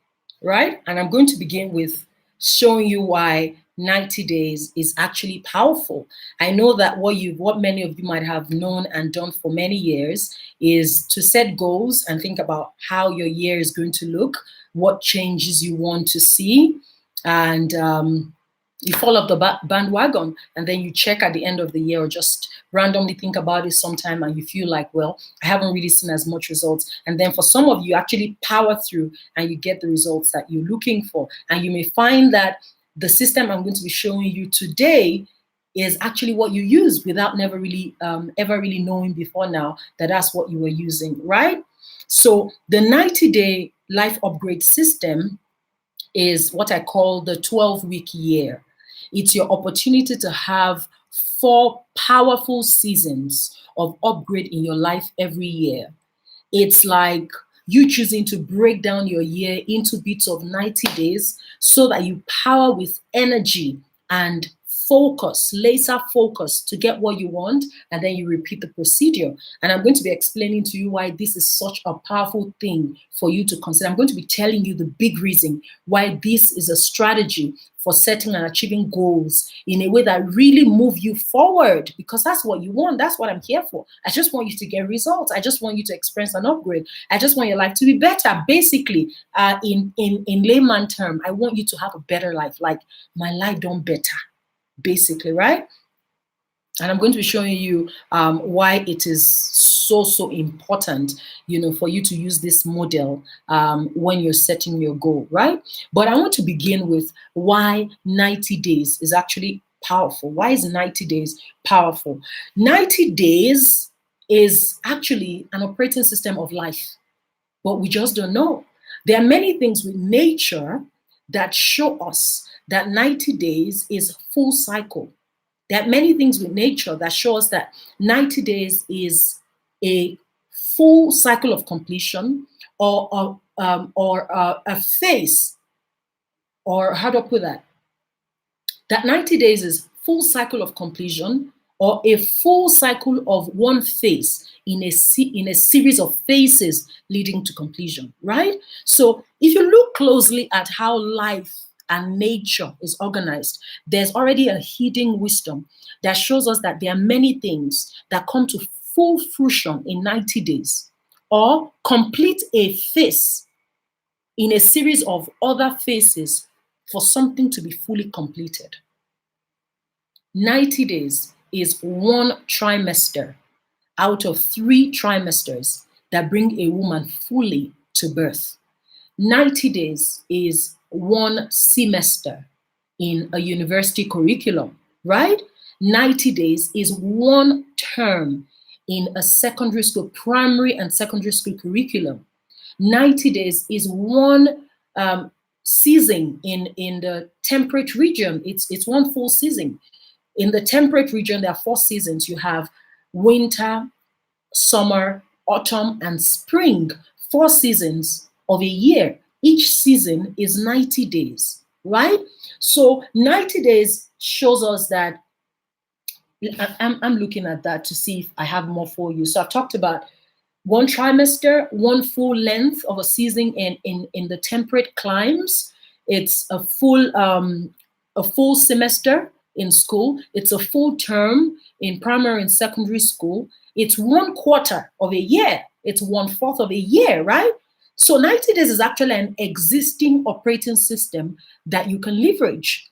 right? And I'm going to begin with showing you why 90 days is actually powerful. I know that what many of you might have known and done for many years is to set goals and think about how your year is going to look, what changes you want to see, and you fall off the bandwagon, and then you check at the end of the year or just randomly think about it sometime and you feel like, well, I haven't really seen as much results. And then for some of you actually power through and you get the results that you're looking for. And you may find that the system I'm going to be showing you today is actually what you use without never really, ever really knowing before now that that's what you were using, right? So the 90-day life upgrade system is what I call the 12-week year. It's your opportunity to have 4 powerful seasons of upgrade in your life every year. It's like you choosing to break down your year into bits of 90 days so that you power with energy and focus, laser focus to get what you want, and then you repeat the procedure. And I'm going to be explaining to you why this is such a powerful thing for you to consider. I'm going to be telling you the big reason why this is a strategy for setting and achieving goals in a way that really move you forward, because that's what you want. That's what I'm here for. I just want you to get results. I just want you to experience an upgrade. I just want your life to be better. Basically, in layman term, I want you to have a better life, like my life done better, basically, right? And I'm going to be showing you why it is so important, for you to use this model when you're setting your goal, right? But I want to begin with why 90 days is actually powerful. Why is 90 days powerful? 90 days is actually an operating system of life. but we just don't know. There are many things with nature that show us that 90 days is full cycle. There are many things with nature that show us that 90 days is a full cycle of completion, or a phase, or how do I put that? That 90 days is full cycle of completion, or a full cycle of one phase in a series of phases leading to completion, right? So if you look closely at how life and nature is organized, there's already a hidden wisdom that shows us that there are many things that come to full fruition in 90 days, or complete a phase in a series of other phases for something to be fully completed. 90 days is one trimester out of 3 trimesters that bring a woman fully to birth. 90 days is one semester in a university curriculum, right? 90 days is one term in a secondary school, primary and secondary school curriculum. 90 days is one season in the temperate region. It's one full season. In the temperate region, there are 4 seasons. You have winter, summer, autumn, and spring. 4 seasons of a year. Each season is 90 days, right? So 90 days shows us that, I'm looking at that to see if I have more for you. So I've talked about one trimester, one full length of a season in the temperate climes. It's a full semester in school. It's a full term in primary and secondary school. It's 1/4 of a year. It's 1/4 of a year, right? So 90 days is actually an existing operating system that you can leverage.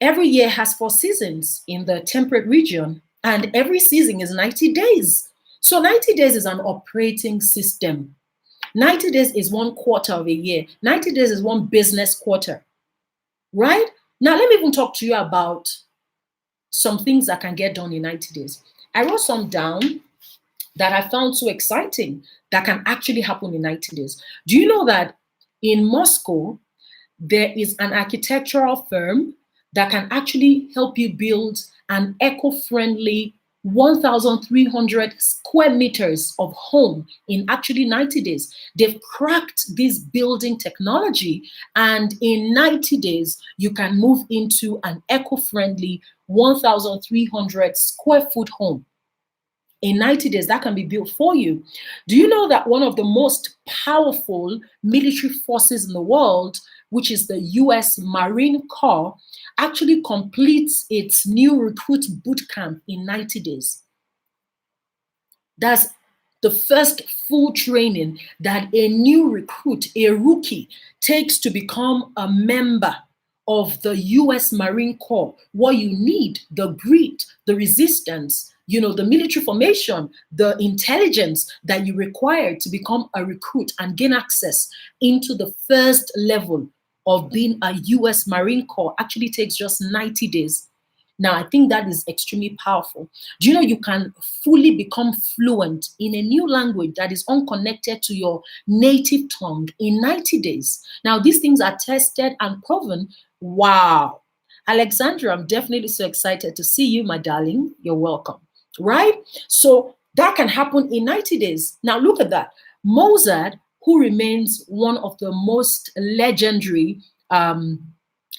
Every year has 4 seasons in the temperate region, and every season is 90 days. So 90 days is an operating system. 90 days is 1/4 of a year. 90 days is one business quarter, right? Now, let me even talk to you about some things that can get done in 90 days. I wrote some down that I found so exciting that can actually happen in 90 days. Do you know that in Moscow, there is an architectural firm that can actually help you build an eco-friendly 1,300 square meters of home in actually 90 days. They've cracked this building technology, and in 90 days, you can move into an eco-friendly 1,300 square foot home. In 90 days, that can be built for you. Do you know that one of the most powerful military forces in the world, which is the US Marine Corps, actually completes its new recruit boot camp in 90 days? That's the first full training that a new recruit, a rookie, takes to become a member of the US Marine Corps. What you need: the grit, the resistance, the military formation, the intelligence that you require to become a recruit and gain access into the first level of being a US Marine Corps actually takes just 90 days. Now, I think that is extremely powerful. Do you know you can fully become fluent in a new language that is unconnected to your native tongue in 90 days? Now, these things are tested and proven. Wow. Alexandra, I'm definitely so excited to see you, my darling. You're welcome. Right? So that can happen in 90 days. Now, look at that. Mozart, who remains one of the most legendary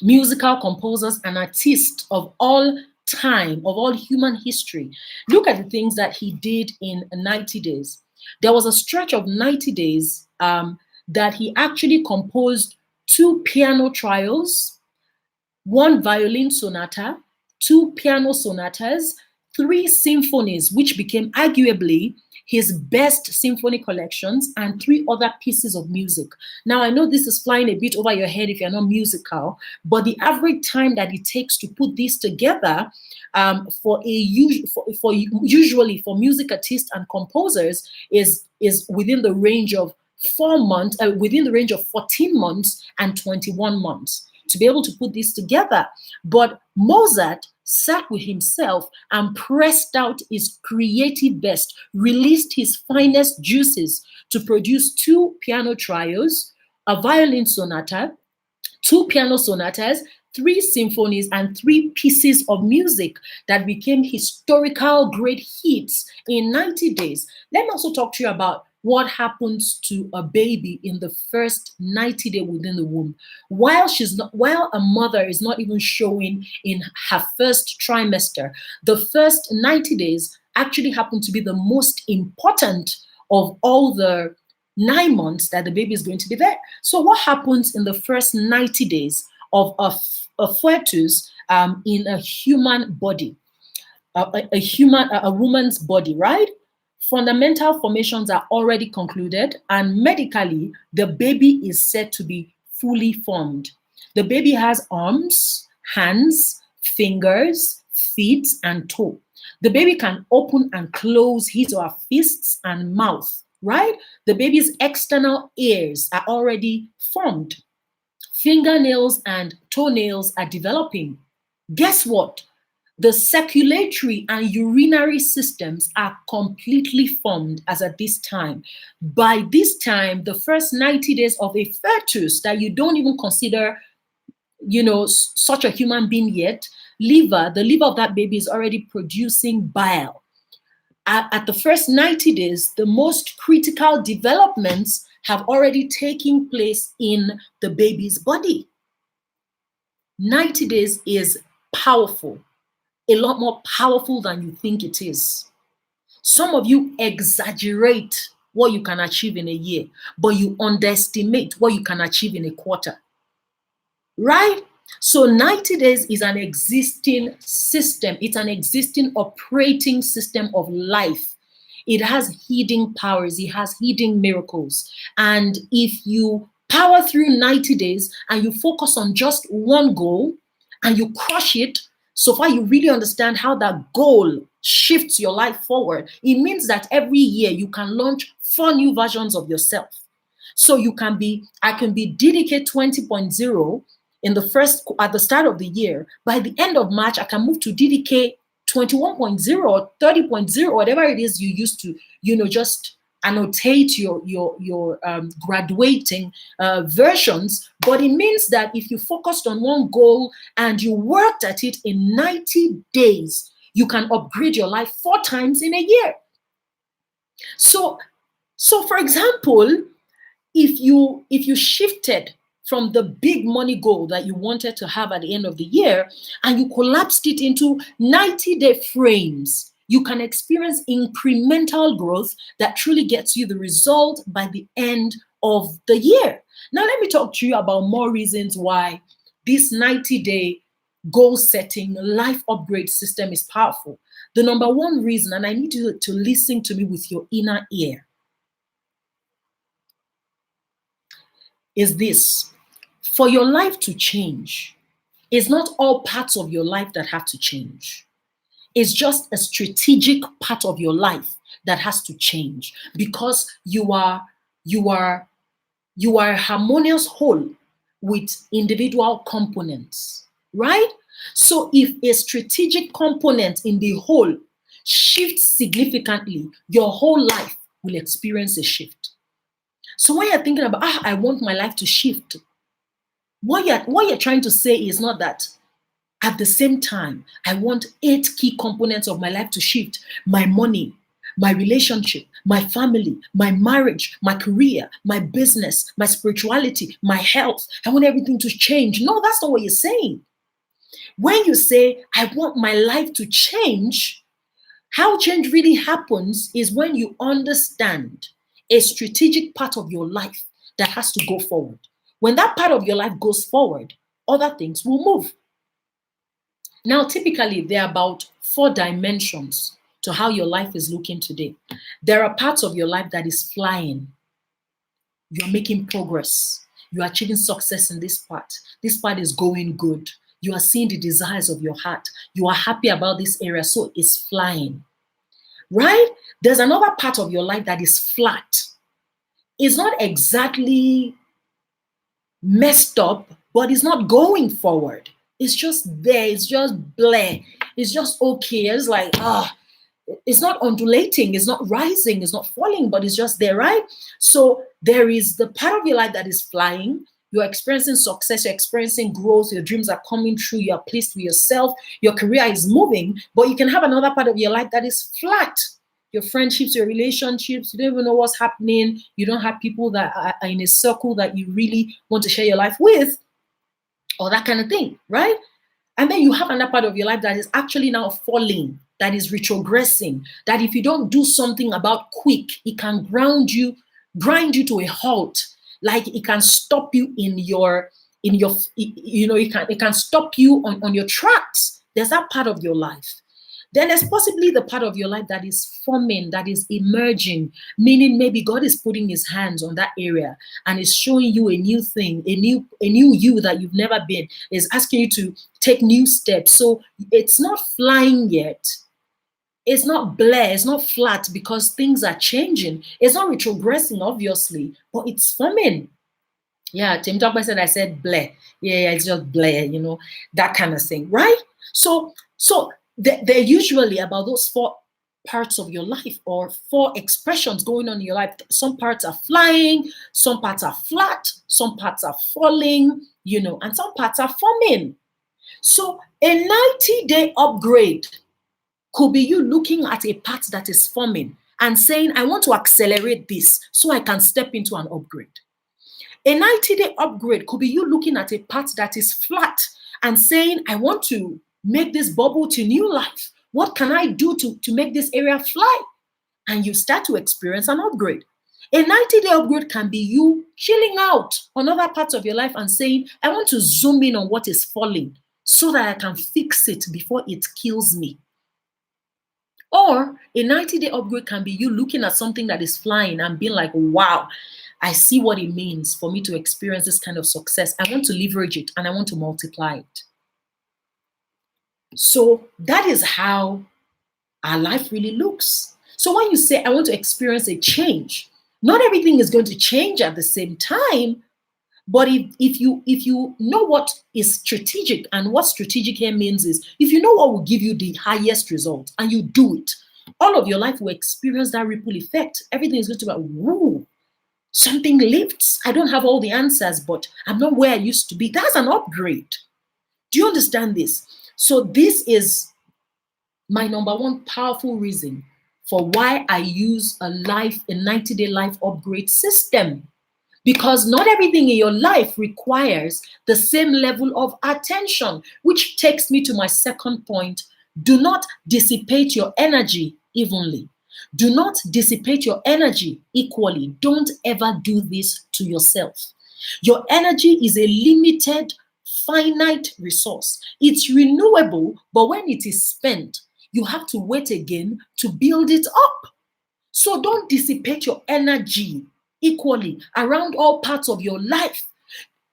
musical composers and artists of all time, of all human history. Look at the things that he did in 90 days. There was a stretch of 90 days that he actually composed 2 piano trios, 1 violin sonata, 2 piano sonatas, 3 symphonies, which became arguably his best symphony collections, and 3 other pieces of music. Now, I know this is flying a bit over your head if you're not musical, but the average time that it takes to put this together usually for music artists and composers is within the range of 4 months, within the range of 14 months and 21 months. to be able to put this together. But Mozart sat with himself and pressed out his creative best, released his finest juices to produce two piano trios, a violin sonata, two piano sonatas, three symphonies, and three pieces of music that became historical great hits in 90 days. Let me also talk to you about what happens to a baby in the first 90 days within the womb. While a mother is not even showing in her first trimester, the first 90 days actually happen to be the most important of all the 9 months that the baby is going to be there. So what happens in the first 90 days of a fetus in a human body, a woman's body, right? Fundamental formations are already concluded, and medically, the baby is said to be fully formed. The baby has arms, hands, fingers, feet, and toe. The baby can open and close his or her fists and mouth, right? The baby's external ears are already formed. Fingernails and toenails are developing. Guess what? The circulatory and urinary systems are completely formed as at this time. By this time, the first 90 days of a fetus that you don't even consider, such a human being yet, the liver of that baby is already producing bile. At the first 90 days, the most critical developments have already taken place in the baby's body. 90 days is powerful. A lot more powerful than you think it is. Some of you exaggerate what you can achieve in a year, but you underestimate what you can achieve in a quarter. Right? So 90 days is an existing system. It's an existing operating system of life. It has hidden powers. It has hidden miracles. And if you power through 90 days and you focus on just one goal and you crush it, so far you really understand how that goal shifts your life forward. It means that every year you can launch 4 new versions of yourself. So I can be DDK 20.0 at the start of the year. By the end of March, I can move to DDK 21.0 or 30.0, whatever it is you used to, just annotate your graduating versions. But it means that if you focused on one goal and you worked at it in 90 days, you can upgrade your life 4 times in a year. So for example, if you shifted from the big money goal that you wanted to have at the end of the year and you collapsed it into 90-day frames, you can experience incremental growth that truly gets you the result by the end of the year. Now, let me talk to you about more reasons why this 90-day goal setting life upgrade system is powerful. The number one reason, and I need you to listen to me with your inner ear, is this. For your life to change, it's not all parts of your life that have to change. It's just a strategic part of your life that has to change because you are a harmonious whole with individual components, right? So if a strategic component in the whole shifts significantly, your whole life will experience a shift. So when you're thinking about, I want my life to shift, what you're trying to say is not that at the same time, I want 8 key components of my life to shift: my money, my relationship, my family, my marriage, my career, my business, my spirituality, my health. I want everything to change. No, that's not what you're saying. When you say, I want my life to change, how change really happens is when you understand a strategic part of your life that has to go forward. When that part of your life goes forward, other things will move. Now, typically, there are about 4 dimensions to how your life is looking today. There are parts of your life that is flying. You're making progress. You're achieving success in this part. This part is going good. You are seeing the desires of your heart. You are happy about this area, so it's flying. Right? There's another part of your life that is flat. It's not exactly messed up, but it's not going forward. It's just there. It's just bleh. It's just okay. It's like, it's not undulating, it's not rising, it's not falling, but it's just there, right? So there is the part of your life that is flying. You're experiencing success, you're experiencing growth, your dreams are coming true, you're pleased with yourself, your career is moving, but you can have another part of your life that is flat. Your friendships, your relationships, you don't even know what's happening. You don't have people that are in a circle that you really want to share your life with, or that kind of thing, right? And then you have another part of your life that is actually now falling, that is retrogressing, that if you don't do something about quick, it can grind you to a halt. Like it can stop you it can stop you on your tracks. There's that part of your life. Then there's possibly the part of your life that is forming, that is emerging, meaning maybe God is putting his hands on that area and is showing you a new thing, a new you that you've never been, is asking you to take new steps. So it's not flying yet. It's not blare, it's not flat because things are changing. It's not retrogressing, obviously, but it's forming. Yeah, Tim Talkman said I said blare. Yeah, it's just blare, that kind of thing, right? So they're usually about those four parts of your life or four expressions going on in your life. Some parts are flying, some parts are flat, some parts are falling, and some parts are forming. So a 90-day upgrade could be you looking at a part that is forming and saying, I want to accelerate this so I can step into an upgrade. A 90-day upgrade could be you looking at a part that is flat and saying, I want to make this bubble to new life. What can I do to make this area fly? And you start to experience an upgrade. A 90-day upgrade can be you chilling out on other parts of your life and saying, I want to zoom in on what is falling so that I can fix it before it kills me. Or a 90-day upgrade can be you looking at something that is flying and being like, wow, I see what it means for me to experience this kind of success. I want to leverage it and I want to multiply it. So that is how our life really looks. So when you say, I want to experience a change, not everything is going to change at the same time. But if you know what is strategic, and what strategic here means is if you know what will give you the highest result and you do it, all of your life will experience that ripple effect. Everything is going to be like, whoa, something lifts. I don't have all the answers, but I'm not where I used to be. That's an upgrade. Do you understand this? So this is my number one powerful reason for why I use a 90-day life upgrade system. Because not everything in your life requires the same level of attention, which takes me to my second point. Do not dissipate your energy evenly. Do not dissipate your energy equally. Don't ever do this to yourself. Your energy is a limited, finite resource. It's renewable, but when it is spent, you have to wait again to build it up. So don't dissipate your energy equally around all parts of your life.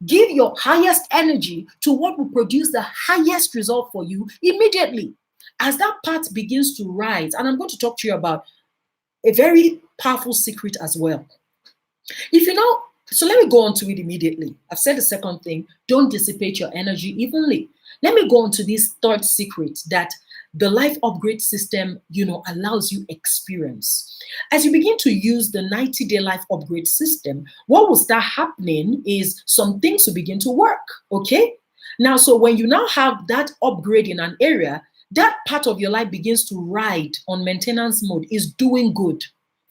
Give your highest energy to what will produce the highest result for you immediately. As that part begins to rise, and I'm going to talk to you about a very powerful secret as well. So let me go on to it immediately. I've said the second thing, don't dissipate your energy evenly. Let me go on to this third secret that the life upgrade system, allows you experience. As you begin to use the 90-day life upgrade system, what will start happening is some things will begin to work, okay? Now, so when you now have that upgrade in an area, that part of your life begins to ride on maintenance mode, is doing good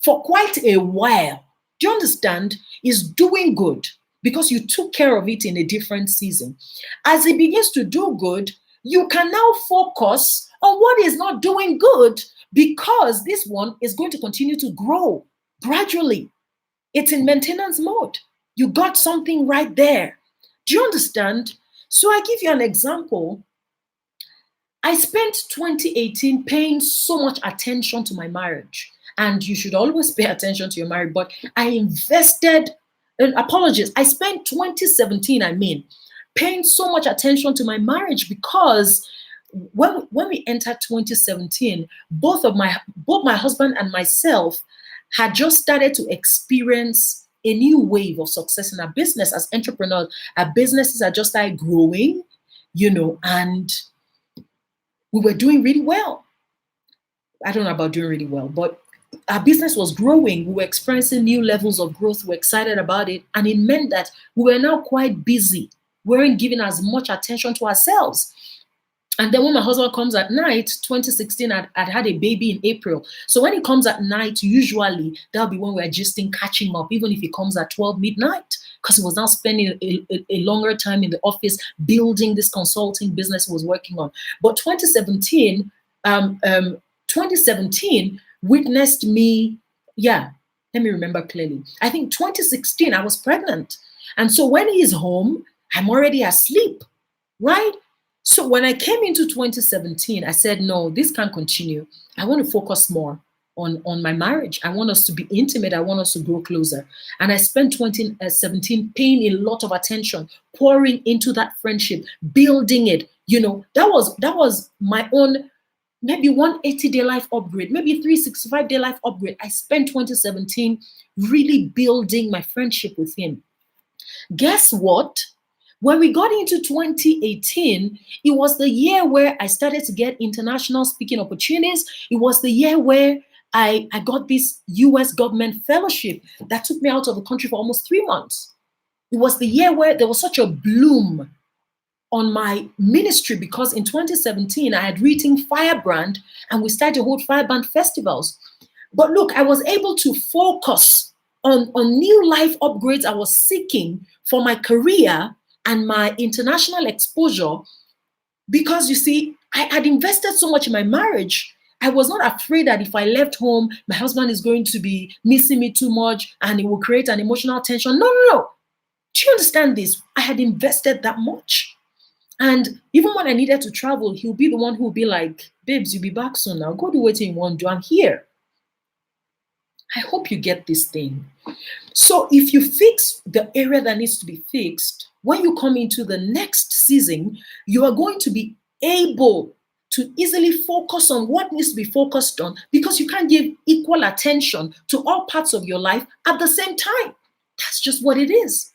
for quite a while. Do you understand? Is doing good because you took care of it in a different season. As it begins to do good, you can now focus on what is not doing good because this one is going to continue to grow gradually. It's in maintenance mode. You got something right there. Do you understand? So I give you an example. I spent 2018 paying so much attention to my marriage. And you should always pay attention to your marriage. But I invested, I spent 2017, paying so much attention to my marriage because when we entered 2017, both my husband and myself had just started to experience a new wave of success in our business as entrepreneurs. Our businesses are just like growing, and we were doing really well. I don't know about doing really well, but our business was growing. We were experiencing new levels of growth. We were excited about it. And it meant that we were now quite busy. We weren't giving as much attention to ourselves. And then when my husband comes at night, 2016, I'd had a baby in April. So when he comes at night, usually that'll be when we're just catching up, even if he comes at 12 midnight, because he was now spending a longer time in the office building this consulting business he was working on. But 2017 witnessed me, let me remember clearly. I think 2016, I was pregnant. And so when he's home, I'm already asleep, right? So when I came into 2017, I said, no, this can't continue. I want to focus more on my marriage. I want us to be intimate. I want us to grow closer. And I spent 2017 paying a lot of attention, pouring into that friendship, building it. That was my own, maybe 180-day life upgrade, maybe 365-day life upgrade. I spent 2017 really building my friendship with him. Guess what? When we got into 2018, it was the year where I started to get international speaking opportunities. It was the year where I got this US government fellowship that took me out of the country for almost 3 months. It was the year where there was such a bloom on my ministry, because in 2017, I had written Firebrand and we started to hold Firebrand festivals. But look, I was able to focus on new life upgrades I was seeking for my career and my international exposure, because you see, I had invested so much in my marriage. I was not afraid that if I left home, my husband is going to be missing me too much and it will create an emotional tension. No. Do you understand this? I had invested that much. And even when I needed to travel, he'll be the one who will be like, babes, you'll be back soon now. Go do what you want to do. I'm here. I hope you get this thing. So if you fix the area that needs to be fixed, when you come into the next season, you are going to be able to easily focus on what needs to be focused on, because you can't give equal attention to all parts of your life at the same time. That's just what it is.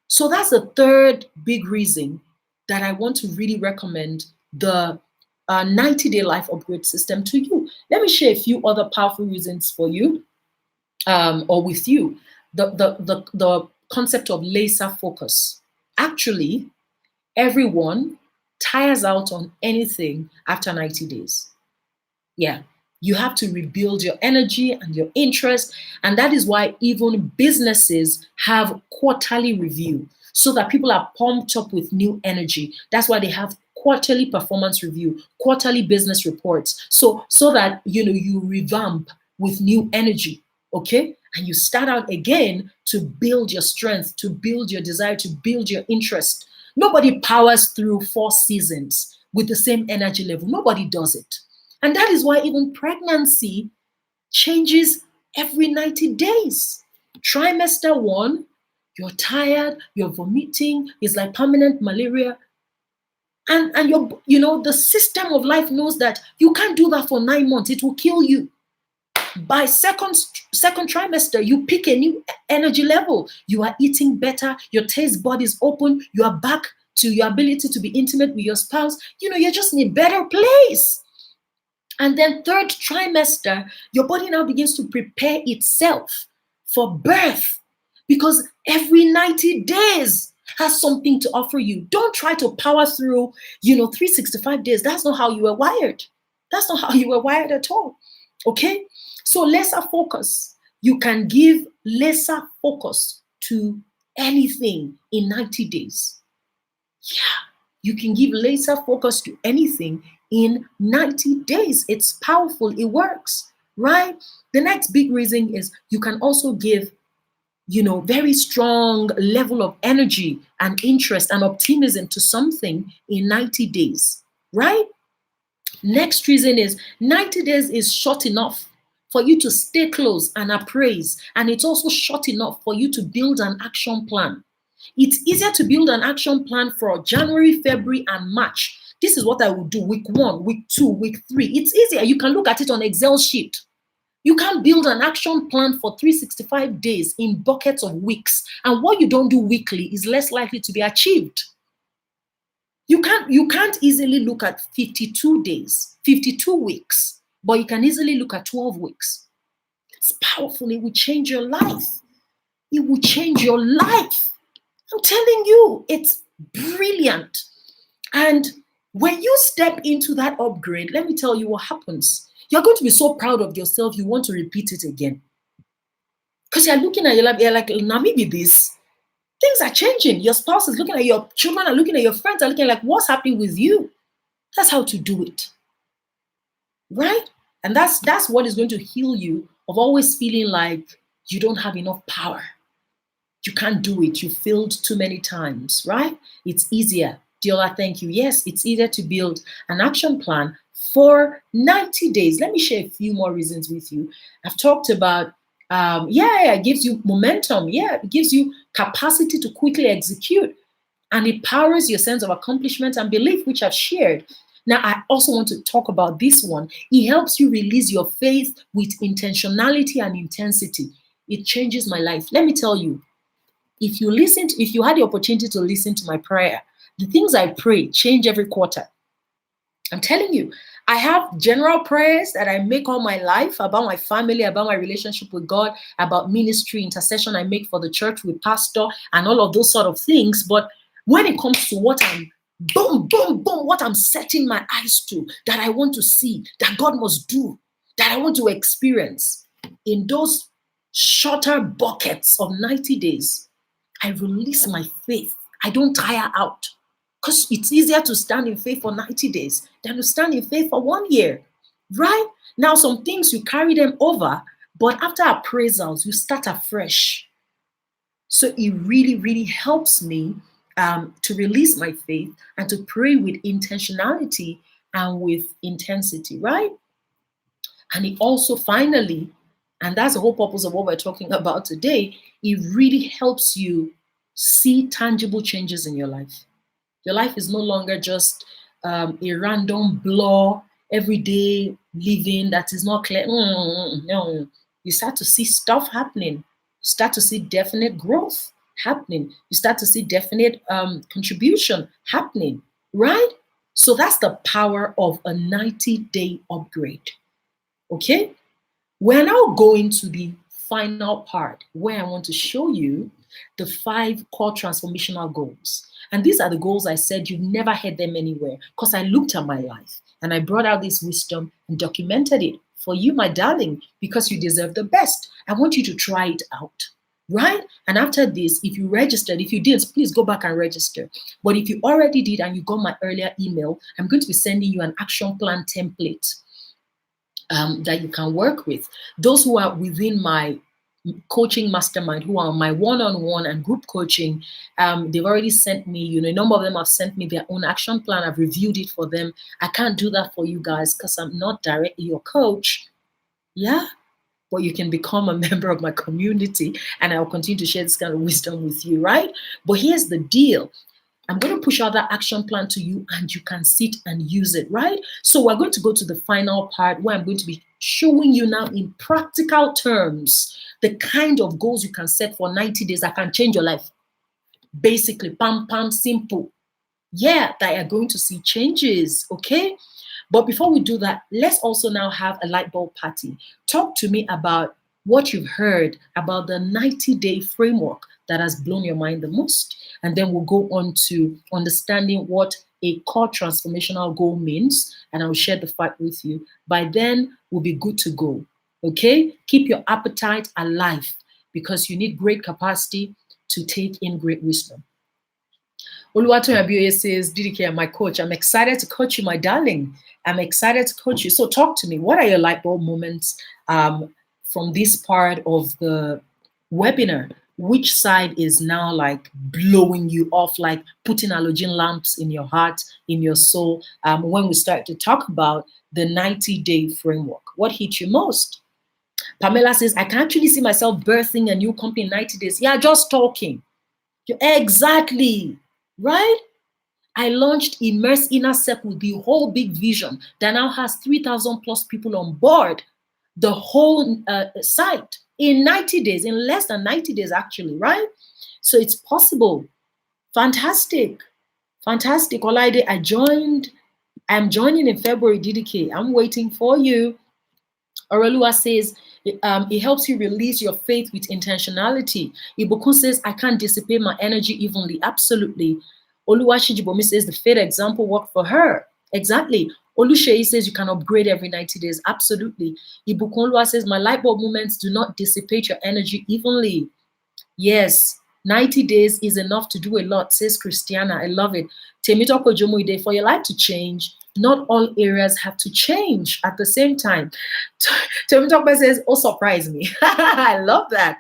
So that's the third big reason that I want to really recommend the 90-day life upgrade system to you. Let me share a few other powerful reasons for you, or with you. The concept of laser focus. Actually, everyone tires out on anything after 90 days. Yeah, you have to rebuild your energy and your interest. And that is why even businesses have quarterly review, so that people are pumped up with new energy. That's why they have quarterly performance review, quarterly business reports, so that you revamp with new energy, okay? And you start out again to build your strength, to build your desire, to build your interest. Nobody powers through 4 seasons with the same energy level. Nobody does it. And that is why even pregnancy changes every 90 days. Trimester 1, you're tired, you're vomiting, it's like permanent malaria. And the system of life knows that you can't do that for 9 months. It will kill you. By second trimester, you pick a new energy level. You are eating better. Your taste bud is open. You are back to your ability to be intimate with your spouse. You're just in a better place. And then third trimester, your body now begins to prepare itself for birth, because every 90 days has something to offer you. Don't try to power through, 365 days. That's not how you were wired. That's not how you were wired at all. Okay? So lesser focus. You can give lesser focus to anything in 90 days. Yeah, you can give lesser focus to anything in 90 days. It's powerful. It works, right? The next big reason is you can also give, very strong level of energy and interest and optimism to something in 90 days, right? Next reason is 90 days is short enough for you to stay close and appraise. And it's also short enough for you to build an action plan. It's easier to build an action plan for January, February, and March. This is what I would do week 1, week 2, week 3. It's easier. You can look at it on Excel sheet. You can't build an action plan for 365 days in buckets of weeks. And what you don't do weekly is less likely to be achieved. You can't easily look at 52 days, 52 weeks, but you can easily look at 12 weeks. It's powerful. It will change your life. It will change your life. I'm telling you, it's brilliant. And when you step into that upgrade, let me tell you what happens. You're going to be so proud of yourself, you want to repeat it again. Because you're looking at your life, you're like, now maybe this. Things are changing. Your spouse is looking at your children, are looking at your friends, are looking like, what's happening with you? That's how to do it. Right? And that's what is going to heal you of always feeling like you don't have enough power. You can't do it. You failed too many times, right? It's easier. Diola, thank you. Yes, it's easier to build an action plan for 90 days. Let me share a few more reasons with you. I've talked about, it gives you momentum. Yeah, it gives you capacity to quickly execute, and it powers your sense of accomplishment and belief, which I've shared. Now, I also want to talk about this one. It helps you release your faith with intentionality and intensity. It changes my life. Let me tell you, if you had the opportunity to listen to my prayer, the things I pray change every quarter. I'm telling you, I have general prayers that I make all my life about my family, about my relationship with God, about ministry, intercession I make for the church with pastor, and all of those sort of things. But when it comes to what I'm what I'm setting my eyes to, that I want to see, that God must do, that I want to experience, in those shorter buckets of 90 days, I release my faith. I don't tire out. Because it's easier to stand in faith for 90 days than to stand in faith for 1 year. Right? Now, some things you carry them over, but after appraisals, you start afresh. So it really, really helps me to release my faith and to pray with intentionality and with intensity, right? And it also finally, and that's the whole purpose of what we're talking about today, it really helps you see tangible changes in your life. Your life is no longer just a random blur, everyday living that is not clear. No, you start to see stuff happening. You start to see definite growth happening. You start to see definite contribution happening, right? So that's the power of a 90-day upgrade. Okay? We're now going to the final part where I want to show you the 5 core transformational goals. And these are the goals I said you've never heard them anywhere, because I looked at my life and I brought out this wisdom and documented it for you, my darling, because you deserve the best. I want you to try it out, right? And after this, if you registered, if you didn't, please go back and register. But if you already did and you got my earlier email, I'm going to be sending you an action plan template that you can work with. Those who are within my coaching mastermind, who are my one-on-one and group coaching, they've already sent me, a number of them have sent me their own action plan. I've reviewed it for them. I can't do that for you guys because I'm not directly your coach. Yeah, but you can become a member of my community and I'll continue to share this kind of wisdom with you, right? But here's the deal. I'm going to push out that action plan to you and you can sit and use it, right? So we're going to go to the final part where I'm going to be showing you now in practical terms the kind of goals you can set for 90 days that can change your life. Basically, pam, simple. Yeah, that you're going to see changes, okay? But before we do that, let's also now have a light bulb party. Talk to me about what you've heard about the 90-day framework that has blown your mind the most. And then we'll go on to understanding what a core transformational goal means. And I'll share the fact with you. By then, we'll be good to go. Okay? Keep your appetite alive because you need great capacity to take in great wisdom. Oluwatoyin Abioye says, DDK, my coach, I'm excited to coach you, my darling. I'm excited to coach you. So talk to me. What are your light bulb moments from this part of the webinar? Which side is now like blowing you off, like putting halogen lamps in your heart, in your soul, when we start to talk about the 90-day framework? What hit you most? Pamela says, I can actually see myself birthing a new company in 90 days. Yeah, just talking. Exactly. Right? I launched Immerse Inner Circle, the whole big vision that now has 3,000 plus people on board. the whole site in 90 days, in less than 90 days, actually, right? So it's possible. Fantastic. Fantastic. Olaide, I'm joining in February, DDK. I'm waiting for you. Orelua says, it helps you release your faith with intentionality. Ibukun says, I can't dissipate my energy evenly. Absolutely. Oluwashijibomi says, the faith example worked for her. Exactly. Olushei says, you can upgrade every 90 days. Absolutely. Ibukunlua says, my light bulb moments do not dissipate your energy evenly. Yes, 90 days is enough to do a lot, says Christiana. I love it. Temitoko Jomuide, for your life to change, not all areas have to change at the same time. Temitoko says, oh, surprise me. I love that.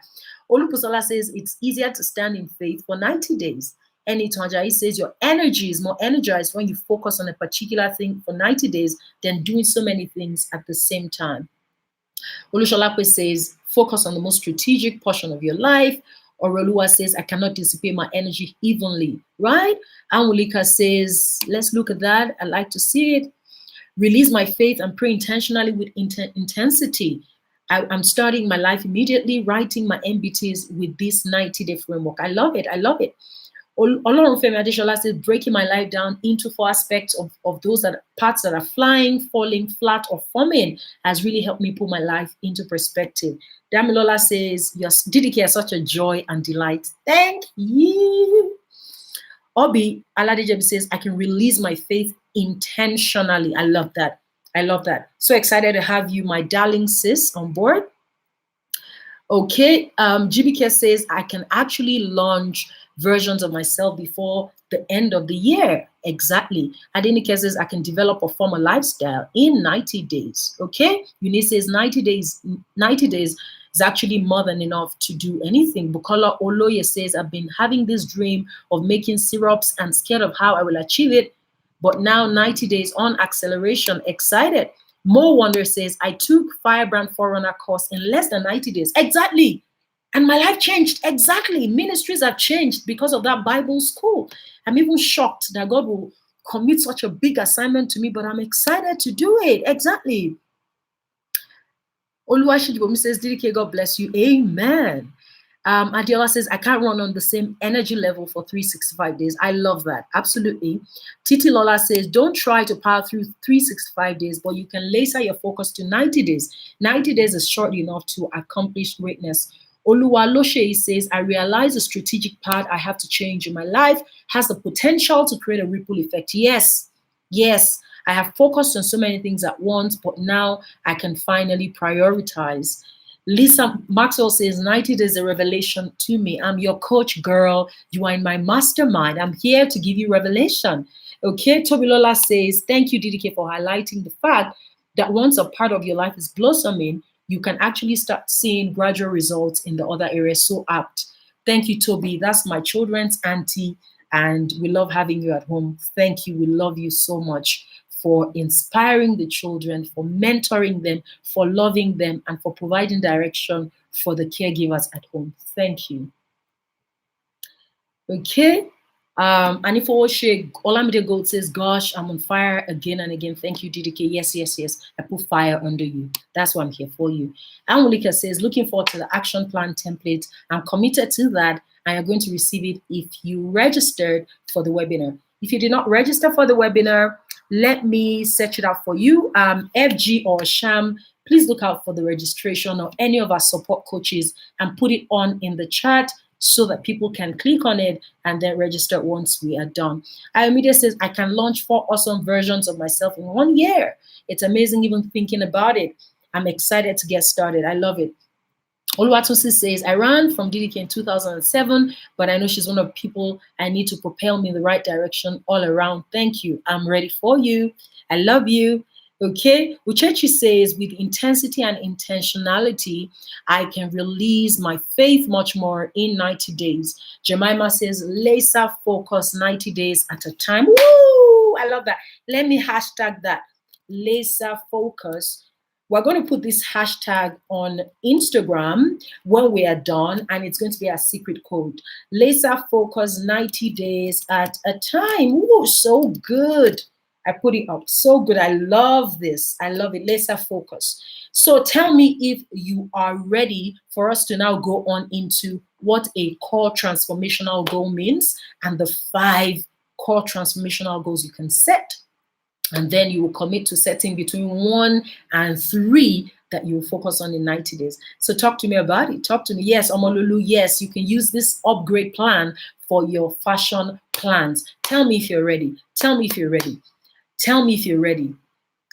Olupusola says, it's easier to stand in faith for 90 days. And Itonjayi says, your energy is more energized when you focus on a particular thing for 90 days than doing so many things at the same time. Olusholape says, focus on the most strategic portion of your life. Orolua says, I cannot dissipate my energy evenly, right? Anwulika says, let's look at that. I like to see it. Release my faith and pray intentionally with intensity. I'm starting my life immediately, writing my MBTs with this 90-day framework. I love it. I love it. Olorunfemi Adeshola says, breaking my life down into 4 aspects of those parts that are flying, falling, flat, or forming has really helped me put my life into perspective. Damilola says, your DDK is such a joy and delight. Thank you. Obi Aladejebi says, I can release my faith intentionally. I love that. I love that. So excited to have you, my darling sis, on board. Okay, GBK says, I can actually launch versions of myself before the end of the year. Exactly. Adenike says, I can develop or form a lifestyle in 90 days. Okay, Eunice says 90 days is actually more than enough to do anything. Bukola Oloye says, I've been having this dream of making syrups and scared of how I will achieve it. But now 90 days on acceleration, excited. Mo Wonder says, I took Firebrand Forerunner course in less than 90 days. Exactly. And my life changed. Exactly. Ministries have changed because of that Bible school. I'm even shocked that God will commit such a big assignment to me, but I'm excited to do it. Exactly. Oluwashijibomi says, DDK, God bless you. Amen. Adiola says, I can't run on the same energy level for 365 days. I love that. Absolutely. Titi Lola says, don't try to power through 365 days, but you can laser your focus to 90 days. 90 days is short enough to accomplish greatness. Oluwaloshe says, I realize the strategic part I have to change in my life has the potential to create a ripple effect. Yes. Yes. I have focused on so many things at once, but now I can finally prioritize. Lisa Maxwell says, 90 days a revelation to me. I'm your coach, girl. You are in my mastermind. I'm here to give you revelation. Okay, Tobilola says, thank you, DDK, for highlighting the fact that once a part of your life is blossoming, you can actually start seeing gradual results in the other areas. So apt. Thank you, Toby. That's my children's auntie, and we love having you at home. Thank you. We love you so much for inspiring the children, for mentoring them, for loving them, and for providing direction for the caregivers at home. Thank you. Okay. And if Olamide Gold says, gosh, I'm on fire again and again. Thank you, DDK. Yes, yes, yes. I put fire under you. That's why I'm here for you. Anwulika says, looking forward to the action plan template. I'm committed to that. And you're going to receive it if you registered for the webinar. If you did not register for the webinar, let me search it out for you. FG or Sham, please look out for the registration or any of our support coaches and put it on in the chat so that people can click on it and then register once we are done. Ayomide says, I can launch 4 awesome versions of myself in 1 year. It's amazing even thinking about it. I'm excited to get started. I love it. Oluwatosi says, I ran from DDK in 2007, but I know she's one of the people I need to propel me in the right direction all around. Thank you. I'm ready for you. I love you. Okay. Uchechi says, with intensity and intentionality, I can release my faith much more in 90 days. Jemima says, laser focus 90 days at a time. Woo! I love that. Let me hashtag that. Laser focus. We're going to put this hashtag on Instagram when we are done, and it's going to be a secret code. Laser focus 90 days at a time. Ooh, so good. I put it up. So good. I love this. I love it. Laser focus. So tell me if you are ready for us to now go on into what a core transformational goal means and the 5 core transformational goals you can set. And then you will commit to setting between 1 and 3 that you will focus on in 90 days. So talk to me about it. Talk to me. Yes, Omolulu, yes, you can use this upgrade plan for your fashion plans. Tell me if you're ready. Tell me if you're ready. Tell me if you're ready.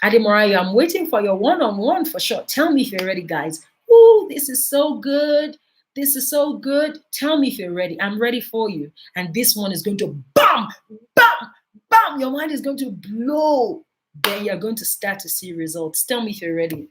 Ademoraya, I'm waiting for your one-on-one for sure. Tell me if you're ready, guys. Ooh, this is so good. This is so good. Tell me if you're ready. I'm ready for you. And this one is going to bam, bam, bam. Your mind is going to blow. Then you're going to start to see results. Tell me if you're ready.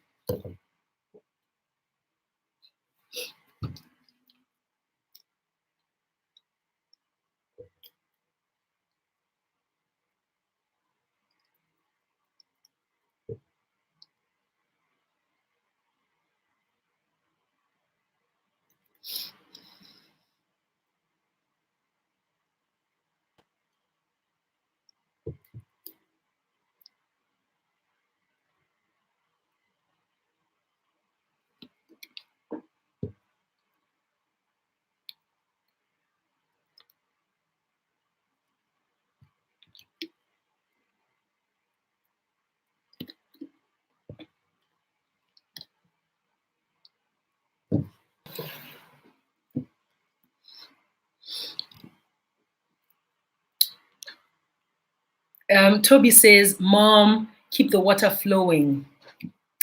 Toby says, Mom, keep the water flowing.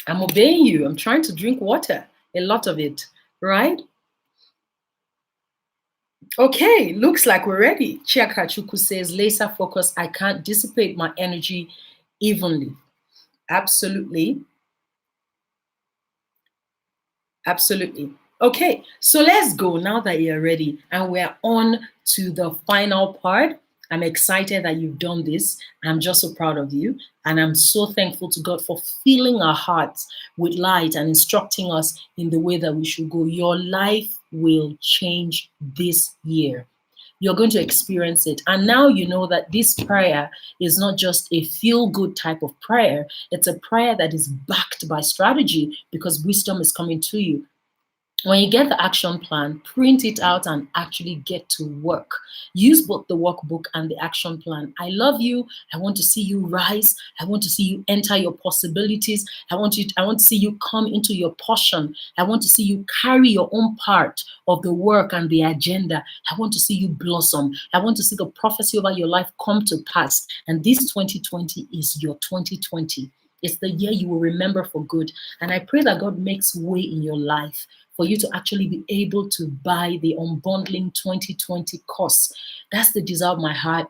I'm obeying you. I'm trying to drink water, a lot of it, right? Okay, looks like we're ready. Chiakachuku says, laser focus, I can't dissipate my energy evenly. Absolutely. Absolutely. Okay, so let's go now that you're ready. And we're on to the final part. I'm excited that you've done this. I'm just so proud of you. And I'm so thankful to God for filling our hearts with light and instructing us in the way that we should go. Your life will change this year. You're going to experience it. And now you know that this prayer is not just a feel good type of prayer, it's a prayer that is backed by strategy because wisdom is coming to you. When you get the action plan, print it out and actually get to work. Use both the workbook and the action plan. I love you. I want to see you rise. I want to see you enter your possibilities. I want to see you come into your portion. I want to see you carry your own part of the work and the agenda. I want to see you blossom. I want to see the prophecy over your life come to pass. And this 2020 is your 2020. It's the year you will remember for good. And I pray that God makes way in your life for you to actually be able to buy the Unbundling 2020 course. That's the desire of my heart.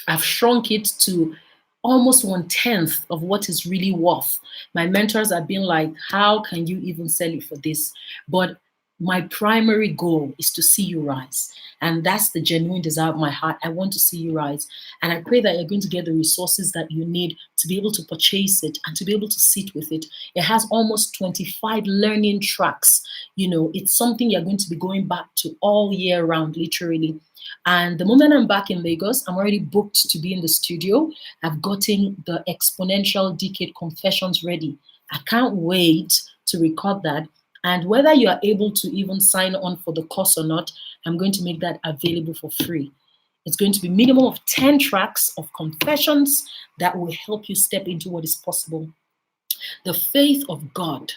I've shrunk it to almost 1/10 of what is really worth. My mentors have been like, how can you even sell it for this? But my primary goal is to see you rise. And that's the genuine desire of my heart. I want to see you rise. And I pray that you're going to get the resources that you need to be able to purchase it and to be able to sit with it. It has almost 25 learning tracks. You know, it's something you're going to be going back to all year round, literally. And the moment I'm back in Lagos, I'm already booked to be in the studio. I've gotten the Exponential Decade Confessions ready. I can't wait to record that. And whether you are able to even sign on for the course or not, I'm going to make that available for free. It's going to be minimum of 10 tracks of confessions that will help you step into what is possible. The faith of God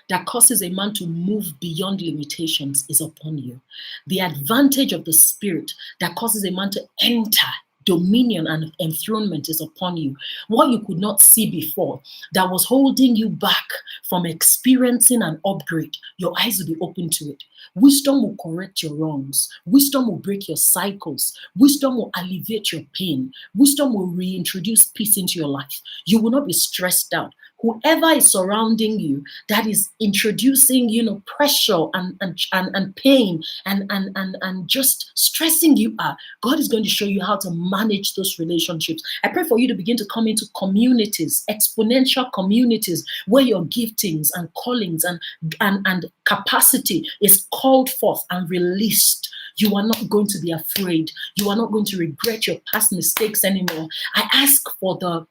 that causes a man to move beyond limitations is upon you. The advantage of the Spirit that causes a man to enter dominion and enthronement is upon you. What you could not see before that was holding you back from experiencing an upgrade, your eyes will be open to it. Wisdom will correct your wrongs. Wisdom will break your cycles. Wisdom will alleviate your pain. Wisdom will reintroduce peace into your life. You will not be stressed out. Whoever is surrounding you that is introducing, pressure and pain and just stressing you out, God is going to show you how to manage those relationships. I pray for you to begin to come into communities, exponential communities, where your giftings and callings and capacity is called forth and released. You are not going to be afraid. You are not going to regret your past mistakes anymore. I ask for the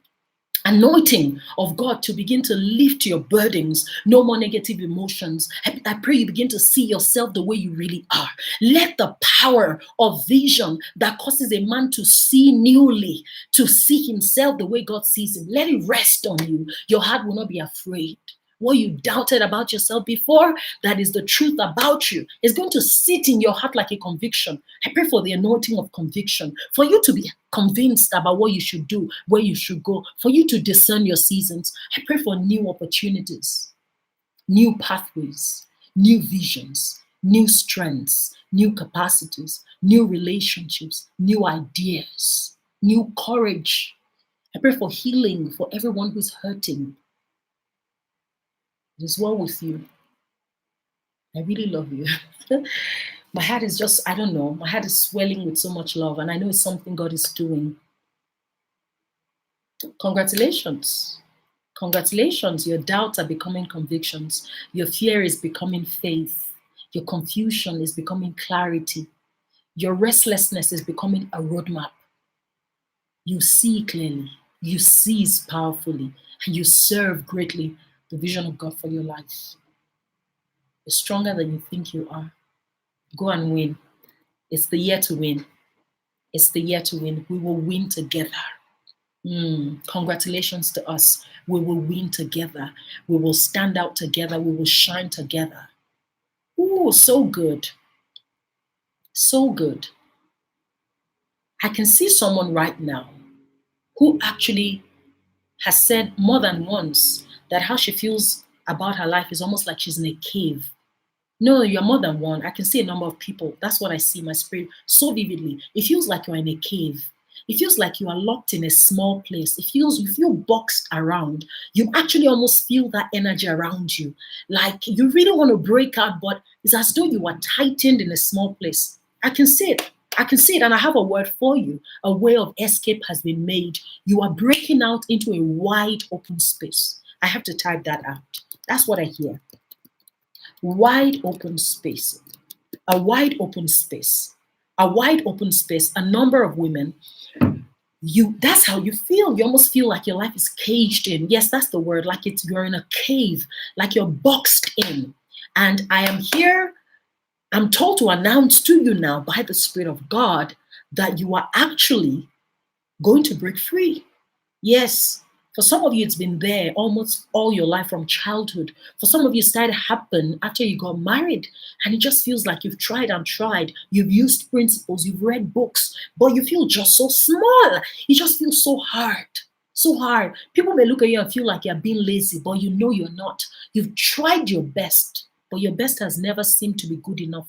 anointing of God to begin to lift your burdens. No more negative emotions. I pray you begin to see yourself the way you really are. Let the power of vision that causes a man to see newly, to see himself the way God sees him, let it rest on you. Your heart will not be afraid. What you doubted about yourself before, that is the truth about you, is going to sit in your heart like a conviction. I pray for the anointing of conviction, for you to be convinced about what you should do, where you should go, for you to discern your seasons. I pray for new opportunities, new pathways, new visions, new strengths, new capacities, new relationships, new ideas, new courage. I pray for healing for everyone who's hurting. It is well with you. I really love you. My heart is just, I don't know, my heart is swelling with so much love, and I know it's something God is doing. Congratulations. Congratulations. Your doubts are becoming convictions. Your fear is becoming faith. Your confusion is becoming clarity. Your restlessness is becoming a roadmap. You see clearly, you seize powerfully, and you serve greatly the vision of God for your life. You're stronger than you think you are. Go and win. It's the year to win. It's the year to win. We will win together. Congratulations to us. We will win together. We will stand out together. We will shine together. Ooh, so good. So good. I can see someone right now who actually has said more than once that how she feels about her life is almost like she's in a cave. No, you're more than one. I can see a number of people. That's what I see in my spirit so vividly. It feels like you're in a cave. It feels like you are locked in a small place. You feel boxed around. You actually almost feel that energy around you. Like you really want to break out, but it's as though you are tightened in a small place. I can see it. I can see it, and I have a word for you. A way of escape has been made. You are breaking out into a wide open space. I have to type that out. That's what I hear. Wide open space, a wide open space, a wide open space. A number of women, that's how you feel. You almost feel like your life is caged in. Yes, that's the word. Like you're in a cave, like you're boxed in. And I am here, I'm told to announce to you now by the Spirit of God that you are actually going to break free. Yes, for some of you, it's been there almost all your life from childhood. For some of you, it started happen after you got married, and it just feels like you've tried and tried. You've used principles, you've read books, but you feel just so small. It just feels so hard. So hard. People may look at you and feel like you're being lazy, but you know you're not. You've tried your best, but your best has never seemed to be good enough.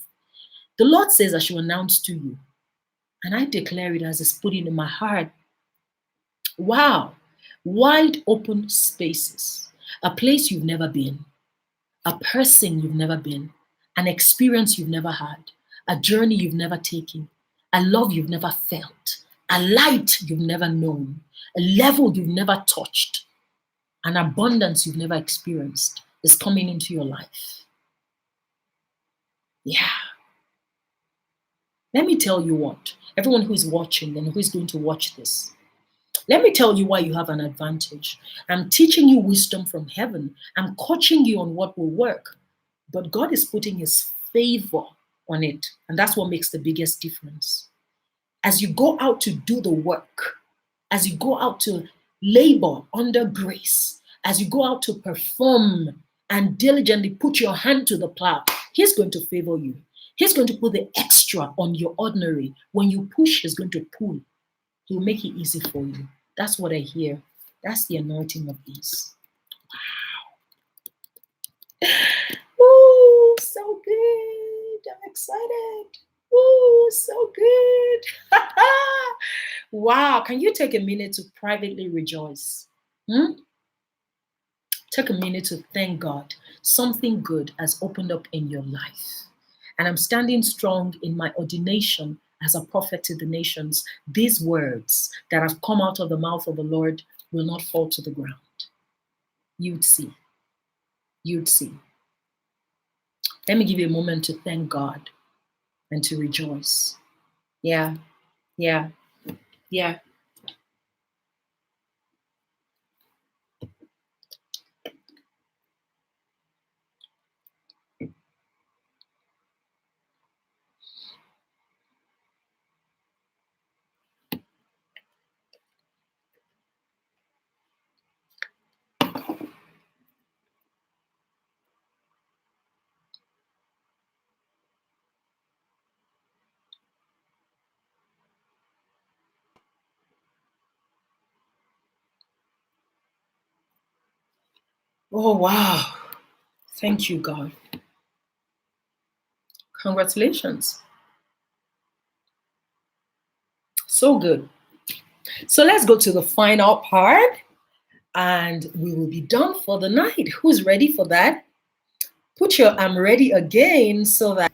The Lord says I should announce to you, and I declare it as it's put in my heart. Wow, wide open spaces, a place you've never been, a person you've never been, an experience you've never had, a journey you've never taken, a love you've never felt, a light you've never known, a level you've never touched, an abundance you've never experienced is coming into your life. Yeah. Let me tell you what, everyone who is watching and who is going to watch this, let me tell you why you have an advantage. I'm teaching you wisdom from heaven. I'm coaching you on what will work. But God is putting his favor on it. And that's what makes the biggest difference. As you go out to do the work, as you go out to labor under grace, as you go out to perform and diligently put your hand to the plow, he's going to favor you. He's going to put the extra on your ordinary. When you push, he's going to pull. He'll make it easy for you. That's what I hear. That's the anointing of ease. Wow. Ooh, so good. I'm excited. Ooh, so good. Wow. Can you take a minute to privately rejoice? Take a minute to thank God. Something good has opened up in your life. And I'm standing strong in my ordination as a prophet to the nations. These words that have come out of the mouth of the Lord will not fall to the ground. You'd see. You'd see. Let me give you a moment to thank God and to rejoice. Yeah, yeah, yeah. Oh, wow. Thank you, God. Congratulations. So good. So let's go to the final part and we will be done for the night. Who's ready for that? Put your I'm ready again so that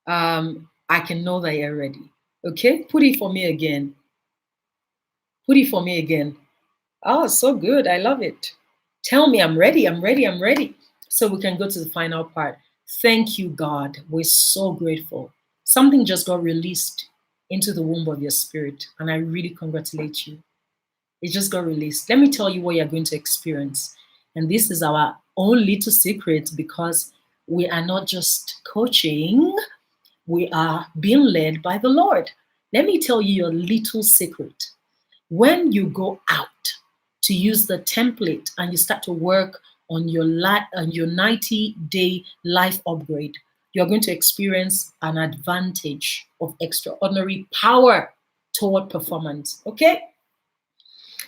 I can know that you're ready. Okay? Put it for me again. Put it for me again. Oh, so good. I love it. Tell me I'm ready. I'm ready. I'm ready. So we can go to the final part. Thank you, God. We're so grateful. Something just got released into the womb of your spirit, and I really congratulate you. It just got released. Let me tell you what you're going to experience. And this is our own little secret because we are not just coaching, we are being led by the Lord. Let me tell you your little secret. When you go out to use the template and you start to work on your 90-day life upgrade, you're going to experience an advantage of extraordinary power toward performance. Okay?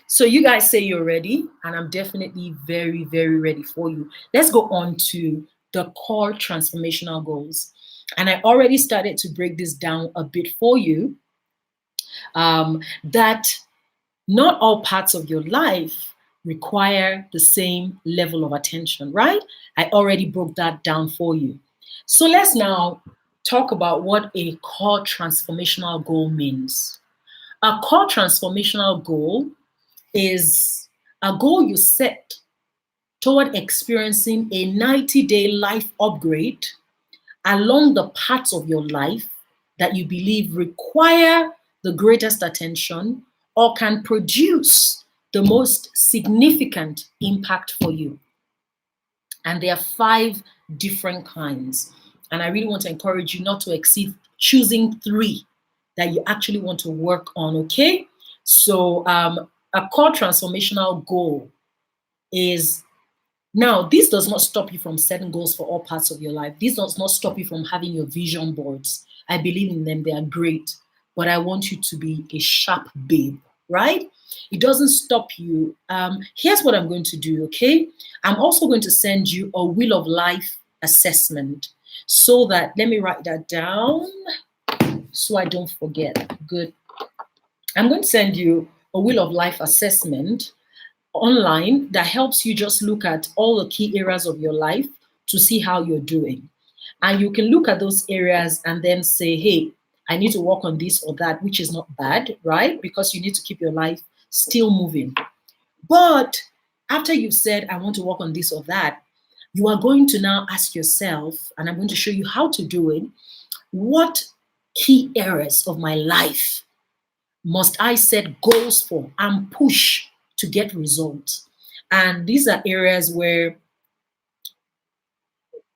So you guys say you're ready, and I'm definitely very, very ready for you. Let's go on to the core transformational goals. And I already started to break this down a bit for you. That not all parts of your life require the same level of attention, right? I already broke that down for you. So let's now talk about what a core transformational goal means. A core transformational goal is a goal you set toward experiencing a 90-day life upgrade along the parts of your life that you believe require the greatest attention or can produce the most significant impact for you. And there are 5 different kinds. And I really want to encourage you not to exceed choosing 3 that you actually want to work on, okay? So, a core transformational goal is now, this does not stop you from setting goals for all parts of your life. This does not stop you from having your vision boards. I believe in them, they are great. But I want you to be a sharp babe, right? It doesn't stop you. Here's what I'm going to do, okay? I'm also going to send you a Wheel of Life assessment so that, let me write that down so I don't forget. Good. I'm going to send you a Wheel of Life assessment online that helps you just look at all the key areas of your life to see how you're doing. And you can look at those areas and then say, hey, I need to work on this or that, which is not bad, right? Because you need to keep your life still moving. But after you've said, I want to work on this or that, you are going to now ask yourself, and I'm going to show you how to do it, what key areas of my life must I set goals for and push to get results? And these are areas where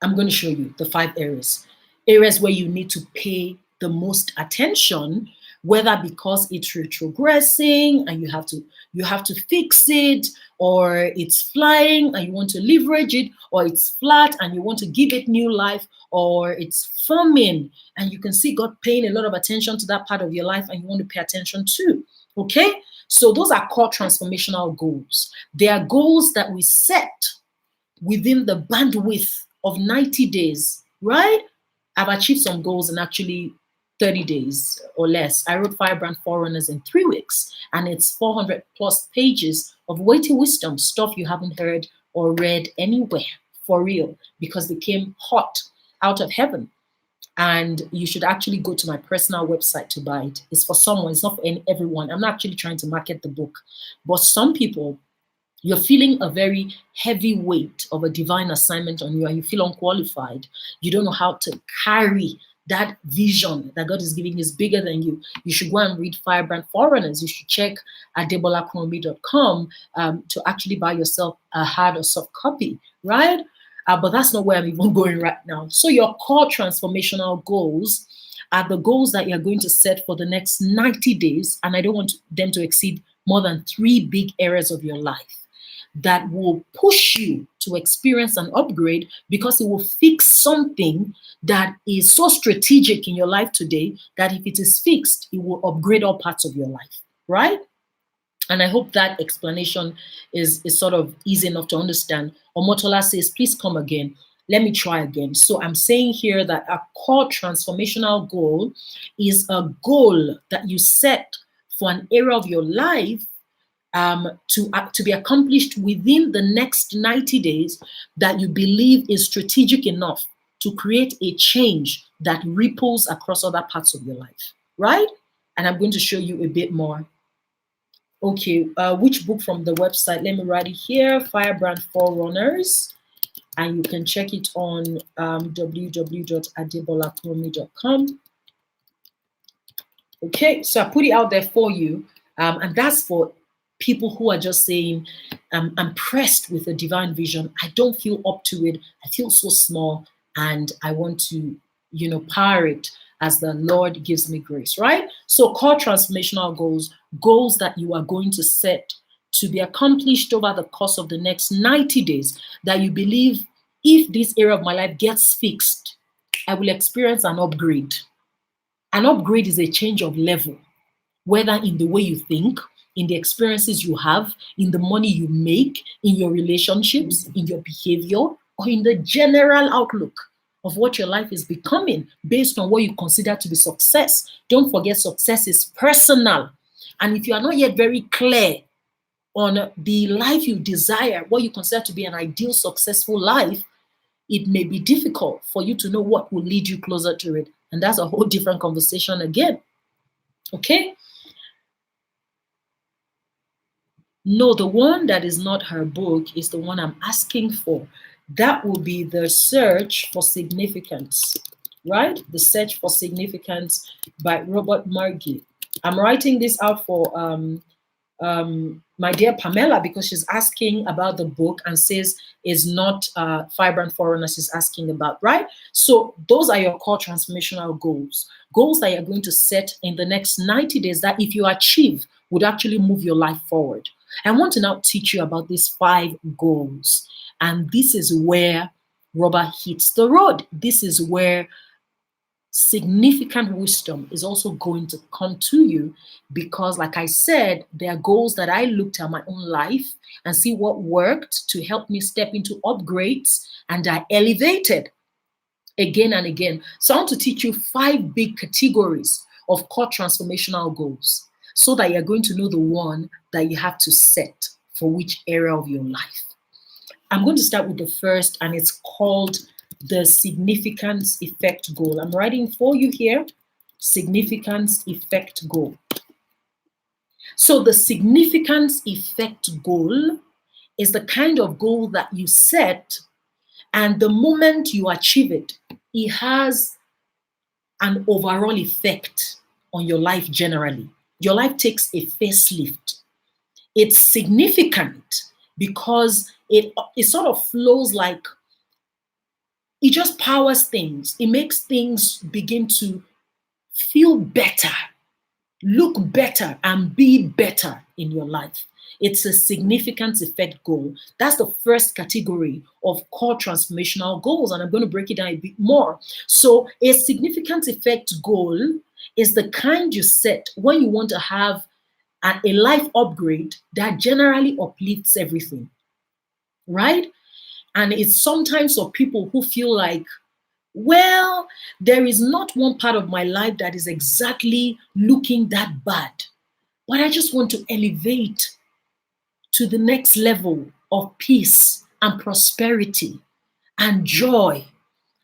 I'm going to show you the 5 areas. Areas where you need to pay the most attention, whether because it's retrogressing and you have to fix it, or it's flying and you want to leverage it, or it's flat and you want to give it new life, or it's forming and you can see God paying a lot of attention to that part of your life and you want to pay attention to. Okay? So those are core transformational goals. They are goals that we set within the bandwidth of 90 days, right? I've achieved some goals in actually 30 days or less. I wrote Firebrand Forerunners in 3 weeks, and it's 400 plus pages of weighty wisdom, stuff you haven't heard or read anywhere, for real, because they came hot out of heaven. And you should actually go to my personal website to buy it. It's for someone, it's not for everyone. I'm not actually trying to market the book, but some people, you're feeling a very heavy weight of a divine assignment on you and you feel unqualified. You don't know how to carry that vision that God is giving is bigger than you. You should go and read Firebrand Forerunners. You should check adebolakunmi.com to actually buy yourself a hard or soft copy, right? But that's not where I'm even going right now. So your core transformational goals are the goals that you're going to set for the next 90 days. And I don't want them to exceed more than 3 big areas of your life that will push you to experience an upgrade because it will fix something that is so strategic in your life today that if it is fixed, it will upgrade all parts of your life, right? And I hope that explanation is sort of easy enough to understand. Omotola says, please come again. Let me try again. So I'm saying here that a core transformational goal is a goal that you set for an area of your life to be accomplished within the next 90 days that you believe is strategic enough to create a change that ripples across other parts of your life, right? And I'm going to show you a bit more. Okay, which book from the website? Let me write it here, Firebrand Forerunners. And you can check it on www.adebolakuromi.com. Okay, so I put it out there for you. And that's for people who are just saying, I'm pressed with a divine vision. I don't feel up to it. I feel so small and I want to, power it as the Lord gives me grace, right? So core transformational goals, goals that you are going to set to be accomplished over the course of the next 90 days that you believe if this area of my life gets fixed, I will experience an upgrade. An upgrade is a change of level, whether in the way you think, in the experiences you have, in the money you make, in your relationships, in your behavior, or in the general outlook of what your life is becoming based on what you consider to be success. Don't forget, success is personal. And if you are not yet very clear on the life you desire, what you consider to be an ideal, successful life, it may be difficult for you to know what will lead you closer to it. And that's a whole different conversation again. Okay? No, the one that is not her book is the one I'm asking for. That will be the search for significance, right? The search for significance by Robert Margie. I'm writing this out for my dear Pamela because she's asking about the book and says is not Firebrand Forerunners is asking about, right? So those are your core transformational goals. Goals that you're going to set in the next 90 days that if you achieve would actually move your life forward. I want to now teach you about these 5 goals. And this is where rubber hits the road. This is where significant wisdom is also going to come to you because, like I said, there are goals that I looked at my own life and see what worked to help me step into upgrades, and I elevated again and again. So I want to teach you 5 big categories of core transformational goals so that you're going to know the one that you have to set for which area of your life. I'm going to start with the first, and it's called the significance effect goal. I'm writing for you here, significance effect goal. So the significance effect goal is the kind of goal that you set, and the moment you achieve it, it has an overall effect on your life generally. Your life takes a facelift. It's significant because it sort of flows like, it just powers things. It makes things begin to feel better, look better, and be better in your life. It's a significance effect goal. That's the first category of core transformational goals, and I'm going to break it down a bit more. So a significance effect goal is the kind you set when you want to have a life upgrade that generally uplifts everything, right? And it's sometimes for people who feel like, well, there is not one part of my life that is exactly looking that bad, but I just want to elevate to the next level of peace and prosperity and joy.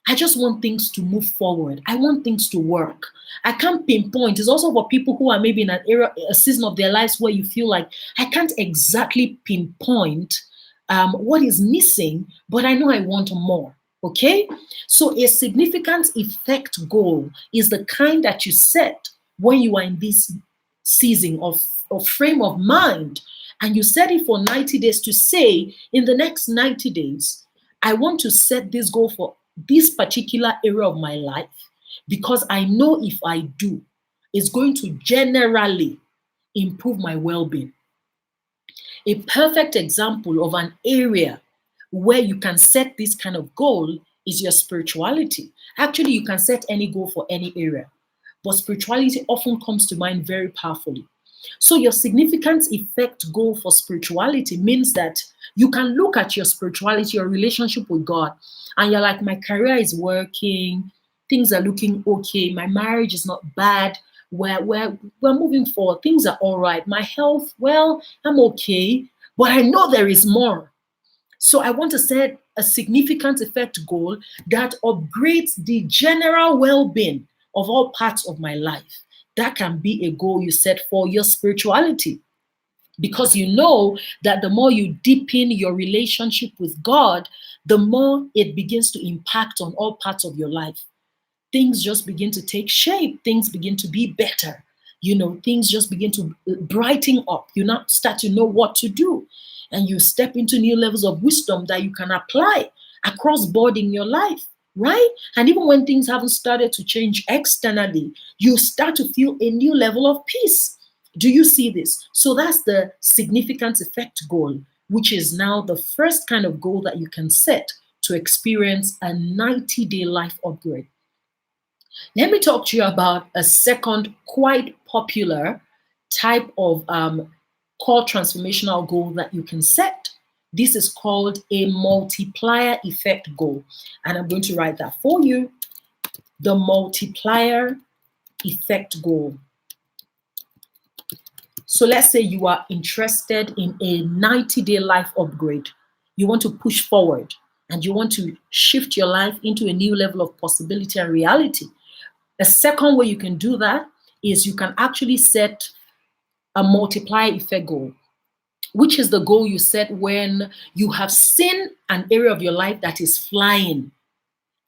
I just want things to move forward. I want things to work. I can't pinpoint. It's also for people who are maybe in an era, a season of their lives where you feel like, I can't exactly pinpoint what is missing, but I know I want more. Okay? So a significant effect goal is the kind that you set when you are in this season of frame of mind, and you set it for 90 days to say, in the next 90 days, I want to set this goal for this particular area of my life because I know if I do, it's going to generally improve my well-being. A perfect example of an area where you can set this kind of goal is your spirituality. Actually, you can set any goal for any area, but spirituality often comes to mind very powerfully. So your significant effect goal for spirituality means that you can look at your spirituality, your relationship with God, and you're like, my career is working, things are looking okay, my marriage is not bad, we're moving forward, things are all right, my health, well, I'm okay, but I know there is more. So I want to set a significant effect goal that upgrades the general well-being of all parts of my life. That can be a goal you set for your spirituality, because you know that the more you deepen your relationship with God, the more it begins to impact on all parts of your life. Things just begin to take shape, things begin to be better. Things just begin to brighten up. You now start to know what to do, and you step into new levels of wisdom that you can apply across board in your life, right? And even when things haven't started to change externally, you start to feel a new level of peace. Do you see this? So that's the significant effect goal, which is now the first kind of goal that you can set to experience a 90-day life upgrade. Let me talk to you about a second quite popular type of core transformational goal that you can set. This is called a multiplier effect goal. And I'm going to write that for you. The multiplier effect goal. So let's say you are interested in a 90-day life upgrade. You want to push forward and you want to shift your life into a new level of possibility and reality. The second way you can do that is you can actually set a multiplier effect goal, which is the goal you set when you have seen an area of your life that is flying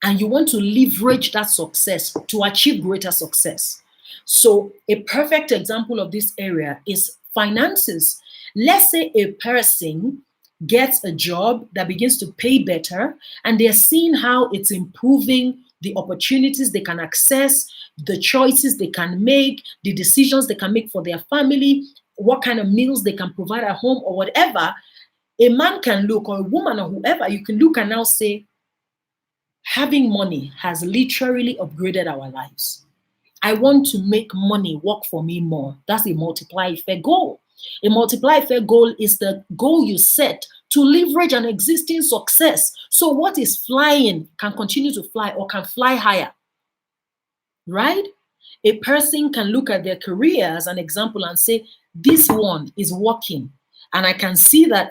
and you want to leverage that success to achieve greater success. So a perfect example of this area is finances. Let's say a person gets a job that begins to pay better and they're seeing how it's improving the opportunities they can access, the choices they can make, the decisions they can make for their family, what kind of meals they can provide at home or whatever. A man can look, or a woman or whoever, you can look and now say, having money has literally upgraded our lives. I want to make money work for me more. That's a multiplier effect goal. A multiplier effect goal is the goal you set to leverage an existing success. So what is flying can continue to fly or can fly higher, right? A person can look at their career as an example and say, this one is working. And I can see that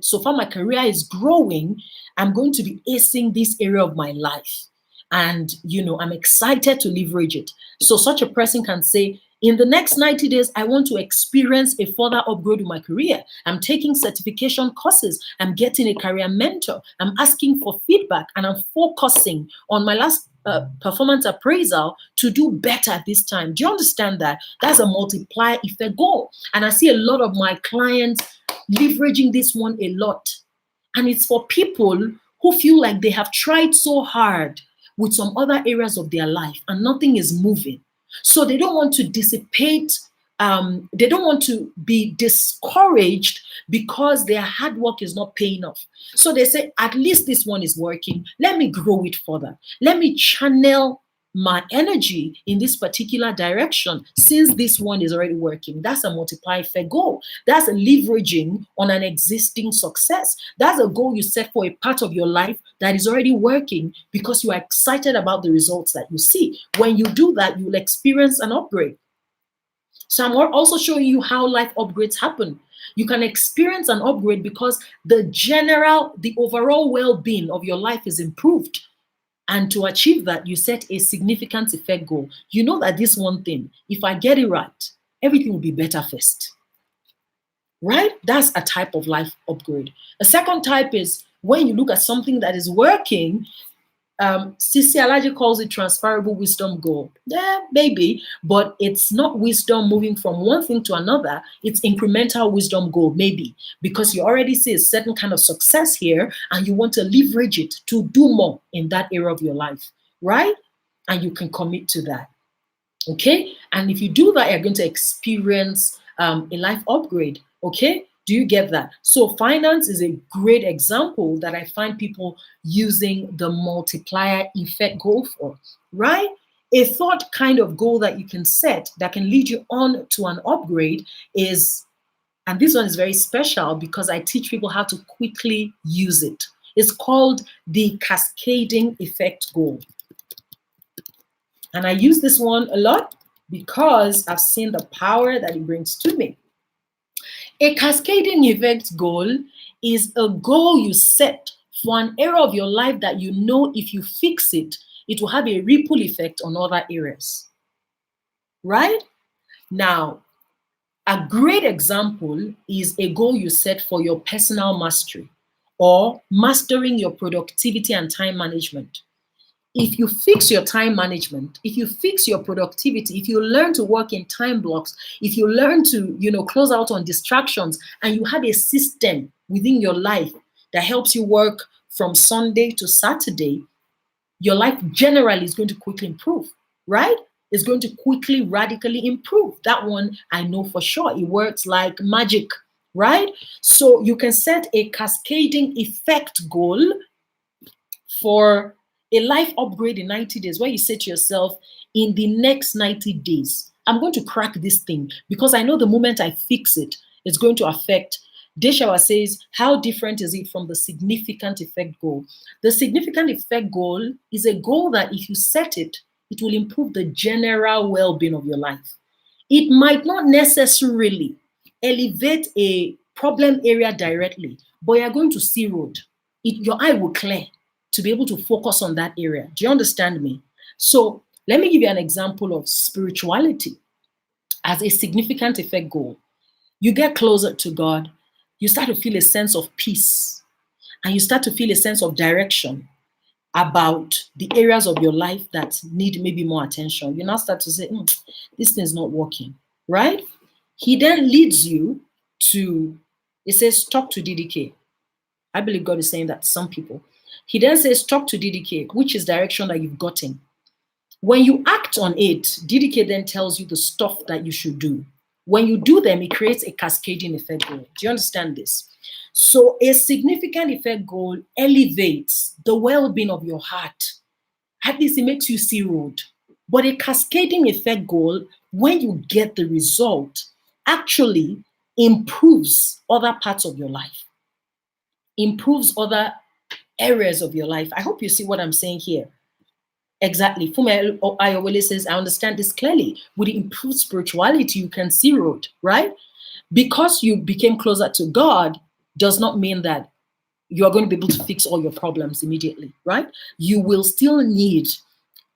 so far my career is growing, I'm going to be acing this area of my life. And, I'm excited to leverage it. So such a person can say, in the next 90 days, I want to experience a further upgrade in my career. I'm taking certification courses. I'm getting a career mentor. I'm asking for feedback, and I'm focusing on my last performance appraisal to do better this time. Do you understand that? That's a multiplier effect goal. And I see a lot of my clients leveraging this one a lot. And it's for people who feel like they have tried so hard with some other areas of their life and nothing is moving. So they don't want to dissipate, they don't want to be discouraged because their hard work is not paying off. So they say, at least this one is working. Let me grow it further. Let me channel my energy in this particular direction since this one is already working. That's a multiplier effect goal. That's a leveraging on an existing success. That's a goal you set for a part of your life that is already working because you are excited about the results that you see. When you do that, you will experience an upgrade. So I'm also showing you how life upgrades happen. You can experience an upgrade because the overall well-being of your life is improved. And to achieve that, you set a significant effect goal. You know that this one thing, if I get it right, everything will be better first. Right? That's a type of life upgrade. A second type is when you look at something that is working. CC Alaji calls it transferable wisdom goal. Yeah, maybe, but it's not wisdom moving from one thing to another. It's incremental wisdom goal, maybe, because you already see a certain kind of success here and you want to leverage it to do more in that area of your life, right? And you can commit to that. Okay? And if you do that, you're going to experience a life upgrade. Okay? Do you get that? So finance is a great example that I find people using the multiplier effect goal for, right? A third kind of goal that you can set that can lead you on to an upgrade is, and this one is very special because I teach people how to quickly use it. It's called the cascading effect goal. And I use this one a lot because I've seen the power that it brings to me. A cascading effect goal is a goal you set for an area of your life that you know if you fix it, it will have a ripple effect on other areas. Right? Now, a great example is a goal you set for your personal mastery or mastering your productivity and time management. If you fix your time management, if you fix your productivity, if you learn to work in time blocks, if you learn to, close out on distractions, and you have a system within your life that helps you work from Sunday to Saturday, your life generally is going to quickly improve, right? It's going to quickly, radically improve. That one I know for sure. It works like magic, right? So you can set a cascading effect goal for a life upgrade in 90 days, where you say to yourself, in the next 90 days, I'm going to crack this thing because I know the moment I fix it, it's going to affect. Deshawa says, how different is it from the significant effect goal? The significant effect goal is a goal that if you set it, it will improve the general well-being of your life. It might not necessarily elevate a problem area directly, but you're going to see road. Your eye will clear to be able to focus on that area. Do you understand me? So let me give you an example of spirituality as a significant effect goal. You get closer to God, you start to feel a sense of peace, and you start to feel a sense of direction about the areas of your life that need maybe more attention. You now start to say, this thing's not working, right? He then leads you to, it says, talk to DDK. I believe God is saying that to some people. He then says, talk to DDK, which is direction that you've gotten. When you act on it, DDK then tells you the stuff that you should do. When you do them, it creates a cascading effect goal. Do you understand this? So a significant effect goal elevates the well-being of your heart. At least it makes you see road. But a cascading effect goal, when you get the result, actually improves other parts of your life, improves other areas of your life. I hope you see what I'm saying here. Exactly. Fume Ayowele says, I understand this clearly. With improved spirituality, you can see road, right? Because you became closer to God does not mean that you're going to be able to fix all your problems immediately, right? You will still need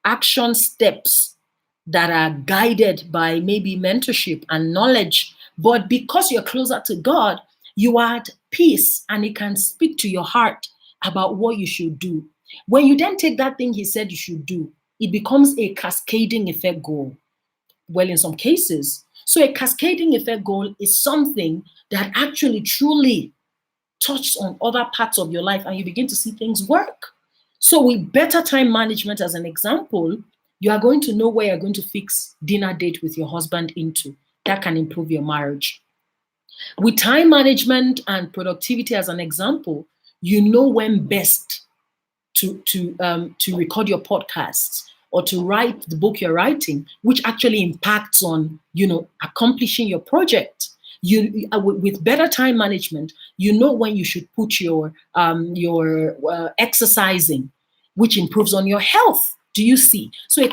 action steps that are guided by maybe mentorship and knowledge. But because you're closer to God, you are at peace and He can speak to your heart about what you should do. When you then take that thing He said you should do, it becomes a cascading effect goal. Well, in some cases. So a cascading effect goal is something that actually truly touches on other parts of your life and you begin to see things work. So with better time management as an example, you are going to know where you're going to fix dinner date with your husband into. That can improve your marriage. With time management and productivity as an example, you know when best to record your podcasts or to write the book you're writing, which actually impacts on, accomplishing your project. You with better time management, you know when you should put your exercising, which improves on your health. Do you see? So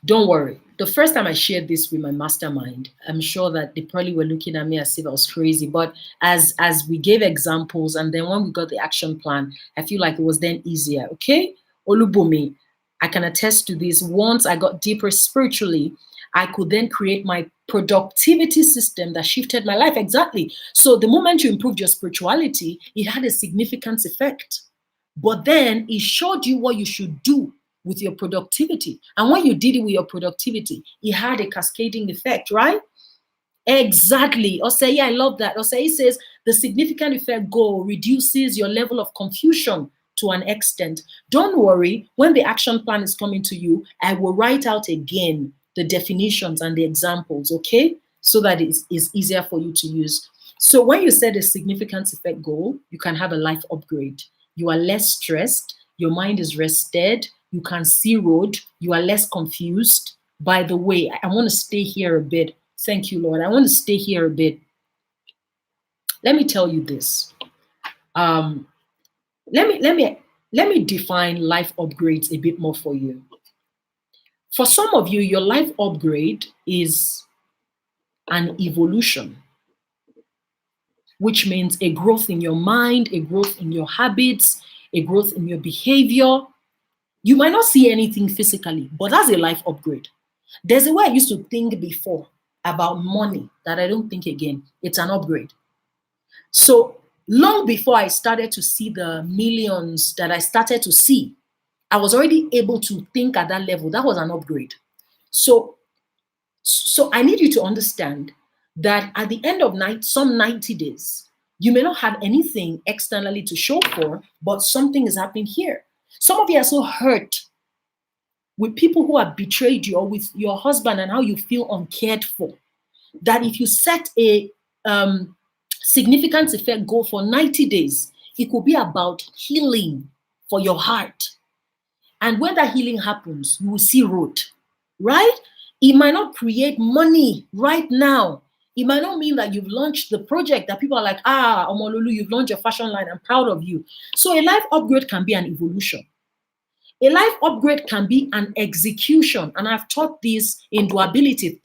don't worry. The first time I shared this with my mastermind, I'm sure that they probably were looking at me as if I was crazy. But as we gave examples and then when we got the action plan, I feel like it was then easier. Okay? Olubumi, I can attest to this. Once I got deeper spiritually, I could then create my productivity system that shifted my life. Exactly. So the moment you improved your spirituality, it had a significant effect. But then it showed you what you should do with your productivity. And when you did it with your productivity, it had a cascading effect, right? Exactly. Osei, I love that. Osei says the significant effect goal reduces your level of confusion to an extent. Don't worry, when the action plan is coming to you, I will write out again the definitions and the examples, okay? So that it is easier for you to use. So when you set a significant effect goal, you can have a life upgrade. You are less stressed, your mind is rested, you can see road, you are less confused. By the way, I want to stay here a bit. Thank you, Lord. I want to stay here a bit. Let me tell you this. Um, let me define life upgrades a bit more for you. For some of you, your life upgrade is an evolution, which means a growth in your mind, a growth in your habits, a growth in your behavior. You might not see anything physically, but that's a life upgrade. There's a way I used to think before about money that I don't think again. It's an upgrade. So long before I started to see the millions that I started to see, I was already able to think at that level. That was an upgrade. So I need you to understand that at the end of some 90 days, you may not have anything externally to show for, but something is happening here. Some of you are so hurt with people who have betrayed you, or with your husband and how you feel uncared for, that if you set a significant effect goal for 90 days, it could be about healing for your heart. And when that healing happens, you will see road, right? It might not create money right now. It might not mean that you've launched the project that people are like, Omololu, you've launched your fashion line. I'm proud of you. So a life upgrade can be an evolution. A life upgrade can be an execution. And I've taught this in Doability.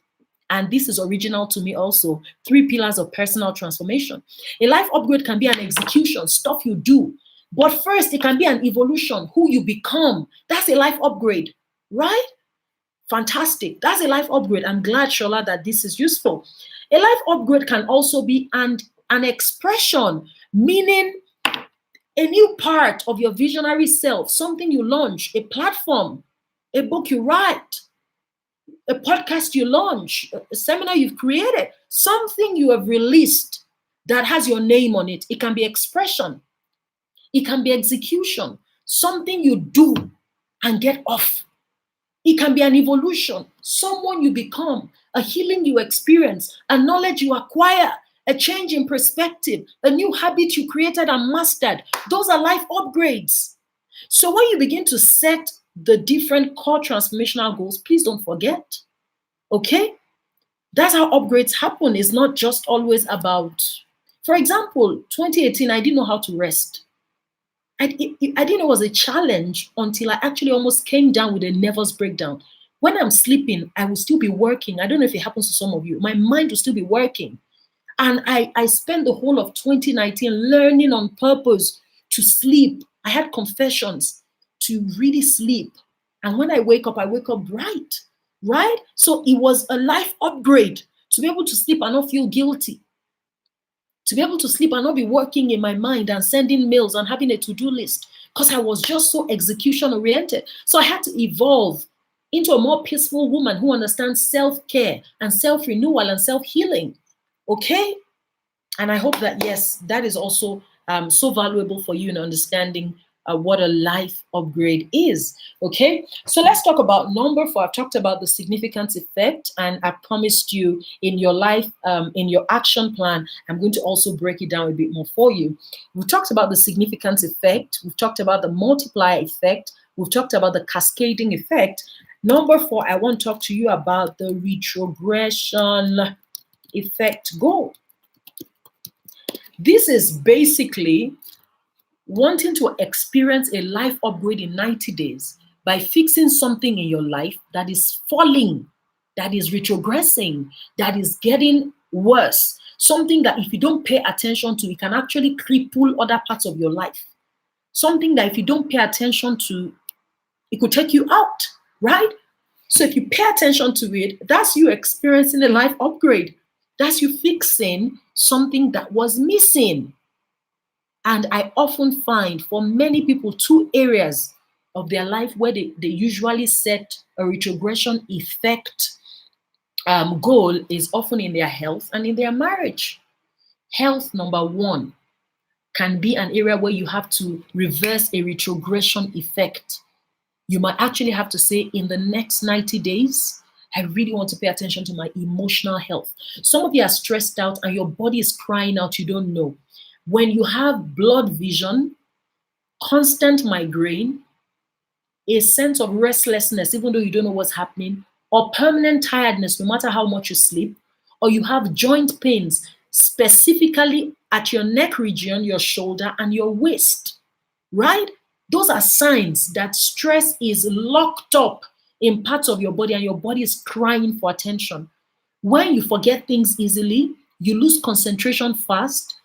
And this is original to me also. 3 pillars of personal transformation. A life upgrade can be an execution, stuff you do. But first, it can be an evolution, who you become. That's a life upgrade, right? Fantastic. That's a life upgrade. I'm glad, Shola, that this is useful. A life upgrade can also be an expression, meaning a new part of your visionary self, something you launch, a platform, a book you write, a podcast you launch, a seminar you've created, something you have released that has your name on it. It can be expression. It can be execution, something you do and get off. It can be an evolution, someone you become, a healing you experience, a knowledge you acquire, a change in perspective, a new habit you created and mastered. Those are life upgrades. So when you begin to set the different core transformational goals, please don't forget, okay? That's how upgrades happen. It's not just always about, for example, 2018, I didn't know how to rest. I didn't know it was a challenge until I actually almost came down with a nervous breakdown. When I'm sleeping, I will still be working. I don't know if it happens to some of you. My mind will still be working. And I spent the whole of 2019 learning on purpose to sleep. I had confessions to really sleep. And when I wake up bright, right? So it was a life upgrade to be able to sleep and not feel guilty. To be able to sleep and not be working in my mind and sending mails and having a to-do list, because I was just so execution oriented. So I had to evolve into a more peaceful woman who understands self-care and self-renewal and self-healing. Okay? And I hope that, yes, that is also so valuable for you in understanding what a life upgrade is. Okay, so let's talk about number 4. I've talked about the significant effect, and I promised you in your life, in your action plan, I'm going to also break it down a bit more for you. We've talked about the significant effect. We've talked about the multiplier effect. We've talked about the cascading effect. Number 4, I want to talk to you about the retrogression effect goal. This is basically wanting to experience a life upgrade in 90 days by fixing something in your life that is falling, that is retrogressing, that is getting worse. Something that if you don't pay attention to, it can actually cripple other parts of your life. Something that if you don't pay attention to, it could take you out, right? So if you pay attention to it, that's you experiencing a life upgrade. That's you fixing something that was missing. And I often find for many people 2 areas of their life where they usually set a retrogression effect goal is often in their health and in their marriage. Health, number 1, can be an area where you have to reverse a retrogression effect. You might actually have to say, in the next 90 days, I really want to pay attention to my emotional health. Some of you are stressed out and your body is crying out, you don't know. When you have blood vision, constant migraine, a sense of restlessness, even though you don't know what's happening, or permanent tiredness, no matter how much you sleep, or you have joint pains, specifically at your neck region, your shoulder, and your waist, right? Those are signs that stress is locked up in parts of your body and your body is crying for attention. When you forget things easily, you lose concentration fast,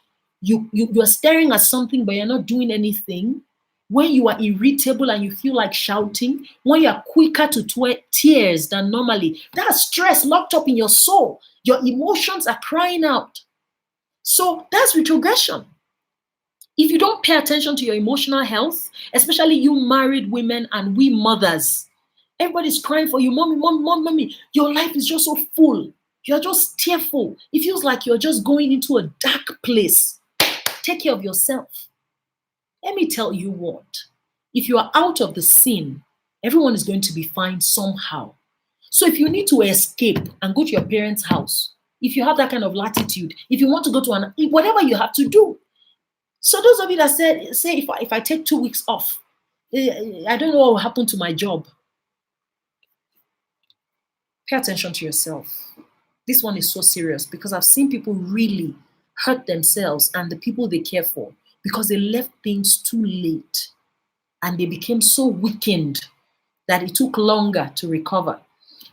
you're staring at something but you're not doing anything, when you are irritable and you feel like shouting, when you are quicker to tears than normally, that's stress locked up in your soul. Your emotions are crying out. So that's retrogression. If you don't pay attention to your emotional health, especially you married women and we mothers, everybody's crying for you, mommy, mommy, mommy, mommy. Your life is just so full. You're just tearful. It feels like you're just going into a dark place. Take care of yourself. Let me tell you what, if you are out of the scene, everyone is going to be fine somehow. So if you need to escape and go to your parents' house, if you have that kind of latitude, if you want to go to whatever you have to do. So those of you that say if I take 2 weeks off, I don't know what will happen to my job. Pay attention to yourself. This one is so serious because I've seen people really hurt themselves and the people they care for because they left things too late and they became so weakened that it took longer to recover.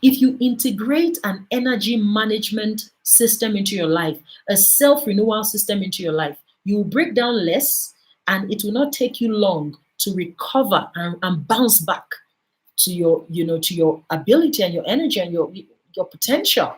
If you integrate an energy management system into your life, a self-renewal system into your life, you will break down less and it will not take you long to recover and bounce back to your, to your ability and your energy and your potential.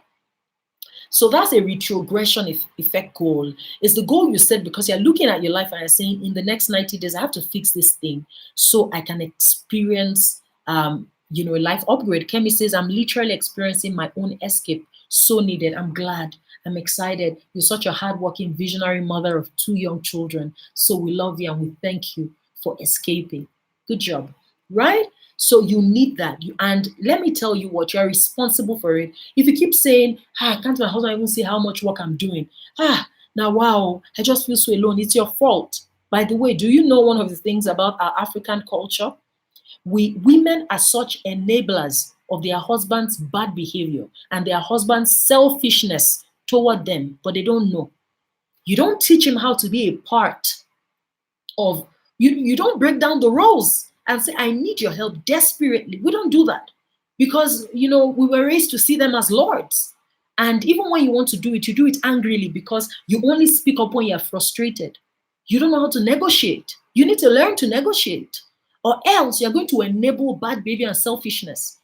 So that's a retrogression effect goal. It's the goal you set because you're looking at your life and you're saying, in the next 90 days, I have to fix this thing so I can experience, a life upgrade. Kemi says, I'm literally experiencing my own escape. So needed. I'm glad. I'm excited. You're such a hardworking, visionary mother of 2 young children. So we love you and we thank you for escaping. Good job. Right? So you need that. And let me tell you what, you're responsible for it. If you keep saying, can't my husband even see how much work I'm doing? Now, wow, I just feel so alone. It's your fault. By the way, do you know one of the things about our African culture? Women are such enablers of their husband's bad behavior and their husband's selfishness toward them, but they don't know. You don't teach him how to be a part of, you don't break down the roles and say, I need your help desperately. We don't do that because, we were raised to see them as lords. And even when you want to do it, you do it angrily because you only speak up when you're frustrated. You don't know how to negotiate. You need to learn to negotiate, or else you're going to enable bad behavior and selfishness.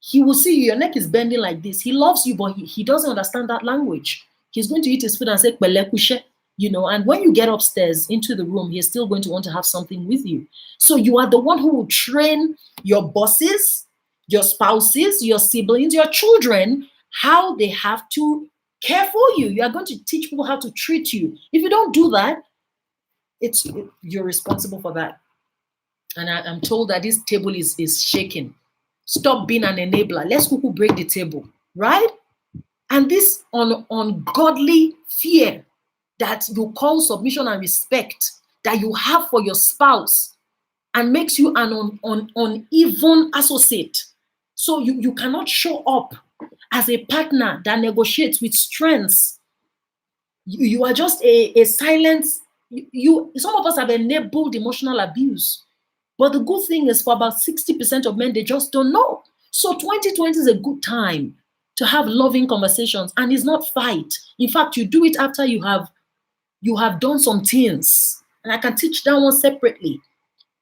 He will see you, your neck is bending like this. He loves you, but he doesn't understand that language. He's going to eat his food and say, and when you get upstairs into the room, he's still going to want to have something with you. So you are the one who will train your bosses, your spouses, your siblings, your children, how they have to care for you. You are going to teach people how to treat you. If you don't do that, you're responsible for that. And I'm told that this table is shaking. Stop being an enabler. Let's quickly break the table, right? And this ungodly fear that you call submission and respect that you have for your spouse and makes you an uneven associate. So you cannot show up as a partner that negotiates with strengths. You are just a silent, some of us have enabled emotional abuse. But the good thing is for about 60% of men, they just don't know. So 2020 is a good time to have loving conversations and it's not fight. In fact, you do it after you have done some things. And I can teach that one separately.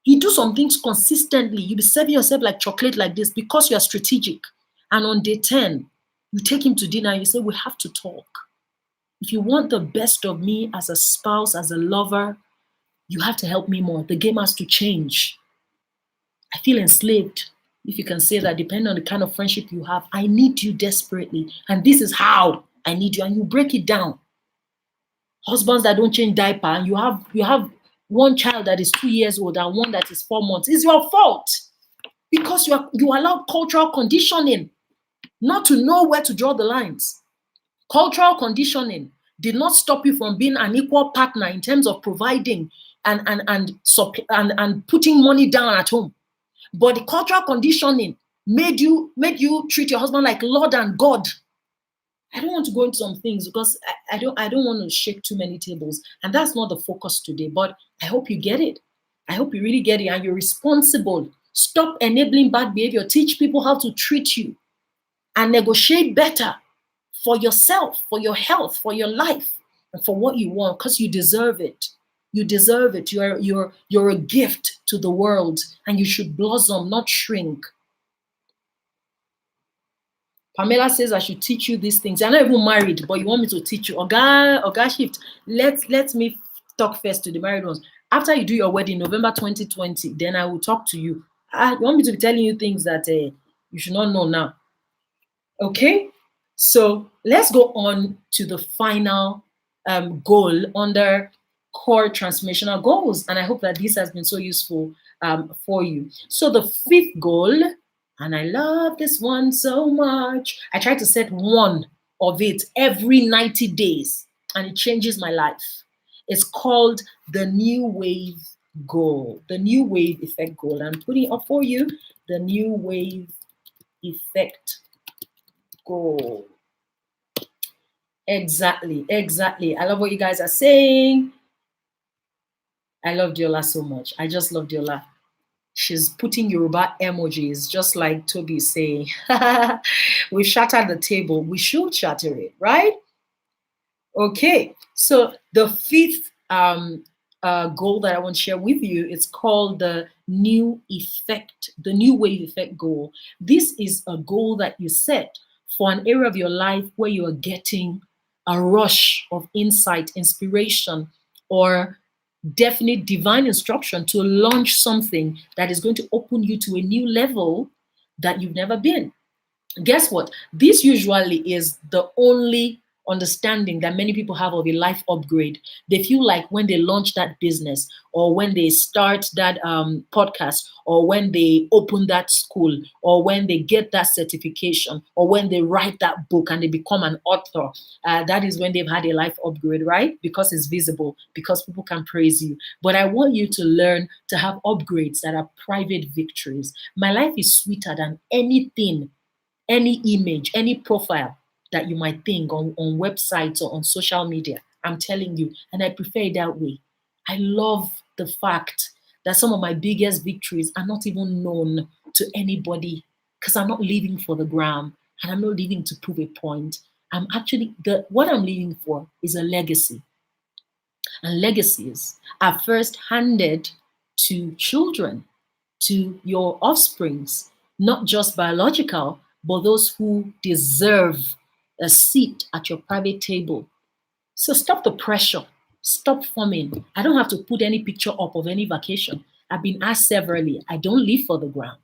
You do some things consistently. You be serving yourself like chocolate like this because you are strategic. And on day 10, you take him to dinner and you say, we have to talk. If you want the best of me as a spouse, as a lover, you have to help me more. The game has to change. I feel enslaved, if you can say that, depending on the kind of friendship you have. I need you desperately. And this is how I need you. And you break it down. Husbands that don't change diaper, and you have one child that is 2 years old and one that is 4 months. It's your fault. Because you allowed cultural conditioning not to know where to draw the lines. Cultural conditioning did not stop you from being an equal partner in terms of providing and putting money down at home. But the cultural conditioning made you treat your husband like Lord and God. I don't want to go into some things because I don't want to shake too many tables. And that's not the focus today. But I hope you get it. I hope you really get it and you're responsible. Stop enabling bad behavior. Teach people how to treat you and negotiate better for yourself, for your health, for your life, and for what you want, because you deserve it. You deserve it. You're a gift to the world, and you should blossom, not shrink. Pamela says I should teach you these things. You're not even married, but you want me to teach you. Oga Shift, let me talk first to the married ones. After you do your wedding, November 2020, then I will talk to you. You want me to be telling you things that you should not know now. Okay? So let's go on to the final goal under core transformational goals. And I hope that this has been so useful for you. So the fifth goal, and I love this one so much. I try to set one of it every 90 days, and it changes my life. It's called the New Wave Goal, the New Wave Effect Goal. I'm putting up for you the New Wave Effect Goal. Exactly. I love what you guys are saying. I love Diola so much. I just love Diola. She's putting Yoruba emojis, just like Toby is saying. We've shattered the table. We should shatter it, right? Okay. So the fifth goal that I want to share with you is called the New Wave Effect Goal. This is a goal that you set for an area of your life where you are getting a rush of insight, inspiration, or definite divine instruction to launch something that is going to open you to a new level that you've never been. Guess what? This usually is the only understanding that many people have of a life upgrade. They feel like when they launch that business, or when they start that podcast, or when they open that school, or when they get that certification, or when they write that book and they become an author, that is when they've had a life upgrade, right? Because it's visible, because people can praise you. But I want you to learn to have upgrades that are private victories. My life is sweeter than anything, any image, any profile that you might think on websites or on social media. I'm telling you, and I prefer it that way. I love the fact that some of my biggest victories are not even known to anybody, because I'm not living for the gram and I'm not living to prove a point. I'm actually, what I'm living for is a legacy. And legacies are first handed to children, to your offsprings, not just biological, but those who deserve a seat at your private table. So stop the pressure. Stop forming. I don't have to put any picture up of any vacation. I've been asked severally. I don't live for the gram.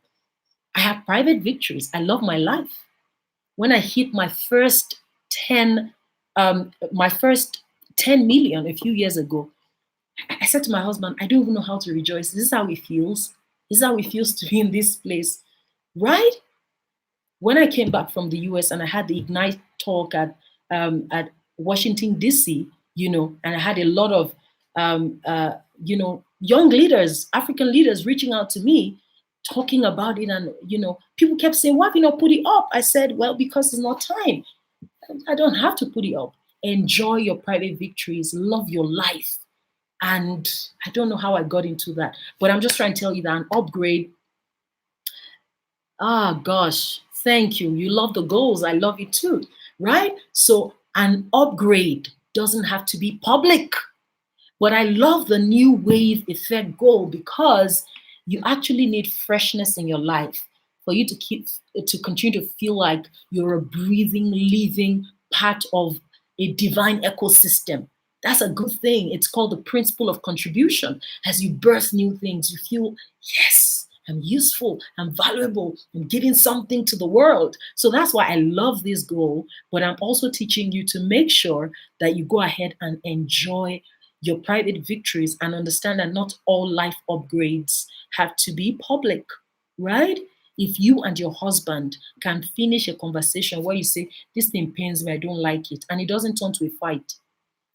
I have private victories. I love my life. When I hit my first 10, my first 10 million a few years ago, I said to my husband, I don't even know how to rejoice. This is how it feels. This is how it feels to be in this place, right? When I came back from the US and I had the Ignite talk at Washington, D.C., and I had a lot of, young leaders, African leaders reaching out to me, talking about it. And, people kept saying, why have you not put it up? I said, well, because it's not time. I don't have to put it up. Enjoy your private victories. Love your life. And I don't know how I got into that, but I'm just trying to tell you that an upgrade. Gosh, thank you. You love the goals. I love it too, right? So an upgrade doesn't have to be public. But I love the New Wave Effect goal because you actually need freshness in your life for you to continue to feel like you're a breathing, living part of a divine ecosystem. That's a good thing. It's called the principle of contribution. As you birth new things, you feel, yes, I'm useful, I'm valuable, I'm giving something to the world. So that's why I love this goal. But I'm also teaching you to make sure that you go ahead and enjoy your private victories and understand that not all life upgrades have to be public, right? If you and your husband can finish a conversation where you say, this thing pains me, I don't like it, and it doesn't turn to a fight,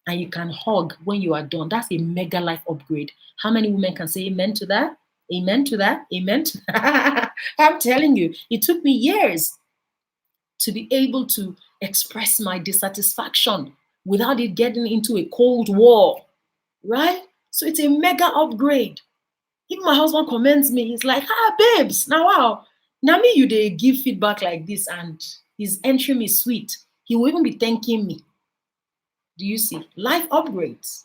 and you can hug when you are done, that's a mega life upgrade. How many women can say amen to that? Amen to that. Amen to that. I'm telling you, it took me years to be able to express my dissatisfaction without it getting into a cold war, right? So it's a mega upgrade. If my husband commends me, he's like, babes, now wow. Now me, you they give feedback like this, and his entry me sweet. He will even be thanking me. Do you see? Life upgrades.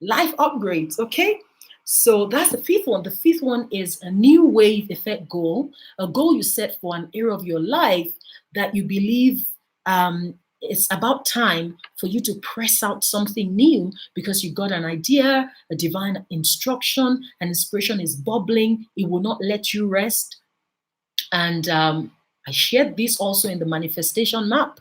Life upgrades, okay? So that's the fifth one. The fifth one is a new wave effect goal, a goal you set for an area of your life that you believe it's about time for you to press out something new because you got an idea, a divine instruction, and inspiration is bubbling. It will not let you rest. And I shared this also in the manifestation map,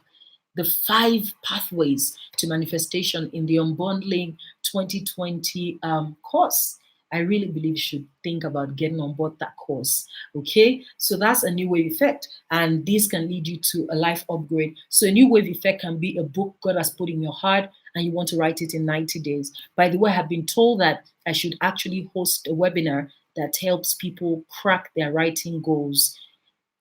the 5 pathways to manifestation in the Unbundling 2020 course. I really believe you should think about getting on board that course. Okay, so that's a new wave effect, and this can lead you to a life upgrade. So, a new wave effect can be a book God has put in your heart and you want to write it in 90 days. By the way, I have been told that I should actually host a webinar that helps people crack their writing goals.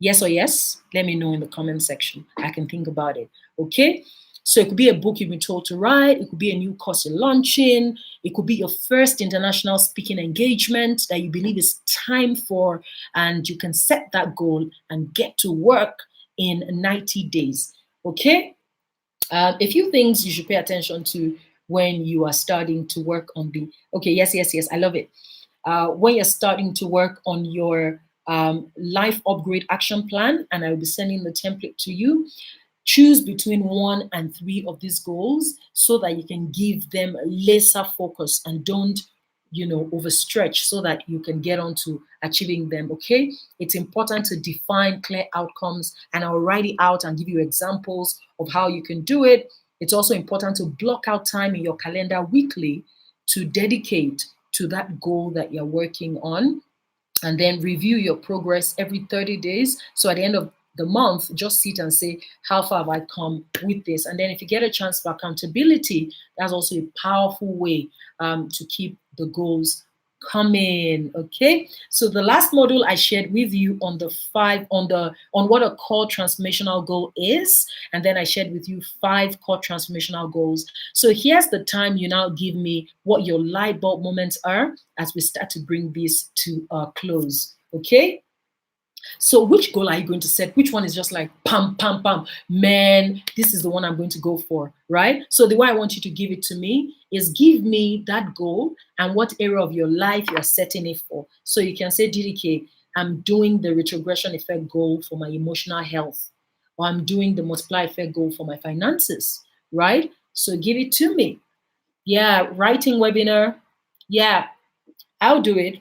Yes or yes? Let me know in the comment section. I can think about it. Okay? So it could be a book you've been told to write. It could be a new course you're launching. It could be your first international speaking engagement that you believe is time for, and you can set that goal and get to work in 90 days. Okay? A few things you should pay attention to when you are starting to work on the. Okay, yes, yes, yes. I love it. When you're starting to work on your life upgrade action plan, and I will be sending the template to you. Choose between 1 and 3 of these goals so that you can give them laser focus and don't overstretch so that you can get on to achieving them. Okay, it's important to define clear outcomes, and I'll write it out and give you examples of how you can do it. It's also important to block out time in your calendar weekly to dedicate to that goal that you're working on, and then review your progress every 30 days. So at the end of the month, just sit and say, how far have I come with this? And then if you get a chance for accountability, that's also a powerful way to keep the goals coming. Okay, so the last module I shared with you on the 5 on what a core transformational goal is, and then I shared with you 5 core transformational goals. So here's the time you now give me what your light bulb moments are as we start to bring this to a close. Okay, so which goal are you going to set? Which one is just like pam, pam, pam? Man, this is the one I'm going to go for, right? So the way I want you to give it to me is give me that goal and what area of your life you are setting it for. So you can say, DDK, I'm doing the retrogression effect goal for my emotional health, or I'm doing the multiply effect goal for my finances, right? So give it to me. Yeah, writing webinar. Yeah, I'll do it.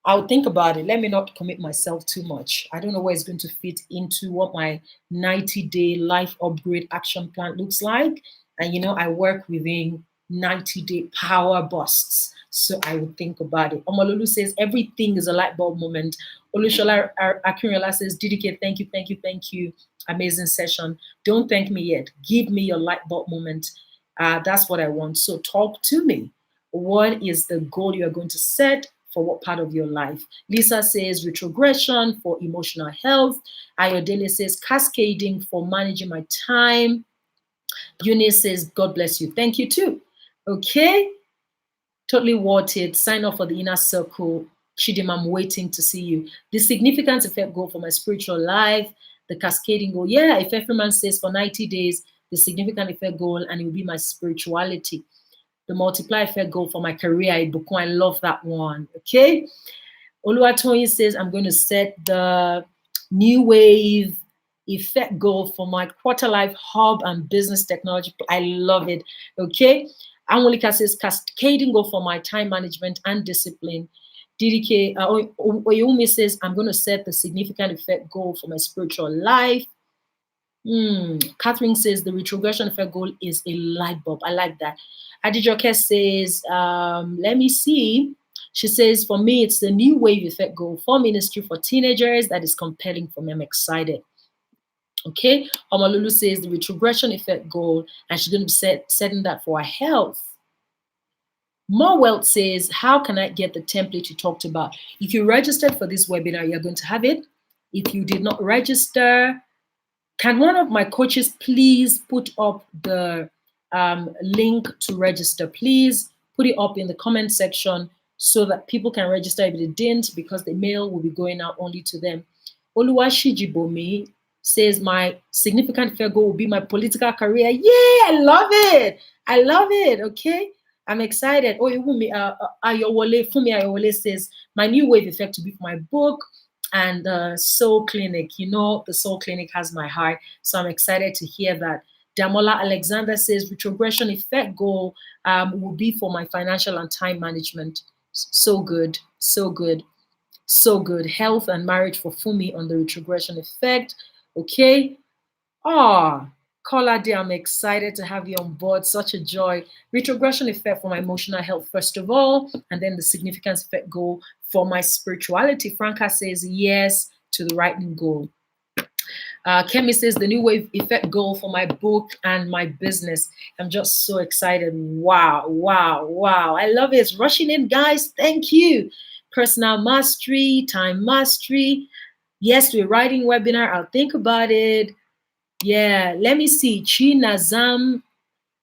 I'll think about it. Let me not commit myself too much. I don't know where it's going to fit into what my 90-day life upgrade action plan looks like. And I work within 90-day power busts. So I would think about it. Omalulu says everything is a light bulb moment. Olushola Akinriola says, DDK, thank you, thank you, thank you. Amazing session. Don't thank me yet. Give me your light bulb moment. That's what I want. So talk to me. What is the goal you are going to set for what part of your life? Lisa says retrogression for emotional health. Ayodele says cascading for managing my time. Eunice says God bless you. Thank you too. Okay, totally worth it. Sign up for the inner circle. Chidim, I'm waiting to see you. The significance effect goal for my spiritual life. The cascading goal. Yeah, if every man says for 90 days, the significant effect goal, and it will be my spirituality. The multiply effect goal for my career. I love that one. Okay. Oluwatoyin says, I'm going to set the new wave effect goal for my quarter life hub and business technology. I love it. Okay. Anwulika says, cascading goal for my time management and discipline. DDK Oyumi says, I'm going to set the significant effect goal for my spiritual life. Catherine says the retrogression effect goal is a light bulb. I like that. Adijoke says, let me see. She says, for me, it's the new wave effect goal for ministry for teenagers that is compelling for me. I'm excited. Okay. Omalulu says the retrogression effect goal, and she's going to be setting that for her health. More Wealth says, how can I get the template you talked about? If you registered for this webinar, you're going to have it. If you did not register, can one of my coaches please put up the link to register? Please put it up in the comment section so that people can register if they didn't, because the mail will be going out only to them. Oluwashi says, my significant fair goal will be my political career. Yeah, I love it. I love it. Okay. I'm excited. Oh, Fumi Ayowole says, my new wave effect to be for my book and Soul Clinic. You know, the Soul Clinic has my heart. So I'm excited to hear that. Damola Alexander says, retrogression effect goal will be for my financial and time management. So good. So good. So good. Health and marriage for Fumi on the retrogression effect. Okay. Ah, Kolade, I'm excited to have you on board. Such a joy. Retrogression effect for my emotional health, first of all, and then the significance effect goal for my spirituality. Franca says yes to the writing goal. Kemi says the new wave effect goal for my book and my business. I'm just so excited. Wow, wow, wow. I love it. It's rushing in, guys. Thank you. Personal mastery, time mastery. Yes, we're writing webinar. I'll think about it. Yeah, let me see. Chinazam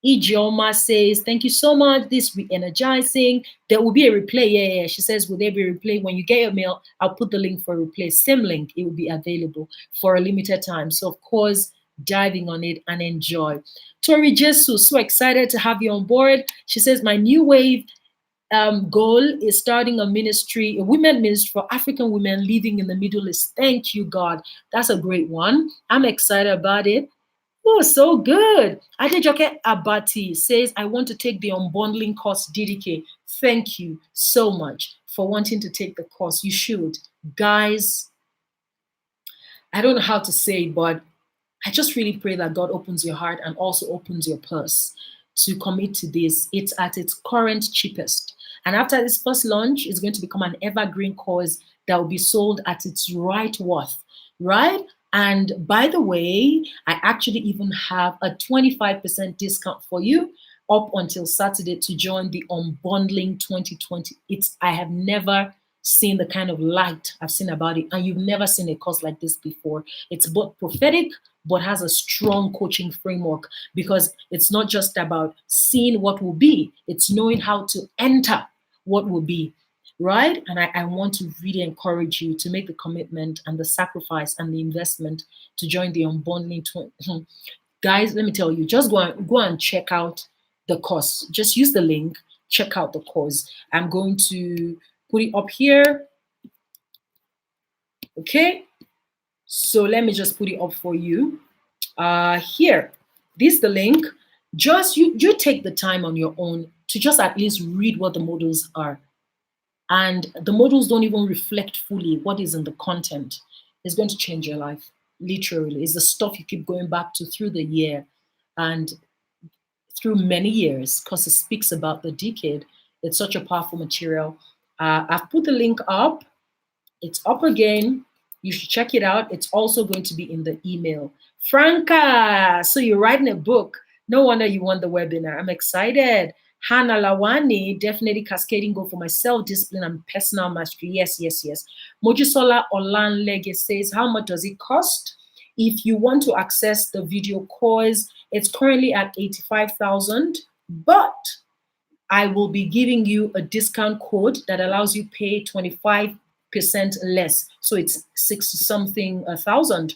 Ijeoma says, thank you so much. This re-energizing. There will be a replay. Yeah. She says, will there be a replay? When you get your mail, I'll put the link for a replay. Same link. It will be available for a limited time. So, of course, diving on it and enjoy. Tori Jesus, so excited to have you on board. She says, my new wave goal is starting a ministry, a women ministry for African women living in the Middle East. Thank you, God. That's a great one. I'm excited about it. Oh, so good. Adejoke Abati says, I want to take the unbundling course, DDK. Thank you so much for wanting to take the course. You should. Guys, I don't know how to say, but I just really pray that God opens your heart and also opens your purse to commit to this. It's at its current cheapest. And after this first launch, it's going to become an evergreen course that will be sold at its right worth, right? And by the way, I actually even have a 25% discount for you up until Saturday to join the Unbundling 2020. I have never seen the kind of light I've seen about it, and you've never seen a course like this before. It's both prophetic but has a strong coaching framework, because it's not just about seeing what will be, it's knowing how to enter what will be, right? And I want to really encourage you to make the commitment and the sacrifice and the investment to join the Unbundling. Guys, let me tell you, just go and check out the course. Just use the link, check out the course. I'm going to put it up here. Okay, so let me just put it up for you. Here, this is the link. Just you take the time on your own to just at least read what the modules are. And the modules don't even reflect fully what is in the content. It's going to change your life, literally. It's the stuff you keep going back to through the year and through many years, because it speaks about the decade. It's such a powerful material. I've put the link up. It's up again. You should check it out. It's also going to be in the email. Franca, so you're writing a book. No wonder you won the webinar. I'm excited. Hannah Lawani, definitely cascading goal for my self-discipline and personal mastery. Yes, yes, yes. Mojisola Olanlege says, how much does it cost? If you want to access the video course, it's currently at 85,000, but I will be giving you a discount code that allows you pay 25% less. So it's 60-something thousand.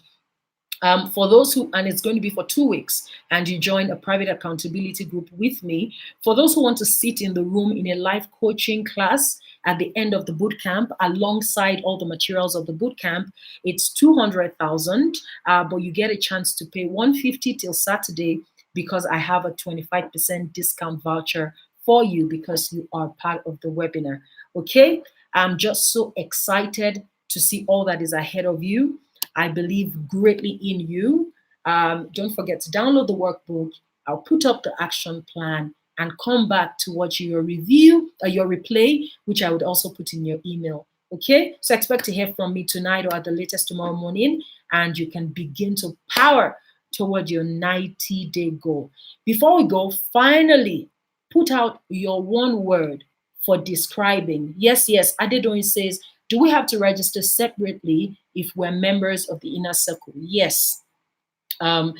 For those who, and it's going to be for 2 weeks, and you join a private accountability group with me. For those who want to sit in the room in a live coaching class at the end of the boot camp, alongside all the materials of the boot camp, it's 200,000, but you get a chance to pay 150 till Saturday, because I have a 25% discount voucher for you because you are part of the webinar. Okay, I'm just so excited to see all that is ahead of you. I believe greatly in you. Don't forget to download the workbook. I'll put up the action plan and come back to watch your review, your replay, which I would also put in your email. Okay, so expect to hear from me tonight or at the latest tomorrow morning, and you can begin to power toward your 90-day goal. Before we go, finally, Put out your one word for describing. Yes, yes. Adedoyin says, do we have to register separately if we're members of the inner circle? Yes. Um,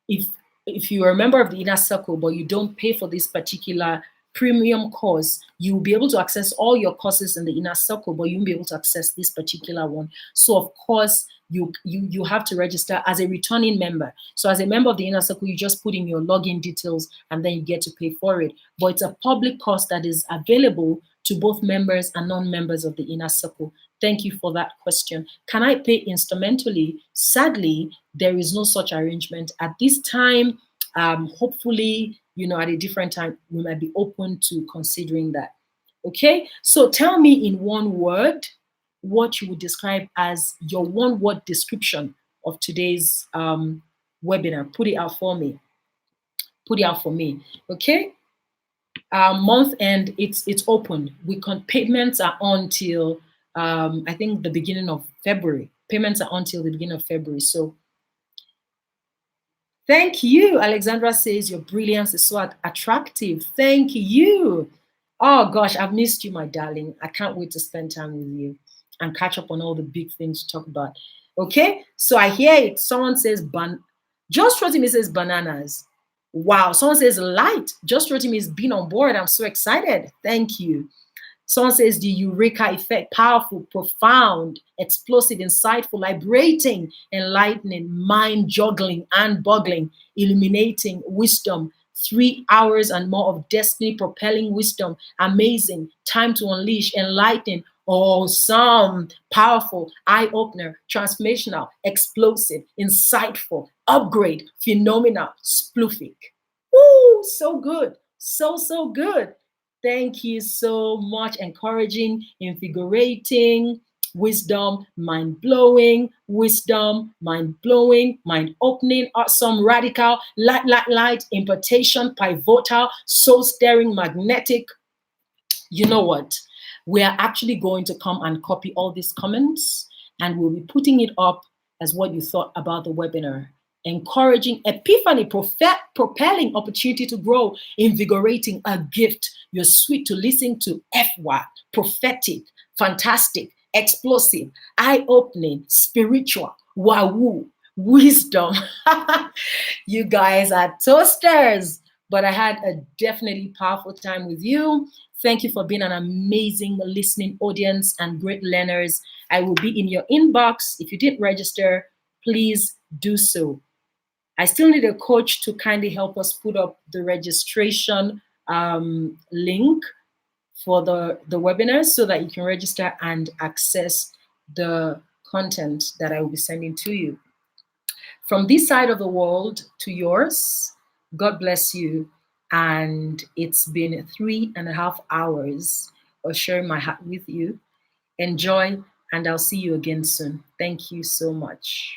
if if you are a member of the inner circle but you don't pay for this particular premium course, you'll be able to access all your courses in the inner circle, but you won't be able to access this particular one. So of course you have to register as a returning member. So as a member of the inner circle, you just put in your login details and then you get to pay for it. But it's a public course that is available to both members and non-members of the inner circle. Thank you for that question. Can I pay instrumentally? Sadly, there is no such arrangement at this time. Hopefully, at a different time, we might be open to considering that. Okay, so tell me in one word what you would describe as your one word description of today's webinar. Put it out for me. Put it out for me. Okay. Month end, it's open. Payments are on till I think the beginning of February. Payments are until the beginning of February. So thank you. Alexandra says your brilliance is so attractive. Thank you. Oh gosh, I've missed you, my darling. I can't wait to spend time with you and catch up on all the big things to talk about. Okay, so I hear it. Someone says Just Rotimi says bananas. Wow, someone says light. Just Rotimi has been on board. I'm so excited. Thank you. Someone says the Eureka effect, powerful, profound, explosive, insightful, liberating, enlightening, mind juggling and boggling, illuminating, wisdom, 3 hours and more of destiny propelling wisdom, amazing, time to unleash, enlightening, awesome, powerful, eye opener, transformational, explosive, insightful, upgrade, phenomenal, sploofic. Woo, so good. So good. Thank you so much. Encouraging, invigorating, wisdom, mind blowing, wisdom, mind blowing, mind opening, awesome, radical, light, impartation, pivotal, soul stirring, magnetic. You know what? We are actually going to come and copy all these comments and we'll be putting it up as what you thought about the webinar. Encouraging, epiphany, propelling, opportunity to grow, invigorating, a gift. You're sweet to listen to, FY, prophetic, fantastic, explosive, eye-opening, spiritual, wahoo, wisdom. You guys are toasters, but I had a definitely powerful time with you. Thank you for being an amazing listening audience and great learners. I will be in your inbox. If you didn't register, please do so. I still need a coach to kindly help us put up the registration link for the webinar so that you can register and access the content that I will be sending to you. From this side of the world to yours, God bless you. And it's been 3.5 hours of sharing my heart with you. Enjoy, and I'll see you again soon. Thank you so much.